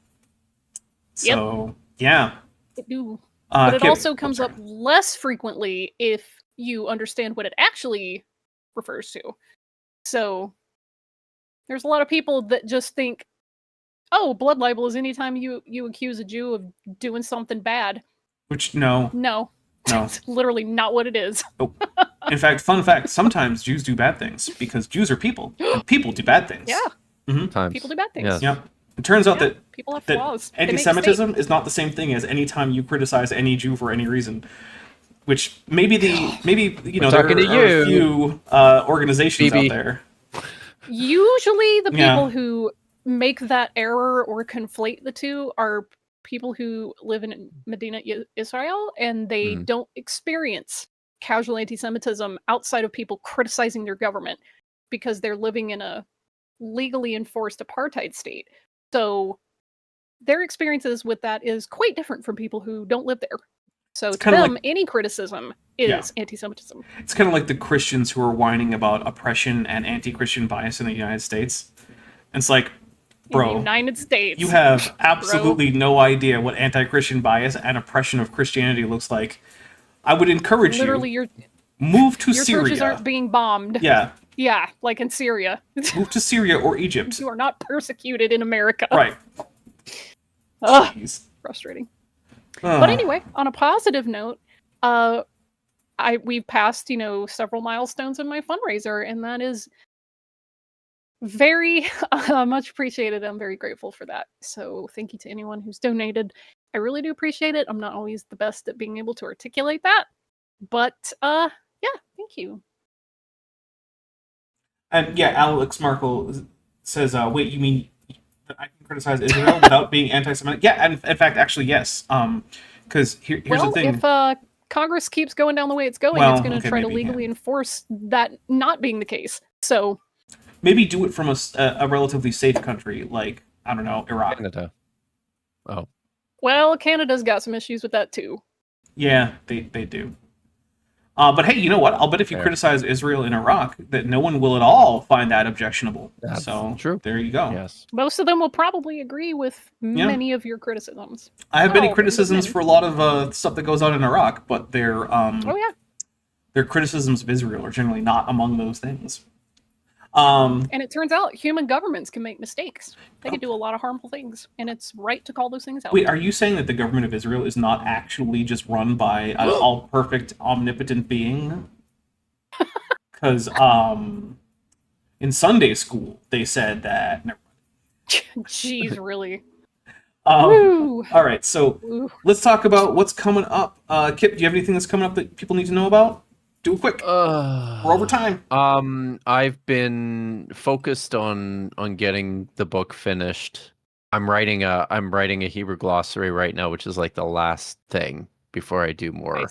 So, yeah. It do. But it Kip, also comes up less frequently if you understand what it actually refers to. So there's a lot of people that just think, oh, blood libel is anytime you accuse a Jew of doing something bad. Which, no. It's literally not what it is. Nope. In fact, fun fact, sometimes Jews do bad things because Jews are people, and people do bad things. Yeah. Mm-hmm. People do bad things. Yes. Yep. It turns out that people have flaws. anti-Semitism is not the same thing as any time you criticize any Jew for any reason. Which maybe there are a few organizations out there. Usually, the people who make that error or conflate the two are people who live in Medina, Israel, and they don't experience casual anti-Semitism outside of people criticizing their government because they're living in a legally enforced apartheid state. So their experiences with that is quite different from people who don't live there. So to them, any criticism is anti-Semitism. It's kind of like the Christians who are whining about oppression and anti-Christian bias in the United States. And it's like, bro, in the United States, you have absolutely no idea what anti-Christian bias and oppression of Christianity looks like. I would encourage you, move to Syria. Your churches aren't being bombed. Yeah. Yeah, like in Syria. Move to Syria or Egypt. You are not persecuted in America. Right. Ugh, frustrating. But anyway, on a positive note, we've passed, several milestones in my fundraiser, and that is very much appreciated. I'm very grateful for that. So thank you to anyone who's donated. I really do appreciate it. I'm not always the best at being able to articulate that, but yeah, thank you. And yeah, Alex Markle says, wait, you mean that I can criticize Israel without being anti-Semitic? Yeah, and in fact, actually, yes. Because here's the thing. If Congress keeps going down the way it's going, it's going to try to legally enforce that not being the case. So maybe do it from a relatively safe country, like, I don't know, Iraq. Canada. Oh. Well, Canada's got some issues with that too. Yeah, they do. But hey, you know what? I'll bet if you criticize Israel and Iraq, that no one will at all find that objectionable. That's so true. There you go. Yes. Most of them will probably agree with many of your criticisms. I have many criticisms for a lot of stuff that goes on in Iraq, but their criticisms of Israel are generally not among those things. And it turns out human governments can make mistakes. They can do a lot of harmful things, and it's right to call those things out. Wait, are you saying that the government of Israel is not actually just run by an all-perfect, omnipotent being? Because in Sunday school, they said that... Jeez, really? All right, so let's talk about what's coming up. Kip, do you have anything that's coming up that people need to know about? Do it quick. We're over time. I've been focused on getting the book finished. I'm writing a Hebrew glossary right now, which is like the last thing before I do more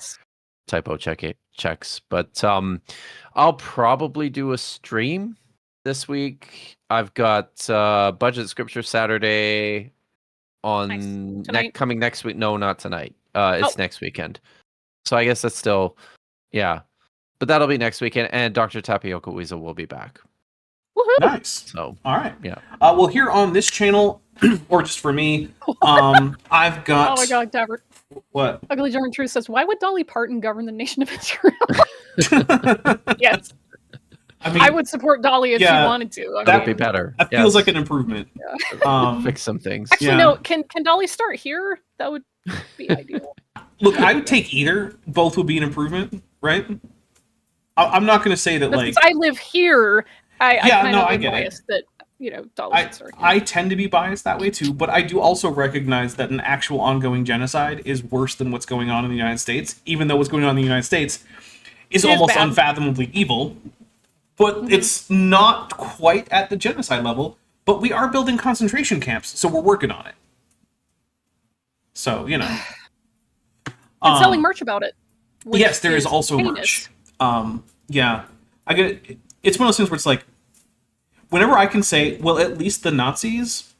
typo checks. But I'll probably do a stream this week. I've got budget scripture Saturday on coming next week. No, not tonight. It's next weekend. So I guess that's still, yeah. But that'll be next weekend, and Dr. Tapioca Weasel will be back. Woohoo! Nice. So, All right. yeah. Well, here on this channel, or just for me, I've got. Oh my god, Dapper. What? Ugly German Truth says, why would Dolly Parton govern the nation of Israel? Yes. I mean, I would support Dolly if she wanted to. That would be better. That feels like an improvement. Fix some things. Actually, no. Can Dolly start here? That would be ideal. Look, I would take either. Both would be an improvement, right? I'm not going to say that, But like... since I live here, I kind of am get biased that, Dolly should start here. I tend to be biased that way too, but I do also recognize that an actual ongoing genocide is worse than what's going on in the United States, even though what's going on in the United States is almost unfathomably evil. But it's not quite at the genocide level, but we are building concentration camps, so we're working on it. So, And selling merch about it. Yes, there is also merch. Yeah. I get it. It's one of those things where it's like, whenever I can say, well, at least the Nazis,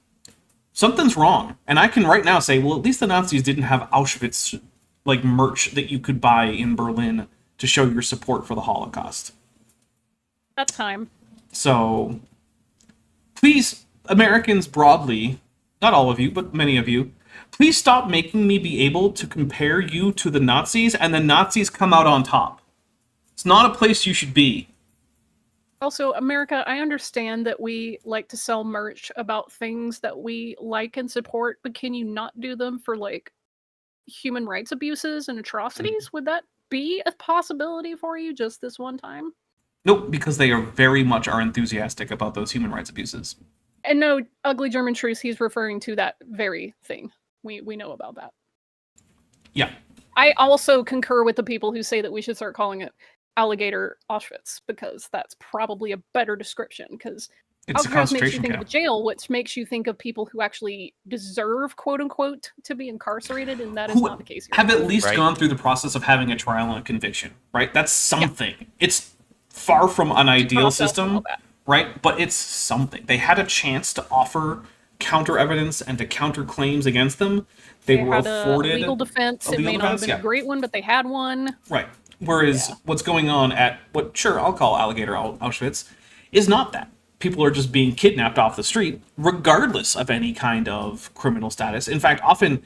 something's wrong. And I can right now say, well, at least the Nazis didn't have Auschwitz, like, merch that you could buy in Berlin to show your support for the Holocaust. That's time. So, please, Americans broadly, not all of you, but many of you, please stop making me be able to compare you to the Nazis and the Nazis come out on top. It's not a place you should be. Also, America, I understand that we like to sell merch about things that we like and support, but can you not do them for, like, human rights abuses and atrocities? Would that be a possibility for you just this one time? Nope, because they are very much are enthusiastic about those human rights abuses. And no, Ugly German Truth, he's referring to that very thing. We know about that. Yeah. I also concur with the people who say that we should start calling it Alligator Auschwitz, because that's probably a better description, because Alcatraz makes you think of a jail, which makes you think of people who actually deserve, quote unquote, to be incarcerated, and that is not the case here. Have at least gone through the process of having a trial and a conviction, right? That's something. Yeah. It's far from an ideal system, right? But it's something. They had a chance to offer counter evidence and to counter claims against them. They were afforded a legal defense. It may not have been a great one, but they had one. Right. Whereas what's going on at what, sure, I'll call Alligator Auschwitz, is not that. People are just being kidnapped off the street, regardless of any kind of criminal status. In fact, often,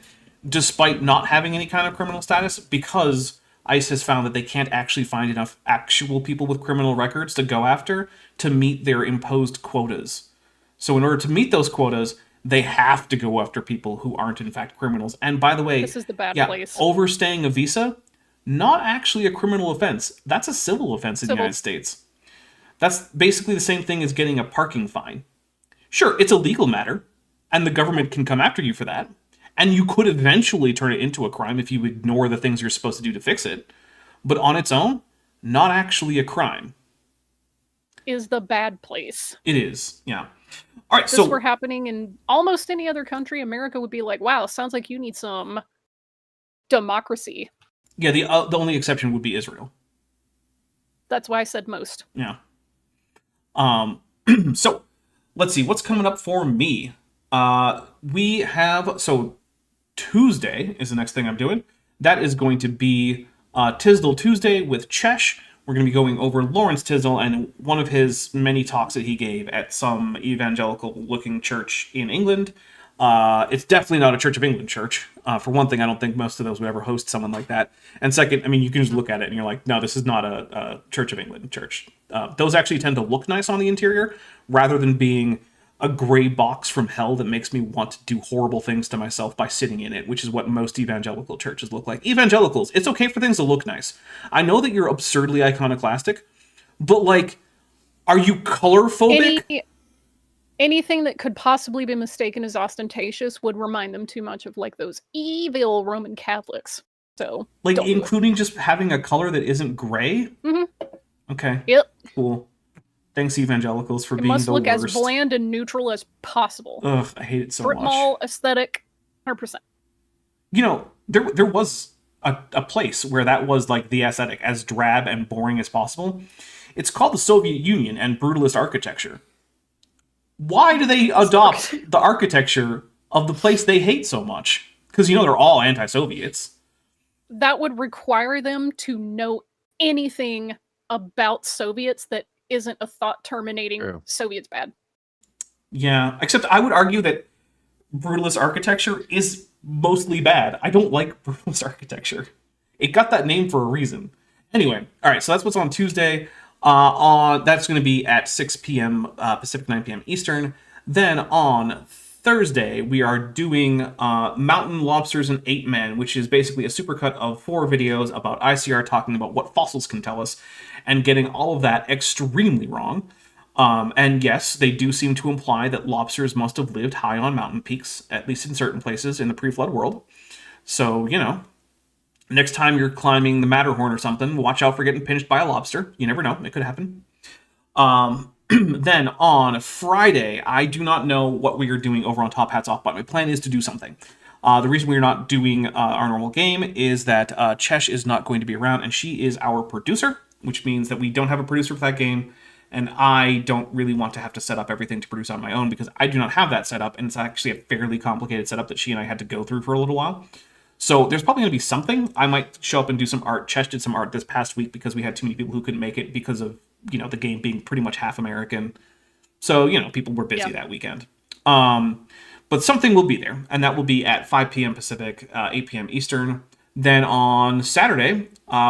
despite not having any kind of criminal status, because ICE has found that they can't actually find enough actual people with criminal records to go after to meet their imposed quotas. So in order to meet those quotas, they have to go after people who aren't in fact criminals. And by the way, this is the bad place. Overstaying a visa, not actually a criminal offense. That's a civil offense in the United States. That's basically the same thing as getting a parking fine. Sure, it's a legal matter, and the government can come after you for that. And you could eventually turn it into a crime if you ignore the things you're supposed to do to fix it. But on its own, not actually a crime. Is the bad place. It is, yeah. All right, if this were happening in almost any other country, America would be like, wow, sounds like you need some democracy. Yeah, the only exception would be Israel. That's why I said most. Yeah. So, let's see, what's coming up for me? We have, Tuesday is the next thing I'm doing. That is going to be Tisdale Tuesday with Chesh. We're going to be going over Lawrence Tisdale and one of his many talks that he gave at some evangelical-looking church in England. It's definitely not a Church of England church. For one thing, I don't think most of those would ever host someone like that. And second, I mean, you can just look at it and you're like, no, this is not a Church of England church. Those actually tend to look nice on the interior, rather than being a gray box from hell that makes me want to do horrible things to myself by sitting in it, which is what most evangelical churches look like. Evangelicals, it's okay for things to look nice. I know that you're absurdly iconoclastic, but, like, are you color-phobic? Anything that could possibly be mistaken as ostentatious would remind them too much of, like, those evil Roman Catholics. So, like, including just having a color that isn't gray? Mm-hmm. Okay. Yep. Cool. Thanks, evangelicals, for being the worst. It must look as bland and neutral as possible. Ugh, I hate it so much. Strip mall aesthetic, 100%. You know, there was a place where that was, like, the aesthetic, as drab and boring as possible. It's called the Soviet Union and brutalist architecture. Why do they adopt the architecture of the place they hate so much? Because, you know, they're all anti-Soviets. that would require them to know anything about Soviets that isn't a thought terminating True. Soviets bad. Yeah, except I would argue that brutalist architecture is mostly bad. I don't like brutalist architecture. It got that name for a reason. Anyway, all right, so that's what's on Tuesday. That's going to be at 6 p.m. Pacific, 9 p.m. Eastern. Then on Thursday, we are doing Mountain Lobsters and 8 Men, which is basically a supercut of 4 videos about ICR talking about what fossils can tell us, and getting all of that extremely wrong. And yes, they do seem to imply that lobsters must have lived high on mountain peaks, at least in certain places in the pre-flood world. So, next time you're climbing the Matterhorn or something, watch out for getting pinched by a lobster. You never know. It could happen. Then on Friday, I do not know what we are doing over on Top Hats Off, but my plan is to do something. The reason we are not doing our normal game is that Chesh is not going to be around, and she is our producer, which means that we don't have a producer for that game, and I don't really want to have to set up everything to produce on my own because I do not have that set up, and it's actually a fairly complicated setup that she and I had to go through for a little while. So there's probably going to be something. I might show up and do some art. Chesh did some art this past week because we had too many people who couldn't make it because of, the game being pretty much half American. So, people were busy that weekend. But something will be there, and that will be at 5 p.m. Pacific, 8 p.m. Eastern. Then on Saturday,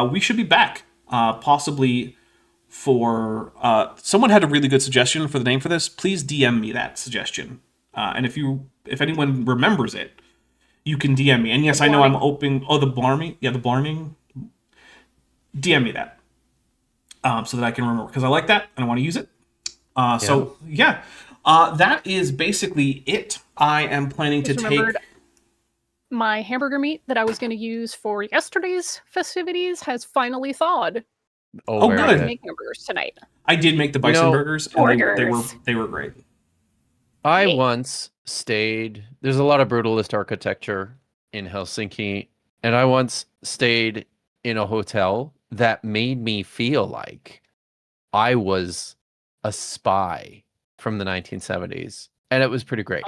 we should be back, possibly for... someone had a really good suggestion for the name for this. Please DM me that suggestion. And if anyone remembers it, you can DM me. And yes, I know I'm open... Oh, the Blarming? Yeah, the Blarming. DM me that. So that I can remember. Because I like that, and I want to use it. So, yeah. That is basically it. I am planning to take... My hamburger meat that I was going to use for yesterday's festivities has finally thawed. Oh good. I'm make hamburgers tonight. I did make the bison burgers, and they were great. I once stayed... There's a lot of brutalist architecture in Helsinki, and I once stayed in a hotel that made me feel like I was a spy from the 1970s, and it was pretty great.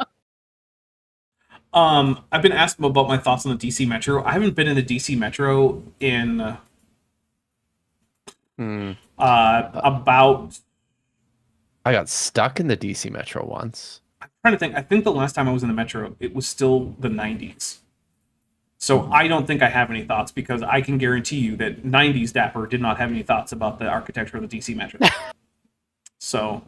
I've been asked about my thoughts on the DC Metro. I haven't been in the DC Metro in about... I got stuck in the DC Metro once. I'm trying to think. I think the last time I was in the Metro, it was still the 90s. So I don't think I have any thoughts, because I can guarantee you that 90s Dapper did not have any thoughts about the architecture of the DC Metro. So,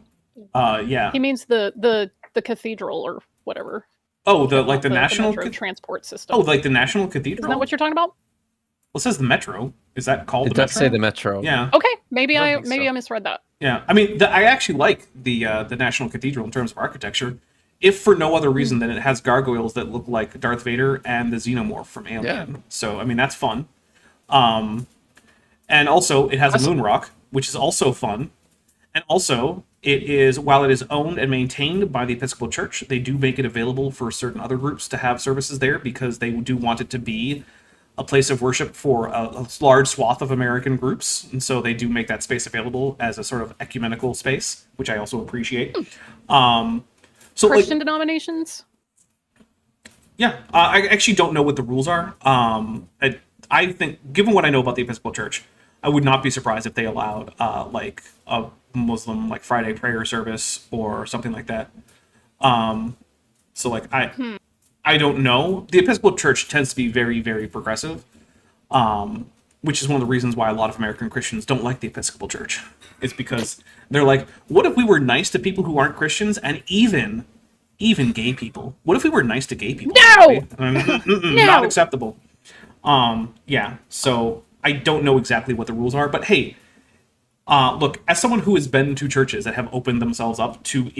yeah. He means the cathedral or whatever. Oh, the national transport system. Oh, like the National Cathedral? Isn't that what you're talking about? Well, it says the Metro. Is that called the Metro? It does say the Metro. Yeah. Okay, maybe I misread that. Yeah, I mean, I actually like the National Cathedral in terms of architecture, if for no other reason than it has gargoyles that look like Darth Vader and the Xenomorph from Alien. Yeah. So, I mean, that's fun. And also, it has a moon rock, which is also fun. And also, while it is owned and maintained by the Episcopal Church, they do make it available for certain other groups to have services there, because they do want it to be a place of worship for a large swath of American groups. And so they do make that space available as a sort of ecumenical space, which I also appreciate. So Christian denominations? Yeah, I actually don't know what the rules are. I think, given what I know about the Episcopal Church, I would not be surprised if they allowed like a Muslim like Friday prayer service or something like that. So like I don't know. The Episcopal Church tends to be very, very progressive, which is one of the reasons why a lot of American Christians don't like the Episcopal Church. It's because they're like, what if we were nice to people who aren't Christians, and even gay people? What if we were nice to gay people? No! No! Not acceptable. Yeah, so I don't know exactly what the rules are, but hey, look, as someone who has been to churches that have opened themselves up to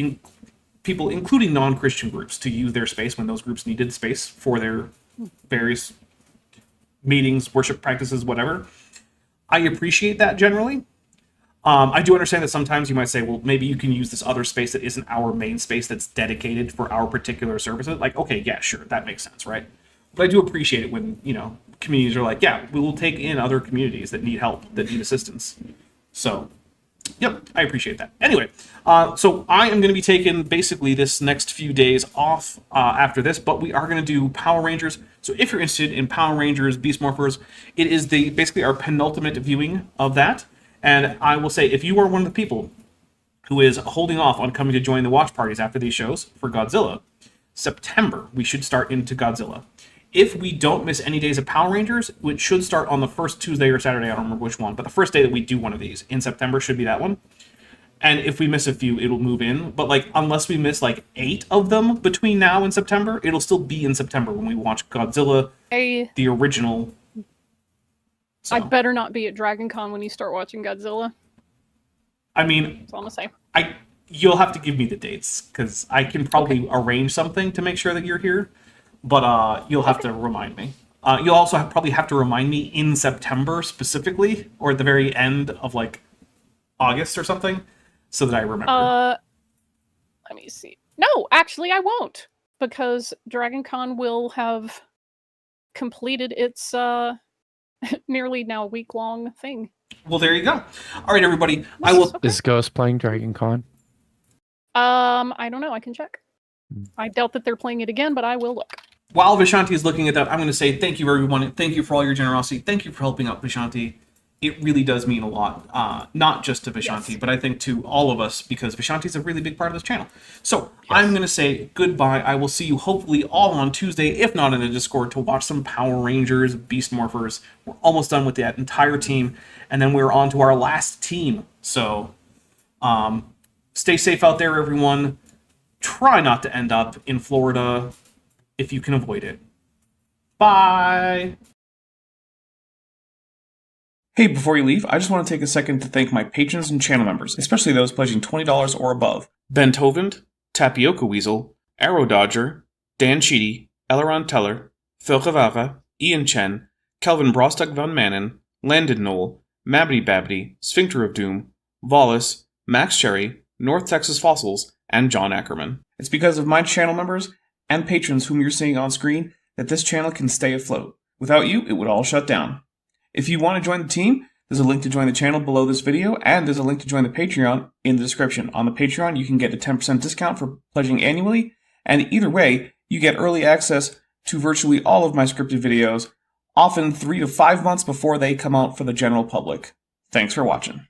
people, including non-Christian groups, to use their space when those groups needed space for their various meetings, worship practices, whatever, I appreciate that generally. I do understand that sometimes you might say, well, maybe you can use this other space that isn't our main space that's dedicated for our particular services. Like, okay, yeah, sure, that makes sense, right? But I do appreciate it when, communities are like, yeah, we will take in other communities that need help, that need assistance. So, yep, I appreciate that. Anyway, so I am going to be taking basically this next few days off after this, but we are going to do Power Rangers So if you're interested in Power Rangers, Beast Morphers, it is basically our penultimate viewing of that. And I will say, if you are one of the people who is holding off on coming to join the watch parties after these shows for Godzilla, September, we should start into Godzilla. If we don't miss any days of Power Rangers, which should start on the first Tuesday or Saturday, I don't remember which one, but the first day that we do one of these in September should be that one. And if we miss a few, it'll move in. But like, unless we miss like 8 of them between now and September, it'll still be in September when we watch Godzilla, the original. So, I better not be at Dragon Con when you start watching Godzilla. I mean, That's all I'm gonna say. You'll have to give me the dates, because I can probably arrange something to make sure that you're here. But you'll have to remind me. You'll also probably have to remind me in September specifically, or at the very end of like August or something, so that I remember. Let me see. No, actually, I won't, because Dragon Con will have completed its nearly now week-long thing. Well, there you go. All right, everybody. I will. Okay. Is Ghost playing Dragon Con? I don't know. I can check. I doubt that they're playing it again, but I will look. While Vishanti is looking at that, I'm going to say thank you, everyone. Thank you for all your generosity. Thank you for helping out Vishanti. It really does mean a lot, not just to Vishanti, but I think to all of us, because Vishanti is a really big part of this channel. So I'm going to say goodbye. I will see you hopefully all on Tuesday, if not in the Discord, to watch some Power Rangers, Beast Morphers. We're almost done with that entire team, and then we're on to our last team. So stay safe out there, everyone. Try not to end up in Florida if you can avoid it. Bye! Hey, before you leave, I just want to take a second to thank my patrons and channel members, especially those pledging $20 or above. Ben Tovand, Tapioca Weasel, Arrow Dodger, Dan Sheedy, Elleron Teller, Phil Cavava, Ian Chen, Kelvin Brostock Van Manen, Landon Knoll, Mabbity Babbity, Sphincter of Doom, Volis, Max Cherry, North Texas Fossils, and John Ackerman. It's because of my channel members and patrons whom you're seeing on screen that this channel can stay afloat. Without you, it would all shut down. If you want to join the team, there's a link to join the channel below this video, and there's a link to join the Patreon in the description. On the Patreon, you can get a 10% discount for pledging annually, and either way, you get early access to virtually all of my scripted videos, often 3 to 5 months before they come out for the general public. Thanks for watching.